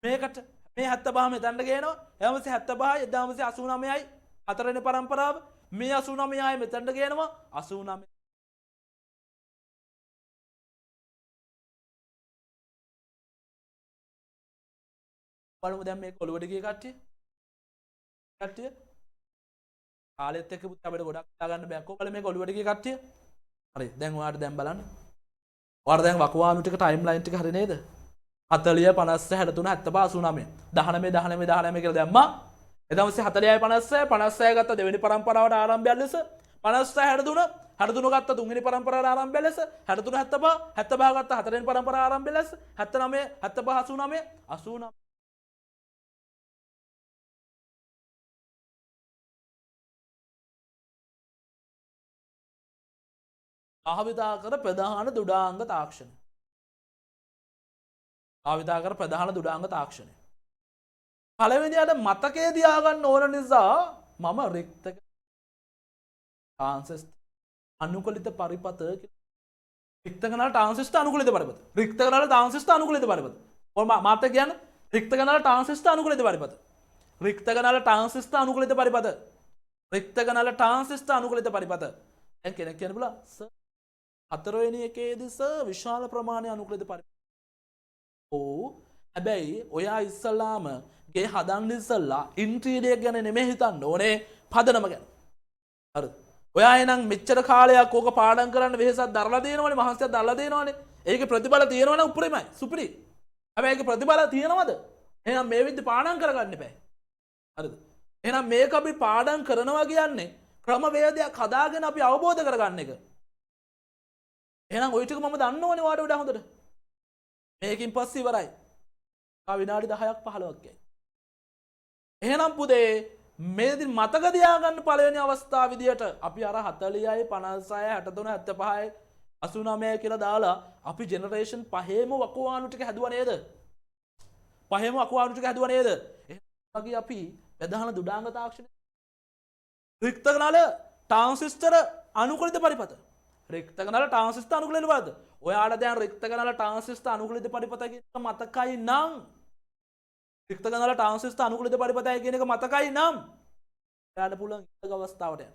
මේකට මේ 75 මෙතනට ගේනවා 1975යි 1989යි හතරවෙනි පරම්පරාව. මේ 89යි මෙතනට ගේනවා 89. බලමු දැන් මේ කොළුවට ගිය කට්ටිය කාලෙත් එක්ක පුත් අපිට ගොඩක් දාගන්න බෑ. කොහොමද මේ කොළුවට ගිය කට්ටිය? හරි. දැන් ඔයාලට දැන් බලන්න. ඔයාලා දැන් වකවානු ටික ටයිම් ලයින් ටික හරි නේද? 40 50 63 75 89 19 කියලා දැම්මා. 1940යි 56 56 ගත්ත දෙවෙනි පරම්පරාවට ආරම්භයක් ලෙස 56 63 ගත්ත තුන්වෙනි පරම්පරාවට ආරම්භයක් ලෙස 63 75 75 ගත්ත හතරවෙනි පරම්පරාවට ආරම්භයක් ලෙස 79 75 89 භාවිතාකර ප්‍රධාන දුඩාංග තාක්ෂණය. භාවිතාකර ප්‍රධාන දුඩාංග තාක්ෂණය. පළවෙනියට මතකයේ තියාගන්න ඕන නිසා මම රික්තක ට්‍රාන්සිස්ටර් අනුකූලිත පරිපත රික්තකනාල ට්‍රාන්සිස්ටර් අනුකූලිත පරිපත. රික්තකනාල ට්‍රාන්සිස්ටර් අනුකූලිත පරිපත. ඔය මාතක කියන්නේ රික්තකනාල ට්‍රාන්සිස්ටර් අනුකූලිත පරිපත. රික්තකනාල ට්‍රාන්සිස්ටර් අනුකූලිත පරිපත. රික්තකනාල ට්‍රාන්සිස්ටර් අනුකූලිත පරිපත. දැන් කෙනෙක් කියන්න බුණා සර් හතරවෙනි එකේදී සර් විශාල ප්‍රමාණය අනුකූලිත පරිපත. ඔව් හැබැයි ඔයා ඉස්සල්ලාම ගේ හදන්න ඉස්සල්ලා ඉන්ටීරියර් ගැන නෙමෙයි හිතන්න ඕනේ පදනම ගැන. හරිද? ඔයා එනං මෙච්චර කාලයක් ඕක පාඩම් කරන්න වෙහෙසක් දරලා දෙනවනේ මහන්සියක් දරලා දෙනවනේ. ඒකේ ප්‍රතිඵල තියෙනවනම් උපරිමයි සුපිරි. හැබැයි ඒකේ ප්‍රතිඵල තියෙනවද? එහෙනම් මේ විදිහ පාඩම් කරගන්න එපා. හරිද? එහෙනම් මේක අපි පාඩම් කරනවා කියන්නේ ක්‍රමවේදයක් හදාගෙන අපි අවබෝධ කරගන්න එක. එහෙනම් ওই ටික මම දන්න ඕනේ වාට වඩා හොඳට. මේකින් පස්සේ ඉවරයි. විනාඩි 10ක් 15ක් යයි. එහෙනම් පුතේ මේදී මතක තියාගන්න පළවෙනි අවස්ථාව විදියට අපි අර 40යි 56යි 63 75යි 89 කියලා දාලා අපි ජෙනරේෂන් පහේම වකවානු ටික හැදුවා නේද? පහේම වකවානු ටික හැදුවා නේද? එහෙනම් අපි ප්‍රධාන දුඩාංග තාක්ෂණය රික්තකනාල ට්‍රාන්සිස්ටර් අනුකූලිත පරිපත. රික්තකනාල ට්‍රාන්සිස්ටර් අනුකූලිත පරිපත. ඔයාලා දැන් රික්තකනාල ට්‍රාන්සිස්ටර් අනුකූලිත පරිපත කියන මතකයි නම් රික්තකනාල ට්‍රාන්සිස්ටර් අනුකූලිත පරිපතයි කියන එක මතකයි නම් ඔයාලට පුළුවන් ඊළඟ අවස්ථාවට යන්න.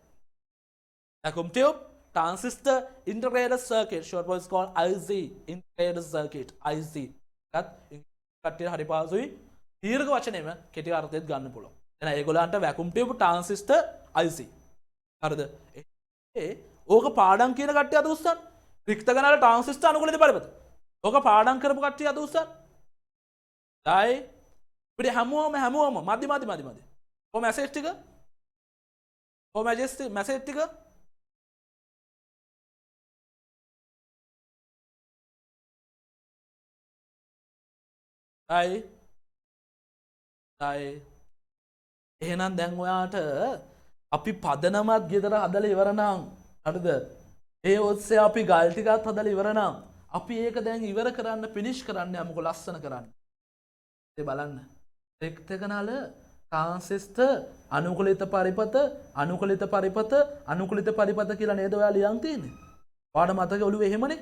vacuum tube transistor integrated circuit short for is called IC integrated circuit IC. එකත් කට්ටියට හරි පාසුයි දීර්ඝ වචනේම කෙටි අර්ථයක් ගන්න පුළුවන්. එහෙනම් ඒගොල්ලන්ට vacuum tube transistor IC. හරිද? ඕක පාඩම් කියන කට්ටිය අද උස්සන්න. රික්තකනාල ට්‍රාන්සිස්ටර් අනුකූලිත පරිපත. ඕක පාඩම් කරපු කට්ටිය අද උස්සන්න. ඩයි පිට හැමෝම මදි. කො මැසේජ් ටික? කො මැසේජ් ටික? අයි අයි එහෙනම් දැන් ඔයාට අපි පදනමත් ගෙදර හදලා ඉවර නම් හරිද? ඒ ඔස්සේ අපි ගල් ටිකත් හදලා ඉවර නම් අපි ඒක දැන් ඉවර කරන්න ෆිනිෂ් කරන්න යමුකෝ ලස්සන කරන්න. ඒ බලන්න. එක්තකනල කාන්සිස්ට අනුකූලිත පරිපත අනුකූලිත පරිපත අනුකූලිත පරිපත කියලා නේද ඔයා ලියන් තියෙන්නේ? ඔයාට මතකයි ඔළුවේ එහෙමනේ.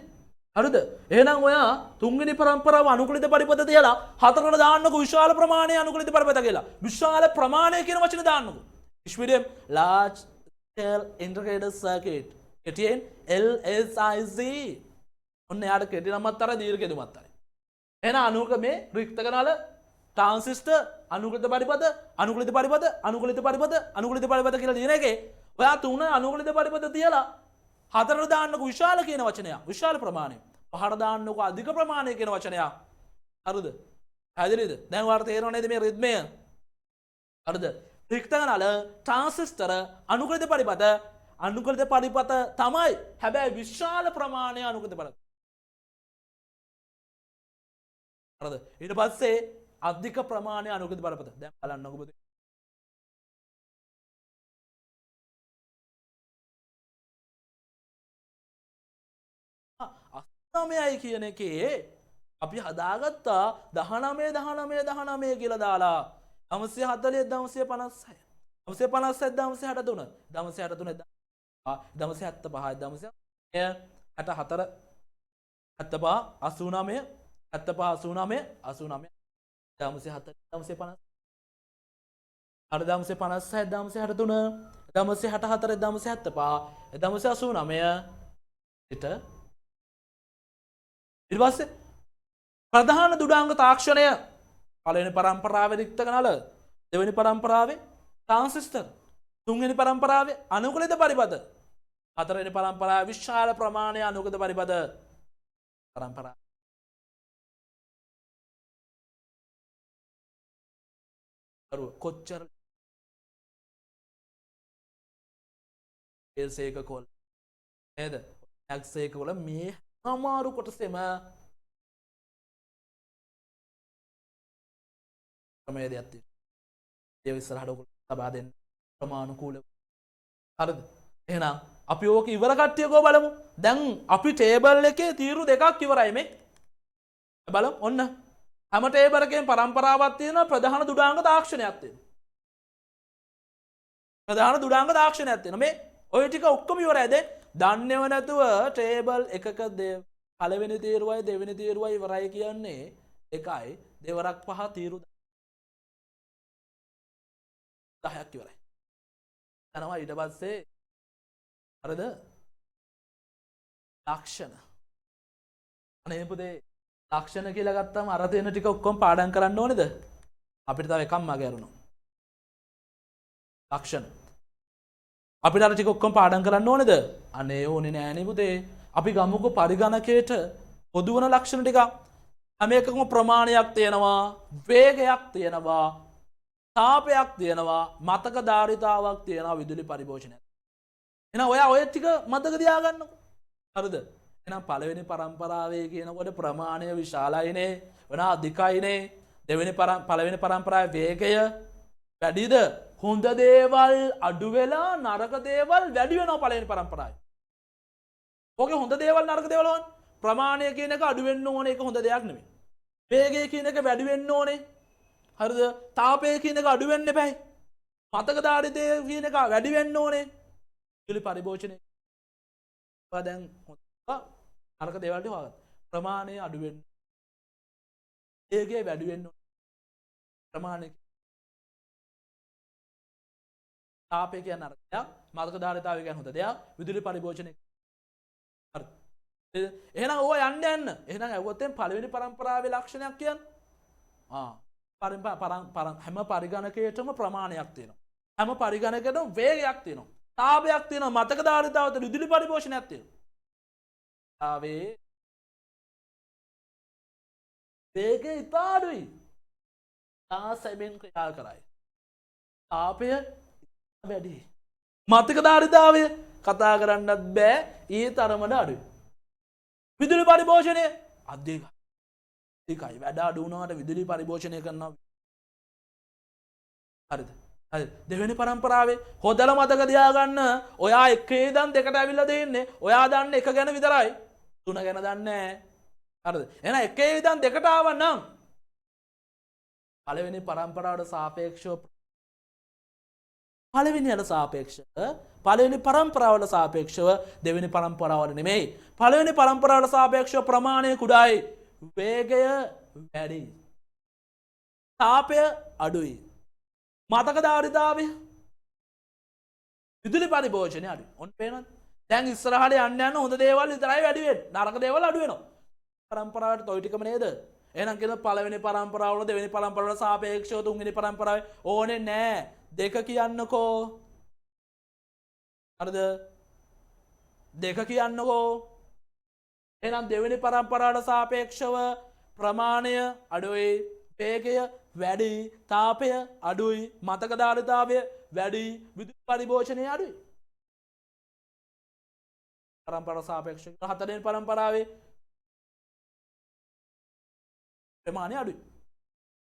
හරිද? එහෙනම් ඔයා තුන්වෙනි පරම්පරාව අනුකූලිත පරිපත තියලා හතරකට දාන්නකෝ විශාල ප්‍රමාණයේ අනුකූලිත පරිපත කියලා. විශාල ප්‍රමාණය කියන වචනේ දාන්නකෝ. ඉස්මිඩියම් large scale integrated circuit. කෙටියෙන් LSIC. ඔන්න යාට කෙටි නමත් අර දීර්ඝ දෙමත් අර. එහෙනම් අනුකමේ රික්ත කනාල ट्रांसिस्टर अनुकूलित परिपथ अनुकूलित परिपथ अनुकूलित परिपथ अनुकूलित परिपथ කියලා ලියන එකේ ඔයා තුන අනුකූලිත පරිපත තියලා හතරට දාන්නකෝ විශාල කියන වචනය විශාල ප්‍රමාණය පහට දාන්නකෝ අධික ප්‍රමාණය කියන වචනය හරිද හරිද දැන් ඔයාලට තේරෙනව නේද මේ රිද්මය හරිද රික්තකනාල ट्रांसिस्टर अनुकूलित परिपथ තමයි හැබැයි විශාල ප්‍රමාණය අනුකූලිත පරිපත හරිද ඊට පස්සේ අධික ප්‍රමාණය අනුකූලිත පරිපත දැන් බලන්නකෝ පුතේ අස්තමයයි කියන එකේ අපි හදාගත්තා 19 කියලා දාලා 940 956 956 963 963 975 964 75 89 950 අර 956 963 964 975 989 ඊට පස්සේ ප්‍රධාන දුඩාංග තාක්ෂණය පළවෙනි පරම්පරාවේ රික්ත කනල දෙවෙනි පරම්පරාවේ ට්‍රාන්සිස්ටර් තුන්වෙනි පරම්පරාවේ අනුකූලිත පරිපත හතරවෙනි පරම්පරාවේ විශාල ප්‍රමාණය අනුකූලිත පරිපත පරම්පරාව කොච්චර ඒසේක කොල් නේද ඇක්සේක වල මේ අමාරු කොටසෙම ක්‍රමයේ දෙයක් තියෙනවා ඒ ඉස්සරහට ඔයගොල්ලෝ ලබා දෙන්න ප්‍රමාණිකූලව හරිද එහෙනම් අපි ඕක ඉවර කට්ටියකෝ බලමු දැන් අපි ටේබල් එකේ තීරු දෙකක් ඉවරයි මේ බලමු ඔන්න හැම ටේබල් එකෙන් පරම්පරාවක් තියෙනවා ප්‍රධාන දුඩාංග තාක්ෂණයක් තියෙනවා ප්‍රධාන දුඩාංග තාක්ෂණයක් තියෙනවා මේ ඔය ටික ඔක්කොම ඉවරයි දැන් දන්නේව නැතුව ටේබල් එකක පළවෙනි තීරුවයි දෙවෙනි තීරුවයි ඉවරයි කියන්නේ එකයි දෙවරක් පහ තීරු 10ක් ඉවරයි යනවා ඊට පස්සේ හරිද ලක්ෂණ අනේ පුතේ ලක්ෂණ කියලා ගත්තාම අර තියෙන ටික ඔක්කොම පාඩම් කරන්න ඕනේද අපිට තව එකක් මග ඇරුණා ලක්ෂණ අපිට අර ටික ඔක්කොම පාඩම් කරන්න ඕනේද අනේ ඕනේ නෑනේ පුතේ අපි ගමුකෝ පරිගණකයට පොදු වන ලක්ෂණ ටික හැම එකකම ප්‍රමාණයක් තියෙනවා වේගයක් තියෙනවා තාපයක් තියෙනවා මතක ධාරිතාවක් තියෙනවා විදුලි පරිභෝෂණයක් එහෙනම් ඔයා ඔය ටික මතක තියාගන්නකෝ හරිද එහෙනම් පළවෙනි පරම්පරාවේ කියනකොට ප්‍රමාණය විශාලයිනේ වෙන අධිකයිනේ පළවෙනි පරම්පරාවේ වේගය වැඩිද හොඳ දේවල් අඩු වෙලා නරක දේවල් වැඩි වෙනවා පළවෙනි පරම්පරාවේ ඕකේ හොඳ දේවල් නරක දේවල් වань ප්‍රමාණය කියන එක අඩු වෙන්න ඕනේ ඒක හොඳ දෙයක් නෙමෙයි වේගය කියන එක වැඩි වෙන්න ඕනේ හරිද තාපය කියන එක අඩු වෙන්න එපායි මතක ධාරිතය කියන එක වැඩි වෙන්න ඕනේ විදුලි පරිභෝෂණය දැන් නරක දේවල් ටික හොයාගන්න ප්‍රමාණය අඩු වෙන්න වේගය වැඩි වෙන්න ඕනේ ප්‍රමාණය තාපය කියන නරක දෙයක් මතක ධාරිතාවය කියන හොඳ දෙයක් විදුලි පරිභෝෂණය හරි එහෙනම් ඕවා යන්න එහෙනම් ඇව්වොත් පළවෙනි පරම්පරාවේ ලක්ෂණයක් කියන්නේ හැම පරිගණකයකටම ප්‍රමාණයක් තියෙනවා හැම පරිගණකයකටම වේගයක් තියෙනවා තාපයක් තියෙනවා මතක ධාරිතාවට විදුලි පරිභෝෂණයක් තියෙනවා වේගය ඉතා අඩුයි ආසයෙන් ක්‍රියා කරයි තාපය වැඩි මතක ධාරිතාවය කතා කරන්නත් බෑ ඒ තරමට අඩුයි විදුලි පරිභෝෂණය අධිකයි ඒකයි වැඩ අඩු වුණාට විදුලි පරිභෝෂණය කරනවා. හරිද? හරි. දෙවෙනි පරම්පරාවේ හොදලා මතක තියාගන්න ඔයා එකේ ඉඳන් දෙකට ඇවිල්ලා දෙන්නේ. ඔයා දන්නේ එක ගැන විතරයි. තුන ගැන දන්නේ නැහැ. හරිද? එහෙනම් එකේ ඉඳන් දෙකට ආවනම් පළවෙනි පරම්පරාවට සාපේක්ෂව පළවෙනියට සාපේක්ෂව පළවෙනි පරම්පරාවට සාපේක්ෂව දෙවෙනි පරම්පරාවට නෙමෙයි. පළවෙනි පරම්පරාවට සාපේක්ෂව ප්‍රමාණය කුඩායි. වේගය වැඩි. තාපය අඩුයි. මතක ධාරිතාවය විදුලි පරිභෝෂණය අඩුයි. ඔන්න පේනවද? දැන් ඉස්සරහට යන්න යන හොඳ දේවල් විතරයි වැඩි වෙන්නේ. නරක දේවල් අඩු වෙනවා. පරම්පරාවට toy ටිකම නේද? එහෙනම් කියන පළවෙනි පරම්පරාවල දෙවෙනි පරම්පරාවට සාපේක්ෂව තුන්වෙනි පරම්පරාවේ ඕනේ නැහැ. දෙක කියන්නකෝ. හරිද? දෙක කියන්නකෝ. එහෙනම් දෙවෙනි පරම්පරාවට සාපේක්ෂව ප්‍රමාණය අඩුයි, වේගය වැඩි, තාපය අඩුයි, මතක ධාරිතාවය වැඩි, විදුලි පරිභෝෂණය අඩුයි. පරම්පරාවට සාපේක්ෂව හතරවෙනි පරම්පරාවේ ප්‍රමාණය අඩුයි.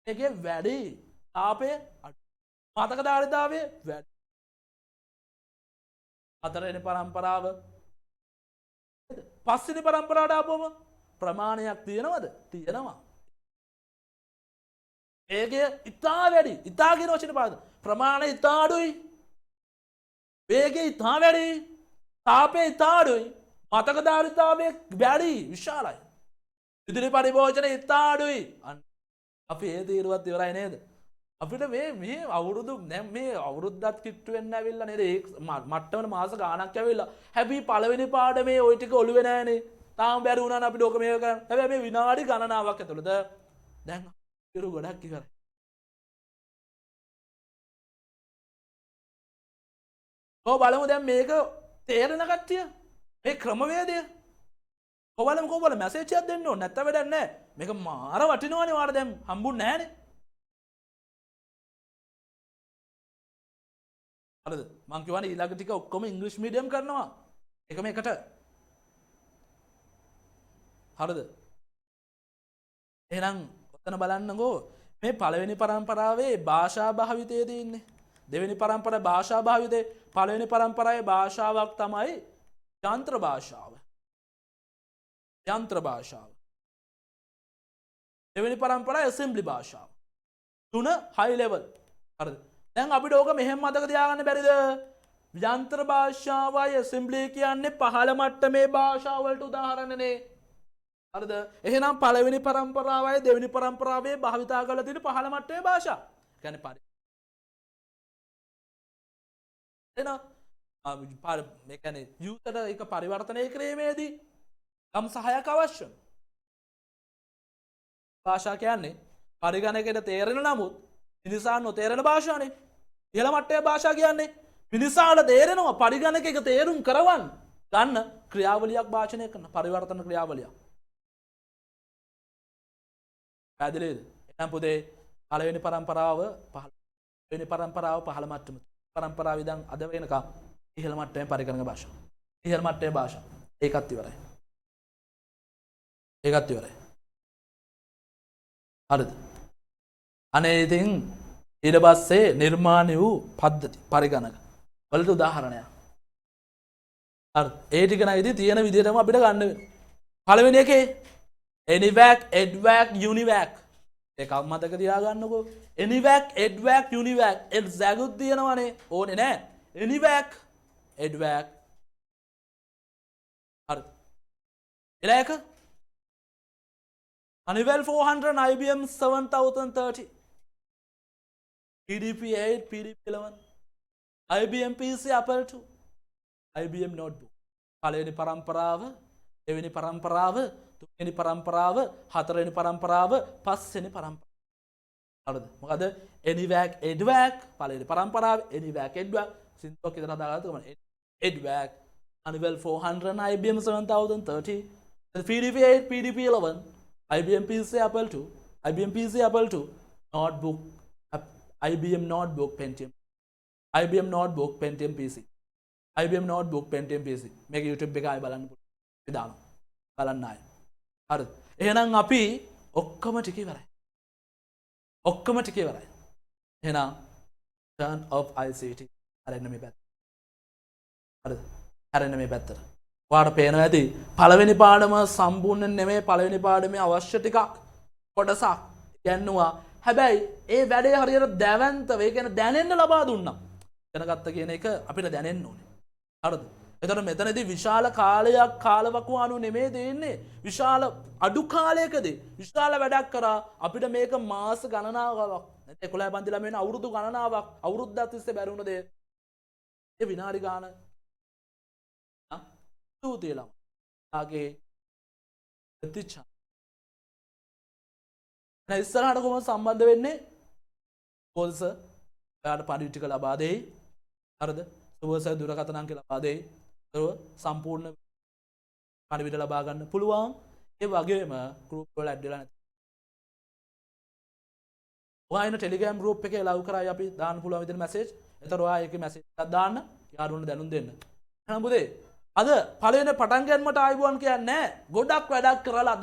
ඒකේ වැඩි, තාපය අඩුයි, මතක ධාරිතාවය වැඩි. හතරවෙනි පරම්පරාව පස්වෙනි පරම්පරාවට ආපුවම ප්‍රමාණයක් තියෙනවද? තියෙනවා. වේගය ඉතා වැඩි. ඉතා කියන වචනේ පාද. ප්‍රමාණය ඉතා අඩුයි. වේගය ඉතා වැඩි. තාපය ඉතා අඩුයි. මතක ධාරිතාවය වැඩි, විශාලයි. විදුලි පරිභෝෂණය ඉතා අඩුයි. අපි ඒ තීරුවත් ඉවරයි නේද? අපිට මේ අවුරුදු දැන් මේ අවුරුද්දක් කිට්ටු වෙන්න ඇවිල්ලා නේද? ඒ මට්ටමන මාස ගාණක් ඇවිල්ලා. හැබැයි පළවෙනි පාඩමේ ওই ටික ඔළුවේ නැහනේ. තාම බැරි වුණානේ අපිට ඕක මේක කරන්න. හැබැයි මේ විනාඩි ගණනාවක් ඇතුළත දැන් ඉරු ගොඩක් ඉවරයි. ඔව් බලමු දැන් මේක තේරෙන කට්ටිය මේ ක්‍රමවේදය කොහොමද කොහොමද මැසේජ් එකක් දෙන්න ඕනේ නැත්නම් වැඩක් නැහැ. මේක මාර වටිනවනේ ඔයාලා දැන් හම්බුන්නේ නැහනේ. හරිද? මං කියවනේ ඊළඟ ටික ඔක්කොම ඉංග්‍රීසි මීඩියම් කරනවා. එකම එකට. හරිද? එහෙනම් ඔතන බලන්නකෝ මේ පළවෙනි පරම්පරාවේ භාෂා භාවිතයේ තියෙන්නේ. දෙවෙනි පරම්පරාවේ භාෂා භාවිතේ පළවෙනි පරම්පරාවේ භාෂාවක් තමයි යන්ත්‍ර භාෂාව. යන්ත්‍ර භාෂාව. දෙවෙනි පරම්පරාවේ ඇසෙම්බලි භාෂාව. තුන හයි ලෙවල්. හරිද? දැන් අපිට ඕක මෙහෙම මතක තියාගන්න බැරිද? යන්ත්‍ර භාෂාවයි ඇසෙම්බලි කියන්නේ පහළ මට්ටමේ භාෂාවලට උදාහරණනේ. හරිද? එහෙනම් පළවෙනි පරම්පරාවයි දෙවෙනි පරම්පරාවේ භාවිතා කරලා තියෙන පහළ මට්ටමේ භාෂා. කියන්නේ මේ කියන්නේ යුතර එක පරිවර්තනය කිරීමේදී යම් සහායක් අවශ්‍යයි. භාෂා කියන්නේ පරිගණකයට තේරෙන නමුත් මිනිසාන් නොතේරෙන භාෂානේ. ඉහළ මට්ටමේ භාෂා කියන්නේ මිනිසාට තේරෙනවා පරිගණකයක තේරුම් කරවන්න ගන්න ක්‍රියාවලියක් භාෂණය කරන පරිවර්තන ක්‍රියාවලියක්. පැහැදිලිද? එහෙනම් පුතේ පළවෙනි පරම්පරාව වෙනි පරම්පරාව පහළ මට්ටම පරම්පරාව ඉඳන් අද වෙනකම් ඉහළ මට්ටමේ පරිගණක භාෂාව. ඉහළ මට්ටමේ භාෂාව. ඒකත් ඉවරයි. ඒකත් ඉවරයි. හරිද? අනේ ඉතින් ඊට පස්සේ නිර්මාණය වූ පද්ධති පරිගණක වලට උදාහරණයක්. හරි. ඒ ටික නම් ඉතින් තියෙන විදිහටම අපිට ගන්න වෙනවා. පළවෙනි එකේ ANIVAC, EDVAC, UNIVAC. එකක් මතක තියාගන්නකෝ. ANIVAC, EDVAC, UNIVAC. එක්සැක්ට් තියෙනවනේ. ඕනේ නෑ. ANIVAC, EDVAC. හරි. ඊළඟ Honeywell 400 IBM 7030 PDP 8 PDP 11 IBM PC Apple II IBM notebook පළවෙනි පරම්පරාව දෙවෙනි පරම්පරාව තුන්වෙනි පරම්පරාව හතරවෙනි පරම්පරාව පස්වෙනි පරම්පරාව හරිද මොකද ANIVAC EDVAC පළවෙනි පරම්පරාව ANIVAC EDVAC සින්තෝක් විතර හදාගත්ත ගමන් EDVAC Honeywell 400 IBM 7030 PDP 8 PDP 11 IBM PC Apple II, IBM PC Apple II, notebook, IBM notebook Pentium, IBM notebook Pentium PC, IBM notebook Pentium PC. මේක YouTube එකේ ආයෙ බලන්න පුළුවන්. දානවා. බලන්න ආයෙ. හරිද? එහෙනම් අපි ඔක්කොම ටික ඉවරයි. ඔක්කොම ටික ඉවරයි. එහෙනම් turn off ICT හැරෙන්න මේ පැත්ත. හරිද? හැරෙන්න මේ පැත්තට. ඔයාලට පේනවා ඇති පළවෙනි පාඩම සම්පූර්ණ නෙමෙයි පළවෙනි පාඩමේ අවශ්‍ය ටිකක් කොටසක් ගන්නවා. හැබැයි ඒ වැඩේ හරියට දැවැන්තව ඒ කියන්නේ දැනෙන්න ලබා දුන්නා. දැනගත්ත කියන එක අපිට දැනෙන්න ඕනේ. හරිද? එතකොට මෙතනදී විශාල කාලයක් කාලවකවානු නෙමෙයි දෙන්නේ. විශාල අඩු කාලයකදී විශාල වැඩක් කරා අපිට මේක මාස ගණනාවක් නැත්නම් 11 පන්ති ළමයින් අවුරුදු ගණනාවක් අවුරුද්දක් තිස්සේ බැරි වුණ දේ ඒ විනාඩි ගාන තුතියලම ආගේ ප්‍රතිචාර නැ ඉස්සරහට කොහොමද සම්බන්ධ වෙන්නේ පොල්ස ඔයාලට පඩි ටික ලබා දෙයි හරිද සුවස දුරකථන අංක ලබා දෙයි සම්පූර්ණ පණිවිඩ ලබා ගන්න පුළුවන් ඒ වගේම ගෲප් වල ඇඩ් වෙලා නැති ඔයාලා ටෙලිග්‍රෑම් ගෲප් එකේ ලව් කරායි අපි දාන්න පුළුවන් විදිහට මැසේජ් එතකොට ඔයා ඒකේ මැසේජ් එකක් දාන්න යාළුවන්ට දැනුම් දෙන්න එහෙනම් පුතේ අද පළවෙනි පටන් ගන්නමට ආයිබෝන් කියන්නේ ගොඩක් වැඩක් කරලා